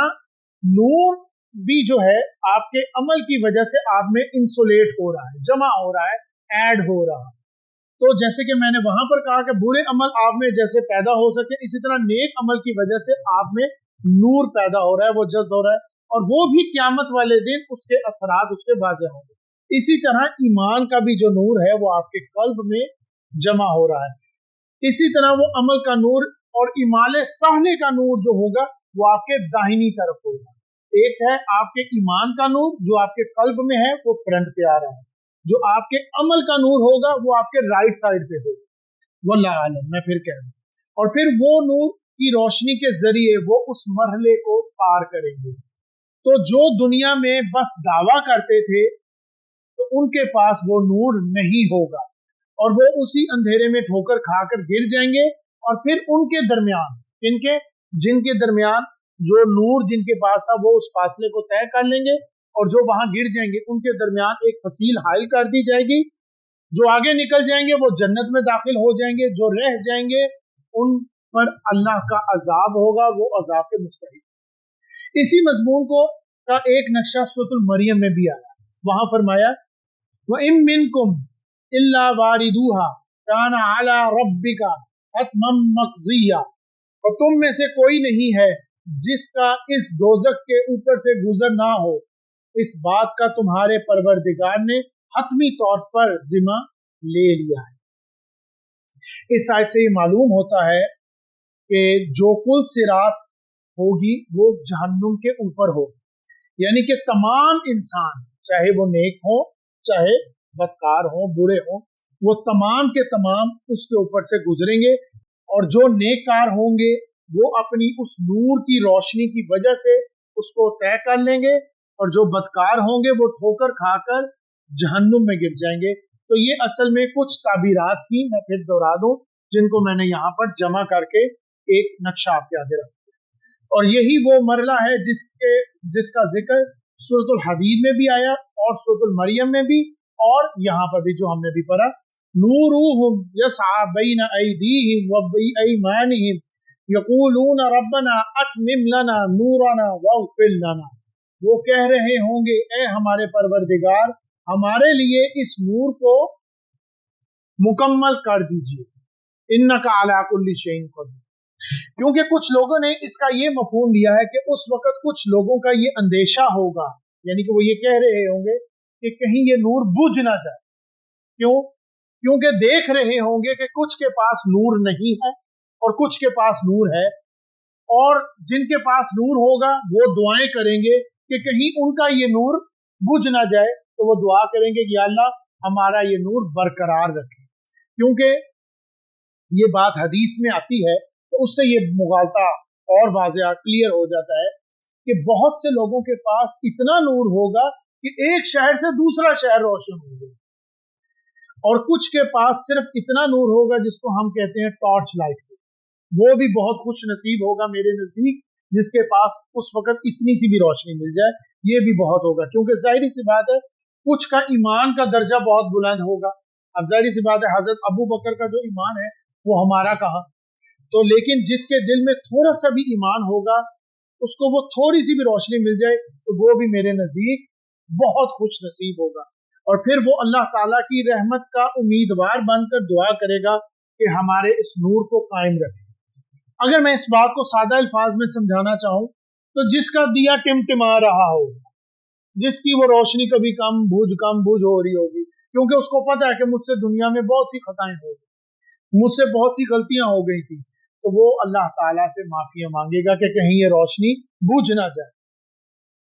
नूर भी जो है आपके अमल की वजह से आप में इंसुलेट हो रहा है, जमा हो रहा है, ऐड हो रहा है। तो जैसे कि मैंने वहां पर कहा कि बुरे अमल आप में जैसे पैदा हो सके, इसी तरह नेक अमल की वजह से आप में नूर पैदा हो रहा है, वो जज्ब हो रहा है, और वो भी क़यामत वाले दिन उसके असरात उसके वाज़ेह होंगे। इसी तरह ईमान का भी जो नूर है वो आपके कल्ब में जमा हो रहा है। इसी तरह वो अमल का नूर और इमाले सहने का नूर जो होगा वो आपके दाहिनी तरफ होगा। एक है आपके ईमान का नूर जो आपके कल्ब में है, वो फ्रंट पे आ रहा है। जो आपके अमल का नूर होगा वो आपके राइट साइड पे होगा। वल्लाह आलम, मैं फिर कह दूं। और फिर वो नूर की रोशनी के जरिए वो उस मरहले को पार करेंगे। तो जो दुनिया में बस दावा करते थे तो उनके पास वो नूर नहीं होगा, और वो उसी अंधेरे में ठोकर खाकर गिर जाएंगे। और फिर उनके दरमियान इनके जिनके दरमियान जो नूर जिनके पास था वो उस फासले को तय कर लेंगे, और जो वहां गिर जाएंगे उनके दरमियान एक फसील हाइल कर दी जाएगी। जो आगे निकल जाएंगे वो जन्नत में दाखिल हो जाएंगे, जो रह जाएंगे उन पर अल्लाह का अजाब होगा, वो अजाब के मुस्तहिक। इसी मजमून को का एक नक्शा सूरह मरियम में भी आया। वहां फरमाया व इम मिनकुम इल्ला वारिदूहा काना अला रब्बिका हतमम मक़ज़िया। और तुम में से कोई नहीं है जिसका इस दोज़ख के ऊपर से गुजर ना हो, इस बात का तुम्हारे परवरदिगार ने हतमी तौर पर जिम्मा ले लिया है। इस आयत से ये मालूम होता है कि जो कुल सिरात होगी वो जहन्नुम के ऊपर होगी, यानी कि तमाम इंसान चाहे वो नेक हो चाहे बदकार हो बुरे हो, वो तमाम के तमाम उसके ऊपर से गुजरेंगे। और जो नेककार होंगे वो अपनी उस नूर की रोशनी की वजह से उसको तय कर लेंगे, और जो बदकार होंगे वो ठोकर खाकर जहन्नुम में गिर जाएंगे। तो ये असल में कुछ ताबीरात थी, मैं फिर दोहरा दूं, जिनको मैंने यहाँ पर जमा करके एक नक्शा आपके आगे रखा। और यही वो मरला है जिसका जिक्र सूरह हदीद में भी आया और सूरह मरियम में भी, और यहाँ पर भी जो हमने भी पढ़ा, नूरुहुम यस्आ बैन अयदीहिम व बिअयमानिहिम यक़ूलून रब्बना अतमिम लना नूरना वग़फिर लना। वो कह रहे होंगे ए हमारे परवरदिगार, हमारे लिए इस नूर को मुकम्मल कर दीजिए, इन्नका अला कुल्ली शैइन क़दीर। क्योंकि कुछ लोगों ने इसका ये मफहूम लिया है कि उस वक्त कुछ लोगों का ये अंदेशा होगा, यानी कि वो ये कह रहे होंगे कि कहीं ये नूर बुझ ना जाए। क्यों? क्योंकि देख रहे होंगे कि कुछ के पास नूर नहीं है और कुछ के पास नूर है, और जिनके पास नूर होगा वो दुआएं करेंगे कि कहीं उनका ये नूर बुझ ना जाए। तो वो दुआ करेंगे कि अल्लाह हमारा ये नूर बरकरार रखे। क्योंकि ये बात हदीस में आती है तो उससे ये मुगालता और वाज़ेह क्लियर हो जाता है कि बहुत से लोगों के पास इतना नूर होगा कि एक शहर से दूसरा शहर रोशन होगा, और कुछ के पास सिर्फ इतना नूर होगा जिसको हम कहते हैं टॉर्च लाइट। वो भी बहुत खुश नसीब होगा मेरे नजदीक जिसके पास उस वक्त इतनी सी भी रोशनी मिल जाए, ये भी बहुत होगा। क्योंकि जाहिर सी बात है कुछ का ईमान का दर्जा बहुत बुलंद होगा। अब जाहिर सी बात है हजरत अबू बकर का जो ईमान है वो हमारा कहा, तो लेकिन जिसके दिल में थोड़ा सा भी ईमान होगा उसको वो थोड़ी सी भी रोशनी मिल जाए तो वो भी मेरे नजदीक बहुत खुश नसीब होगा। और फिर वो अल्लाह ताला की रहमत का उम्मीदवार बनकर दुआ करेगा कि हमारे इस नूर को कायम रखें। अगर मैं इस बात को सादा अल्फाज में समझाना चाहूं तो जिसका दिया टिमटिमा रहा होगा, जिसकी वो रोशनी कभी कम बुझ हो रही होगी, क्योंकि उसको पता है कि मुझसे दुनिया में बहुत सी खताएं हो गई, मुझसे बहुत सी गलतियां हो गई थी, तो वो अल्लाह ताला से माफिया मांगेगा कि कहीं ये रोशनी बुझ ना जाए।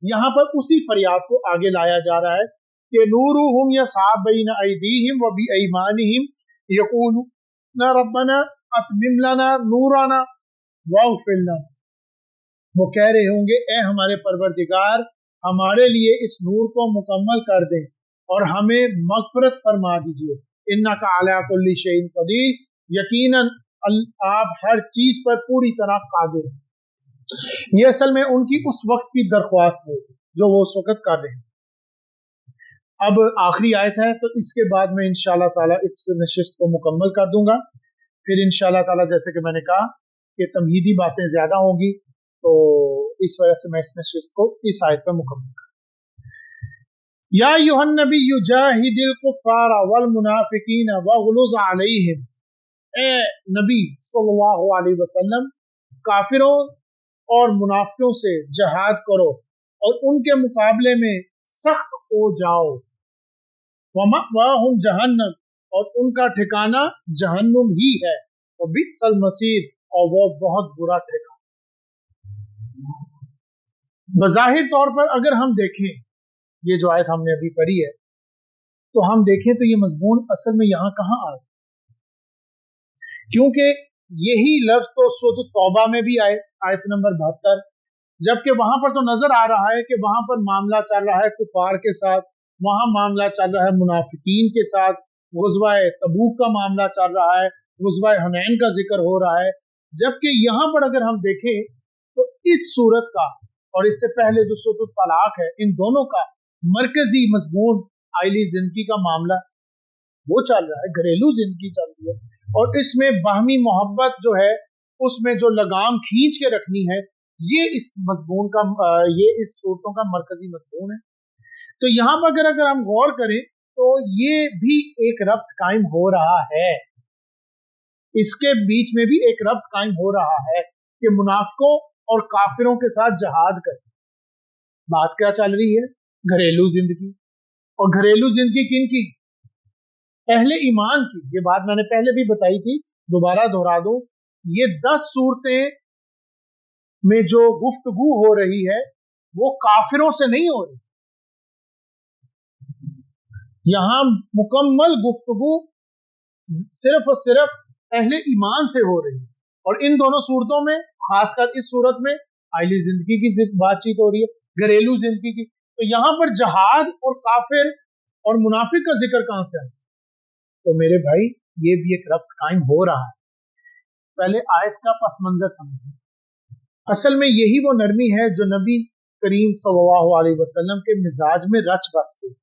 यहाँ पर उसी फरियाद को आगे लाया जा रहा है कि नूरुहुम यस्आ बैन अयदीहिम व बिअयमानिहिम यक़ूलून रब्बना अतमिम लना नूरना वग़फिर लना। वो कह रहे होंगे ए हमारे परवरदिगार, हमारे लिए इस नूर को मुकम्मल कर दें और हमें मग़फ़िरत फरमा दीजिए। इन्नका अला कुल्ली शैइन क़दीर, यकीनन आप हर चीज पर पूरी तरह कादिर हैं। ये असल में उनकी उस वक्त की दरख्वास्त है जो वो उस वक्त कर रहे हैं। अब आखिरी आयत है, तो इसके बाद मैं इंशाअल्लाह ताला इस नशिस्त को मुकम्मल कर दूंगा। फिर इंशाअल्लाह ताला जैसे कि मैंने कहा कि तमहीदी बातें ज्यादा होंगी, तो इस वजह से मैं इस नशिस्त को इस आयत पर मुकम्मल करूं। या अय्युहन नबी युजाहिदिल कुफ्फार वल मुनाफिकीन वगलुज अलैहिम, ए नबी सल्लल्लाहु अलैहि वसल्लम काफिरों और मुनाफिकों से जहाद करो और उनके मुकाबले में सख्त हो जाओ। वमअवाहुम जहन्नम, और उनका ठिकाना जहन्नुम ही है, और बिसल मसीर, और वो बहुत बुरा ठिकाना। बज़ाहिर तौर पर अगर हम देखें ये जो आयत हमने अभी पढ़ी है, तो हम देखें तो ये मजमून असल में यहां कहां आ गया, क्योंकि यही लफ्ज तो सूरत तौबा में भी आए, आयत नंबर 72, जबकि वहां पर तो नजर आ रहा है कि वहां पर मामला चल रहा है कुफार के साथ, वहां मामला चल रहा है मुनाफिकीन के साथ, गुज़वाए तबूक का मामला चल रहा है, गुज़वाए हुनैन का जिक्र हो रहा है। जबकि यहाँ पर अगर हम देखें तो इस सूरत का और इससे पहले जो सूरत तलाक है, इन दोनों का मरकजी मजमून आइली जिंदगी का मामला वो चल रहा है, घरेलू जिंदगी चल रही है, और इसमें बाहमी मोहब्बत जो है उसमें जो लगाम खींच के रखनी है, ये इस मजमून का ये इस सूरतों का मरकजी मजमून है। तो यहाँ पर अगर हम गौर करें तो ये भी एक रब्त कायम हो रहा है, इसके बीच में भी एक रब्त कायम हो रहा है कि मुनाफिकों और काफिरों के साथ जहाद करें। बात क्या चल रही है? घरेलू जिंदगी, और घरेलू जिंदगी किन की? अहले ईमान की। ये बात मैंने पहले भी बताई थी, दोबारा दोहरा दूं, ये 10 सूरतें में जो गुफ्तगू हो रही है वो काफिरों से नहीं हो रही, यहां मुकम्मल गुफ्तगू सिर्फ और सिर्फ अहले ईमान से हो रही है। और इन दोनों सूरतों में, खासकर इस सूरत में आइली जिंदगी की बातचीत हो रही है, घरेलू जिंदगी की। तो यहां पर जहाद और काफिर और मुनाफिक का जिक्र कहां से आया? तो मेरे भाई ये भी एक रब्त कायम हो रहा है। पहले आयत का पस मंजर समझें। असल में यही वो नरमी है जो नबी करीम सल्लल्लाहु अलैहि वसल्लम के मिजाज में रच बसती,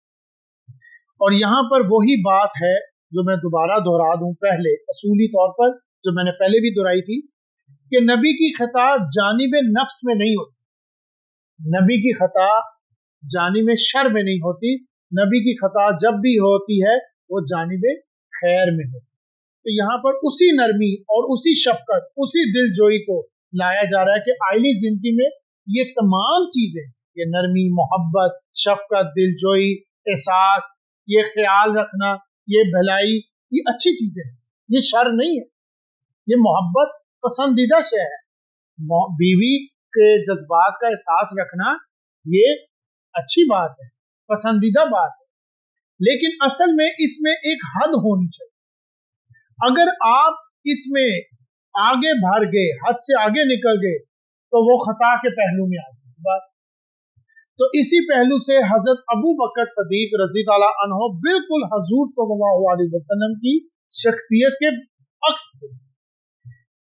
और यहां पर वही बात है जो मैं दोबारा दोहरा दूं, पहले असूली तौर पर जो मैंने पहले भी दोहराई थी कि नबी की खता जानिब नफ्स में नहीं होती, नबी की खता जानिब शर में नहीं होती, नबी की खता जब भी होती है वो जानिब खैर में होती। तो यहाँ पर उसी नरमी और उसी शफकत, उसी दिलजोई को लाया जा रहा है कि आइली जिंदगी में ये तमाम चीजें, ये नरमी, मोहब्बत, शफकत, दिलजोई, एहसास, ये ख्याल रखना, ये भलाई, ये अच्छी चीजें हैं, ये शर नहीं है। ये मोहब्बत पसंदीदा शय है, बीवी के जज्बात का एहसास रखना ये अच्छी बात है, पसंदीदा बात है, लेकिन असल में इसमें एक हद होनी चाहिए। अगर आप इसमें आगे बढ़ गए, हद से आगे निकल गए, तो वो खता के पहलू में आ जाएगी बात। तो इसी पहलू से हजरत अबू बकर सदीक रज़ी ताला अन्हो बिल्कुल हुजूर सल्लल्लाहु अलैहि वसल्लम की शख्सियत के अक्स थे।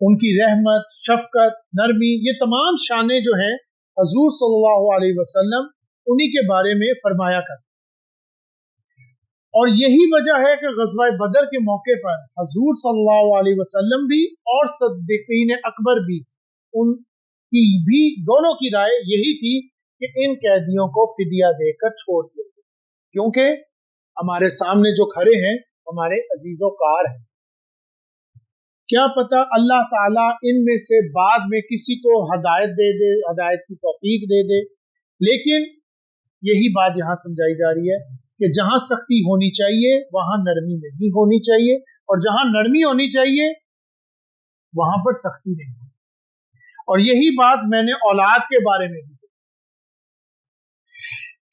उनकी रहमत, शफकत, नरमी, ये तमाम शानें जो हैं हुजूर सल्लल्लाहु अलैहि वसल्लम उन्हीं के बारे में फरमाया करते। और यही वजह है कि ग़ज़वा बदर के मौके पर हुजूर सल्लल्लाहु अलैहि वसल्लम भी और सिद्दीक़ीन अकबर भी, उनकी भी दोनों की राय यही थी कि इन कैदियों को फिदिया देकर छोड़ दिया, क्योंकि हमारे सामने जो खड़े हैं हमारे अजीजों कार हैं। क्या पता अल्लाह ताला इनमें से बाद में किसी को हदायत दे दे, हदायत की तौफीक दे दे। लेकिन यही बात यहां समझाई जा रही है कि जहां सख्ती होनी चाहिए वहां नरमी नहीं होनी चाहिए, और जहां नरमी होनी चाहिए वहां पर सख्ती नहीं होनी। और यही बात मैंने औलाद के बारे में भी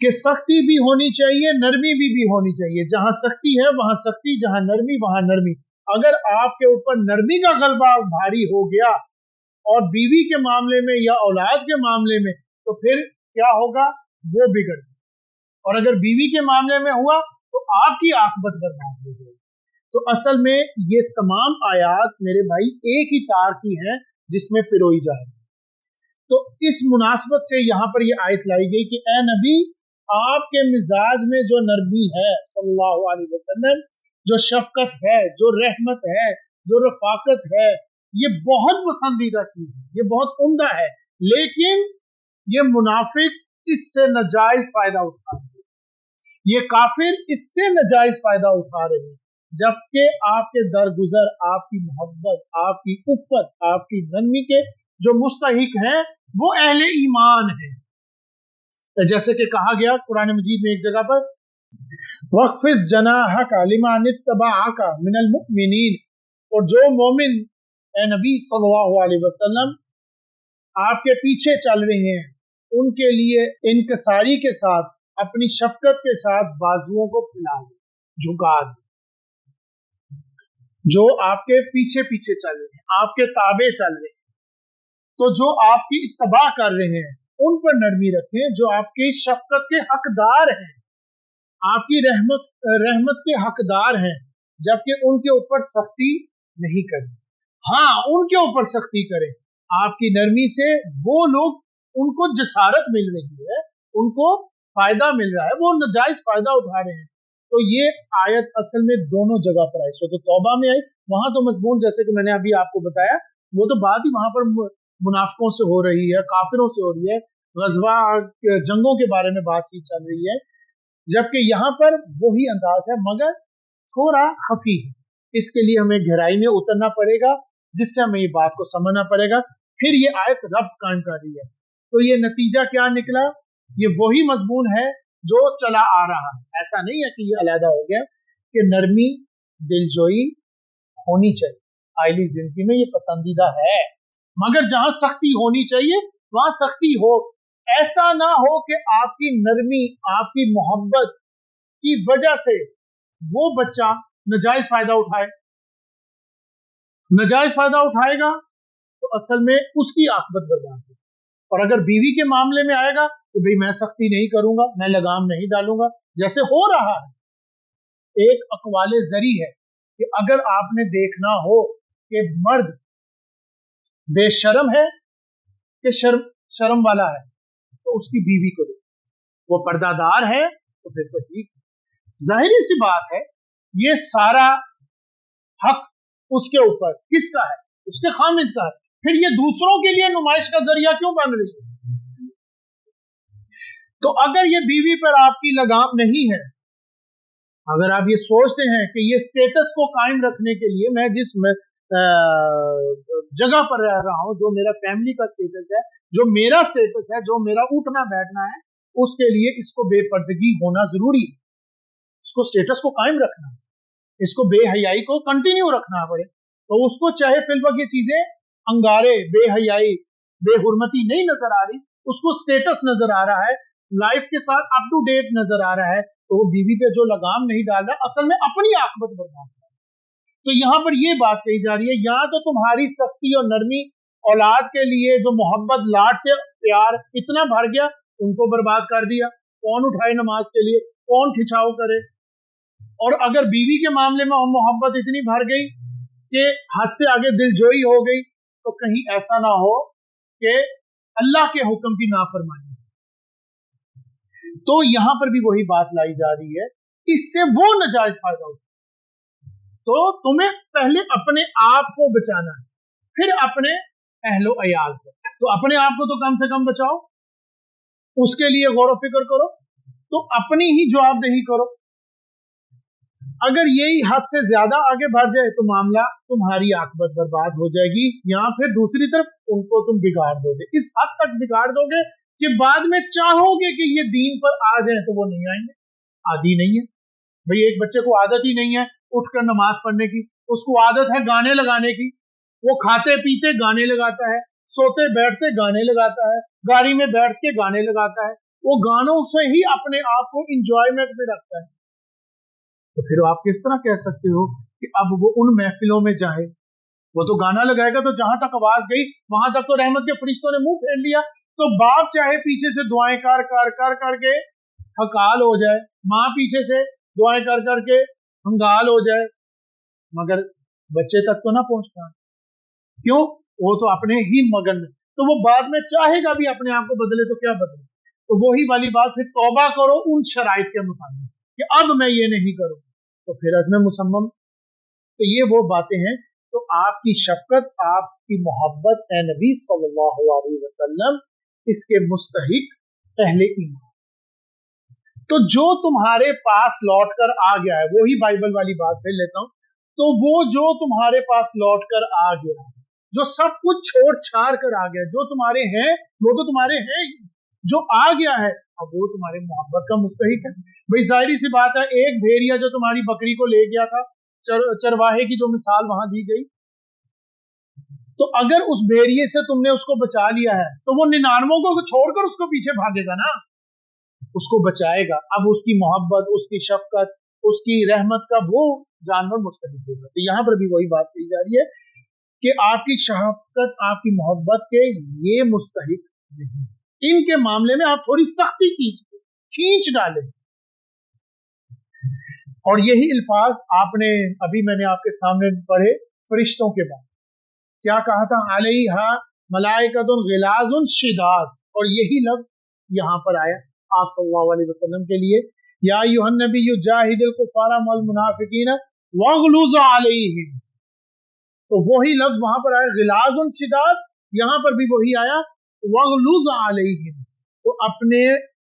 कि सख्ती भी होनी चाहिए, नरमी भी होनी चाहिए। जहां सख्ती है वहां सख्ती, जहां नरमी वहां नरमी। अगर आपके ऊपर नरमी का गलबा भारी हो गया और बीवी के मामले में या औलाद के मामले में, तो फिर क्या होगा? वो बिगड़। और अगर बीवी के मामले में हुआ तो आपकी आकबत बर्बाद हो जाएगी। तो असल में ये तमाम आयात मेरे भाई एक ही तार की हैं जिसमें पिरोई जाए। तो इस मुनासबत से यहां पर ये आयत लाई गई कि ए नबी, आपके मिजाज में जो नरमी है सल्लल्लाहु अलैहि वसल्लम, जो शफकत है, जो रहमत है, जो रफाकत है, ये बहुत पसंदीदा चीज है, ये बहुत उम्दा है, लेकिन ये मुनाफिक इससे नाजायज फायदा उठा रहे हैं, ये काफिर इससे नाजायज फायदा उठा रहे हैं, जबकि आपके दरगुजर, आपकी मोहब्बत, आपकी उफ़्फ़त, आपकी नरमी के जो मुस्तहिक हैं वो अहले ईमान हैं। जैसे कि कहा गया कुरान मजीद में एक जगह पर, वक़्फ़िज़ जनाहका लिमन इत्तबअका मिनल मुमिनीन, और जो मोमिन ए नबी सल्लल्लाहु अलैहि वसल्लम आपके पीछे चल रहे हैं, उनके लिए इनकसारी के साथ, अपनी शफकत के साथ बाजुओं को फैला दे, झुका दे। जो आपके पीछे पीछे चल रहे हैं, आपके ताबे चल रहे हैं, तो जो आपकी इत्तबा कर रहे हैं उन पर नरमी रखें, जो आपकी शफकत के हकदार हैं, आपकी रहमत के हकदार हैं, जबकि उनके ऊपर सख्ती नहीं करें। हाँ, उनके ऊपर सख्ती करें, आपकी नरमी से वो लोग, उनको जसारत मिल रही है, उनको फायदा मिल रहा है, वो नाजायज फायदा उठा रहे हैं। तो ये आयत असल में दोनों जगह पर आई, सो तो तौबा में आई, वहां तो मजमून जैसे कि मैंने अभी आपको बताया, वो तो बात ही वहां पर मुनाफिकों से हो रही है, काफिरों से हो रही है, गज़वा जंगों के बारे में बातचीत चल रही है, जबकि यहाँ पर वही अंदाज है मगर थोड़ा खफी है। इसके लिए हमें गहराई में उतरना पड़ेगा, जिससे हमें ये बात को समझना पड़ेगा, फिर ये आयत रब्त कायम कर रही है। तो ये नतीजा क्या निकला, ये वही मजमून है जो चला आ रहा है, ऐसा नहीं है कि ये अलहदा हो गया, कि नरमी दिलजोई होनी चाहिए, आइली जिंदगी में ये पसंदीदा है, मगर जहां सख्ती होनी चाहिए वहां सख्ती हो। ऐसा ना हो कि आपकी नरमी, आपकी मोहब्बत की वजह से वो बच्चा नाजायज फायदा उठाए, नाजायज फायदा उठाएगा तो असल में उसकी आकबत बर्बाद है। और अगर बीवी के मामले में आएगा तो भाई मैं सख्ती नहीं करूंगा, मैं लगाम नहीं डालूंगा, जैसे हो रहा है। एक अकवाले जरी है कि अगर आपने देखना हो कि मर्द बेशर्म है कि शर्म वाला है, तो उसकी बीवी को दे, वो पर्दादार है तो फिर तो ठीक। जाहिर सी बात है, ये सारा हक उसके ऊपर किसका है, उसके खामिद का है, फिर ये दूसरों के लिए नुमाइश का जरिया क्यों बन रही है? तो अगर ये बीवी पर आपकी लगाम नहीं है, अगर आप ये सोचते हैं कि ये स्टेटस को कायम रखने के लिए मैं जिस जगह पर रह रहा हूं, जो मेरा फैमिली का स्टेटस है, जो मेरा स्टेटस है, जो मेरा उठना बैठना है, उसके लिए इसको बेपर्दगी होना जरूरी है, इसको स्टेटस को कायम रखना है, इसको बेहयाई को कंटिन्यू रखना पड़े, तो उसको चाहे फिलवक्त ये चीजें अंगारे, बेहयाई, बेहुरमती नहीं नजर आ रही, उसको स्टेटस नजर आ रहा है, लाइफ के साथ अप टू डेट नजर आ रहा है, तो वो बीवी पे जो लगाम नहीं डाल रहा, असल में अपनी आकबत बर्बाद है। तो यहां पर ये बात कही जा रही है, या तो तुम्हारी सख्ती और नरमी औलाद के लिए जो मोहब्बत, लाड से प्यार इतना भर गया, उनको बर्बाद कर दिया, कौन उठाए नमाज के लिए, कौन खिंचाव करे। और अगर बीवी के मामले में मोहब्बत इतनी भर गई कि हद से आगे दिलजोई हो गई, तो कहीं ऐसा ना हो कि अल्लाह के हुक्म की नाफरमानी। तो यहां पर भी वही बात लाई जा रही है, इससे वो नाजायज फायदा होता है। तो तुम्हें पहले अपने आप को बचाना है, फिर अपने अहलो अयाल को। तो अपने आप को तो कम से कम बचाओ, उसके लिए गौर फिक्र करो, तो अपनी ही जवाबदेही करो। अगर यही हद से ज्यादा आगे बढ़ जाए तो मामला, तुम्हारी आकबत बर्बाद हो जाएगी, या फिर दूसरी तरफ उनको तुम बिगाड़ दोगे, इस हद तक बिगाड़ दोगे कि बाद में चाहोगे कि ये दीन पर आ जाए तो वो नहीं आएंगे, आदी नहीं है। भाई एक बच्चे को आदत ही नहीं है उठकर नमाज पढ़ने की, उसको आदत है गाने लगाने की, वो खाते पीते गाने लगाता है, सोते बैठते गाने लगाता है, गाड़ी में बैठ के गाने लगाता है, वो गानों से ही अपने आप को इंजॉयमेंट में रखता है। तो फिर आप किस तरह कह सकते हो कि अब वो उन महफिलों में जाए? वो तो गाना लगाएगा तो जहां तक आवाज गई वहां तक तो रहमत के फरिश्तों ने मुंह फेर लिया। तो बाप चाहे पीछे से दुआएं कर कर कर करके हकाल हो जाए, माँ पीछे से दुआएं कर करके हंगाल हो जाए, मगर बच्चे तक तो ना पहुंच पाए। क्यों? वो तो अपने ही मगन में, तो वो बाद में चाहेगा भी अपने आप को बदले तो क्या बदले। तो वही वाली बात, फिर तौबा करो उन शराइत के मुताबिक कि अब मैं ये नहीं करूं, तो फिर अज़्म मुसम्मम। तो ये वो बातें हैं। तो आपकी शफकत, आपकी मोहब्बत ए नबी सल्लल्लाहु अलैहि वसल्लम इसके मुस्तहिक पहले ईमान। तो जो तुम्हारे पास लौट कर आ गया है, वो ही बाइबल वाली बात फिर लेता हूं, तो वो जो तुम्हारे पास लौट कर आ गया, जो सब कुछ छोड़ छाड़ कर आ गया, जो तुम्हारे हैं वो तो तुम्हारे हैं ही, जो आ गया है अब वो तुम्हारे मोहब्बत का मुस्तहिक है। भाई जाहिर सी बात है, एक भेड़िया जो तुम्हारी बकरी को ले गया था, चरवाहे की जो मिसाल वहां दी गई, तो अगर उस भेड़िए से तुमने उसको बचा लिया है तो वो 99 को छोड़कर उसको पीछे भागेगा ना, उसको बचाएगा। अब उसकी मोहब्बत, उसकी शफकत, उसकी रहमत का वो जानवर मुस्तहिक होगा। तो यहां पर भी वही बात कही जा रही है कि आपकी शफकत, आपकी मोहब्बत के ये मुस्तहिक नहीं, इनके मामले में आप थोड़ी सख्ती कीजिए, खींच डालें। और यही अल्फाज आपने अभी मैंने आपके सामने पढ़े फरिश्तों के बाद, क्या कहा था, अलैहा मलाइकतुन गिलाजुन शिदाद, और यही लफ्ज यहां पर आया आप सल्लल्लाहु अलैहि वसल्लम के लिए, या अय्युहन नबिय्यु जाहिदिल कुफारा वल मुनाफिकीन वगलुज अलैहिम। तो वही लफ्ज वहां पर आया गिलाजुन शिदाद, यहां पर भी वही आया वगलुज अलैहिम। तो अपने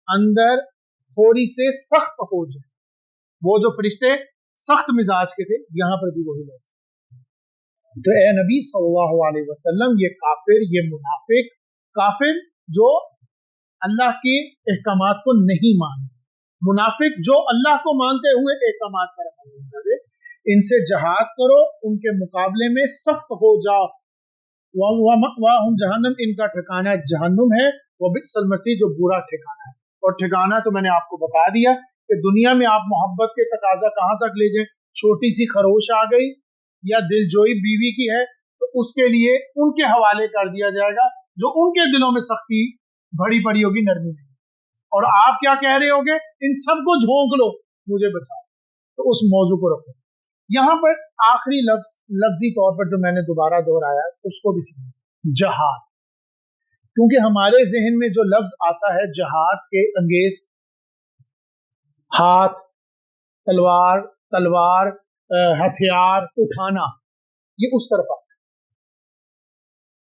अंदर थोड़ी से सख्त हो जाए, वो जो फरिश्ते सख्त मिजाज के थे, यहां पर भी वही लफ्ज। तो ए नबी सल्लल्लाहु अलैहि वसल्लम, ये काफिर, ये मुनाफिक, काफिर जो अल्लाह के अहकामात को नहीं माने, मुनाफिक जो अल्लाह को मानते हुए अहकामात पर अमल नहीं करे, इनसे जहाद करो, उनके मुकाबले में सख्त हो जाओ। वह जहन्नम, इनका ठिकाना जहन्नुम है, वह बिसल मसीह, जो बुरा ठिकाना है। और ठिकाना तो मैंने आपको बता दिया कि दुनिया में आप मोहब्बत के तकाजा कहां तक ले जाए, छोटी सी खरोश आ गई या दिलजोई बीवी की है तो उसके लिए उनके हवाले कर दिया जाएगा, जो उनके दिलों में सख्ती भरी पड़ी होगी, नरमी नहीं। और आप क्या कह रहे होगे, इन सबको झोंक लो, मुझे बचाओ। तो उस मौजू को रखो। यहां पर आखिरी लफ्जी तौर पर जो मैंने दोबारा दोहराया उसको भी समझो, जहाद। क्योंकि हमारे जहन में जो लफ्ज आता है जहाद के अंगेज हाथ, तलवार, हथियार उठाना, ये उस तरफ आता है।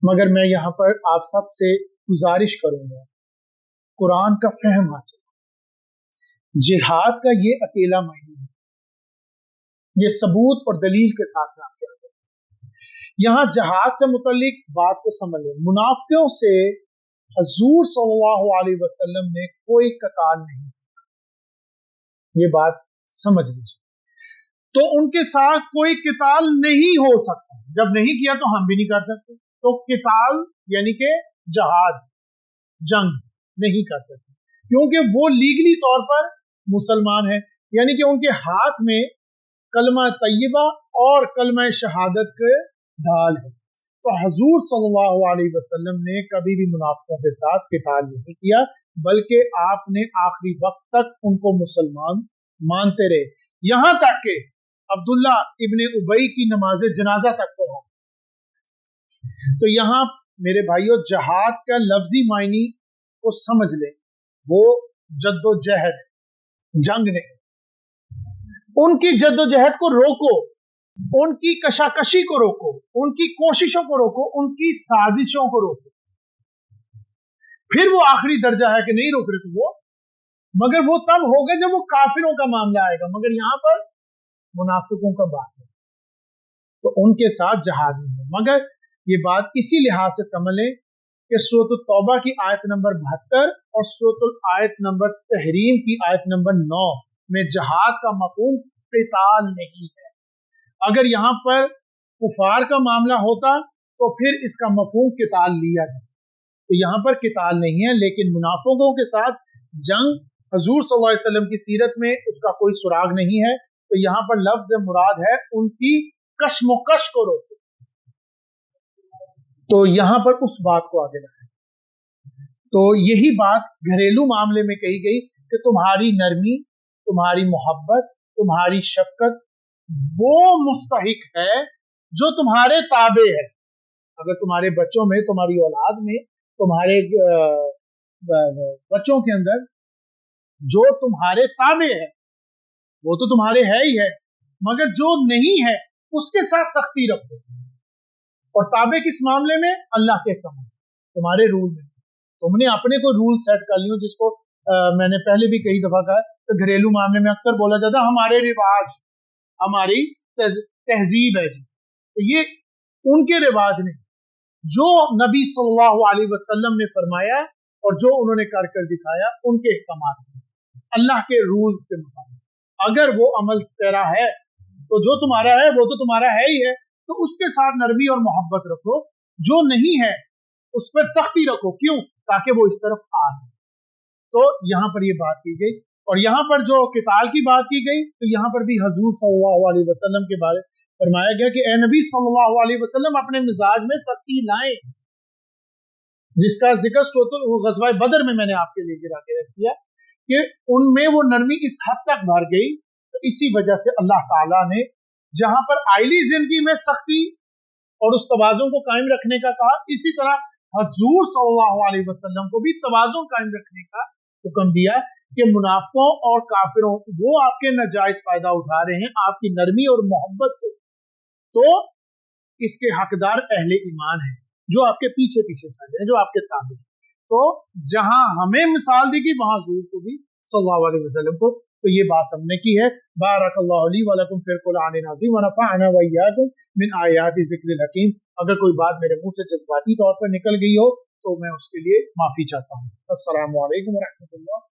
मगर मैं यहां पर आप सबसे गुजारिश करूंगा, कुरान का फहम हासिल, जिहाद का ये अकेला मायने है, ये सबूत और दलील के साथ में आपके आगे। यहां जहाद से मुतल्लिक बात को समझ लें, मुनाफिकों से हजूर सल्लल्लाहु अलैहि वसल्लम ने कोई कताल नहीं, ये बात समझ लीजिए। तो उनके साथ कोई किताल नहीं हो सकता, जब नहीं किया तो हम भी नहीं कर सकते। तो किताल यानी कि जहाद, जंग नहीं कर सकते, क्योंकि वो लीगली तौर पर मुसलमान है, यानी कि उनके हाथ में कलमा तय्यबा और कलमा शहादत के ढाल है। तो हजूर सल्लल्लाहु अलैहि वसल्लम ने कभी भी मुनाफिकों के साथ किताल नहीं किया, बल्कि आपने आखिरी वक्त तक उनको मुसलमान मानते रहे, यहां तक कि अब्दुल्ला इब्ने उबई की नमाज जनाजा तक पढ़ा। तो यहां मेरे भाइयों, जहाद का लफ्जी मायनी को समझ लें, वो जद्दोजहद, जंग नहीं। उनकी जद्दोजहद को रोको, उनकी कशाकशी को रोको, उनकी कोशिशों को रोको, उनकी साजिशों को रोको। फिर वो आखिरी दर्जा है कि नहीं रोक रहे तो वो, मगर वो तब होगा जब वो काफिरों का मामला आएगा, मगर यहां पर मुनाफिकों का बात है, तो उनके साथ जहाद नहीं है। मगर ये बात इसी लिहाज से समझ लें कि सूरत तौबा की आयत नंबर 72 और सूरत आयत नंबर तहरीम की आयत नंबर 9 में जहाद का मफहूम क़िताल नहीं है। अगर यहां पर कुफार का मामला होता तो फिर इसका मफहूम क़िताल लिया जाए, तो यहां पर क़िताल नहीं है। लेकिन मुनाफिकों के साथ जंग हजूर सल्लल्लाहु अलैहि वसल्लम की सीरत में उसका कोई सुराग नहीं है, तो यहां पर लफ्ज मुराद है उनकी कशमुकश को रोको। तो यहां पर उस बात को आगे रखें। तो यही बात घरेलू मामले में कही गई कि तुम्हारी नरमी, तुम्हारी मोहब्बत, तुम्हारी शफकत वो मुस्तहिक है जो तुम्हारे ताबे है। अगर तुम्हारे बच्चों में, तुम्हारी औलाद में, तुम्हारे बच्चों के अंदर जो तुम्हारे ताबे है वो तो तुम्हारे है ही है, मगर जो नहीं है उसके साथ सख्ती रखो, और ताबे किस मामले में? अल्लाह के हुक्म, तुम्हारे रूल में। तुमने अपने को रूल सेट कर लियो, जिसको मैंने पहले भी कई दफा कहा, तो घरेलू मामले में अक्सर बोला जाता है हमारे रिवाज, हमारी तहजीब है जी। तो ये उनके रिवाज नहीं, जो नबी सल्लल्लाहु अलैहि वसल्लम ने फरमाया और जो उन्होंने कर दिखाया, उनके अहकाम, अल्लाह के रूल्स के मुताबिक अगर वो अमल तेरा है, तो जो तुम्हारा है वो तो तुम्हारा है ही है, तो उसके साथ नरमी और मोहब्बत रखो। जो नहीं है उस पर सख्ती रखो, क्यों? ताकि वो इस तरफ आ जाए। तो यहाँ पर ये बात की गई, और यहाँ पर जो किताल की बात की गई, तो यहाँ पर भी हुजूर सल्लल्लाहु अलैहि वसल्लम के बारे फरमाया गया कि ए नबी सल्लल्लाहु अलैहि वसल्लम अपने मिजाज में सख्ती लाएं, जिसका जिक्र ग़ज़वा बदर में मैंने आपके लिए गिरा के रख दिया कि उनमें वो नरमी इस हद तक भर गई। तो इसी वजह से अल्लाह ताला ने जहां पर आइली जिंदगी में सख्ती और उस तवाज़ुन को कायम रखने का कहा, इसी तरह हुजूर सल्लल्लाहु अलैहि वसल्लम को भी तवाज़ुन कायम रखने का हुक्म दिया कि मुनाफिकों और काफिरों वो आपके नाजायज फायदा उठा रहे हैं आपकी नरमी और मोहब्बत से, तो इसके हकदार अहले ईमान हैं जो आपके पीछे पीछे चल रहे हैं, जो आपके ताबे। तो जहां हमें मिसाल दी गई वहां हुजूर को भी सल्लल्लाहु अलैहि वसल्लम को, तो ये बात हमने की है। बारकल्लाहु ली व लकुम फिल कुरान अज़ीम व नफ़अना व इय्याकुम मिन आयाति ज़िक्रिल हकीम। अगर कोई बात मेरे मुंह से जज्बाती तौर पर निकल गई हो तो मैं उसके लिए माफी चाहता हूँ। अस्सलामु अलैकुम व रहमतुल्लाह।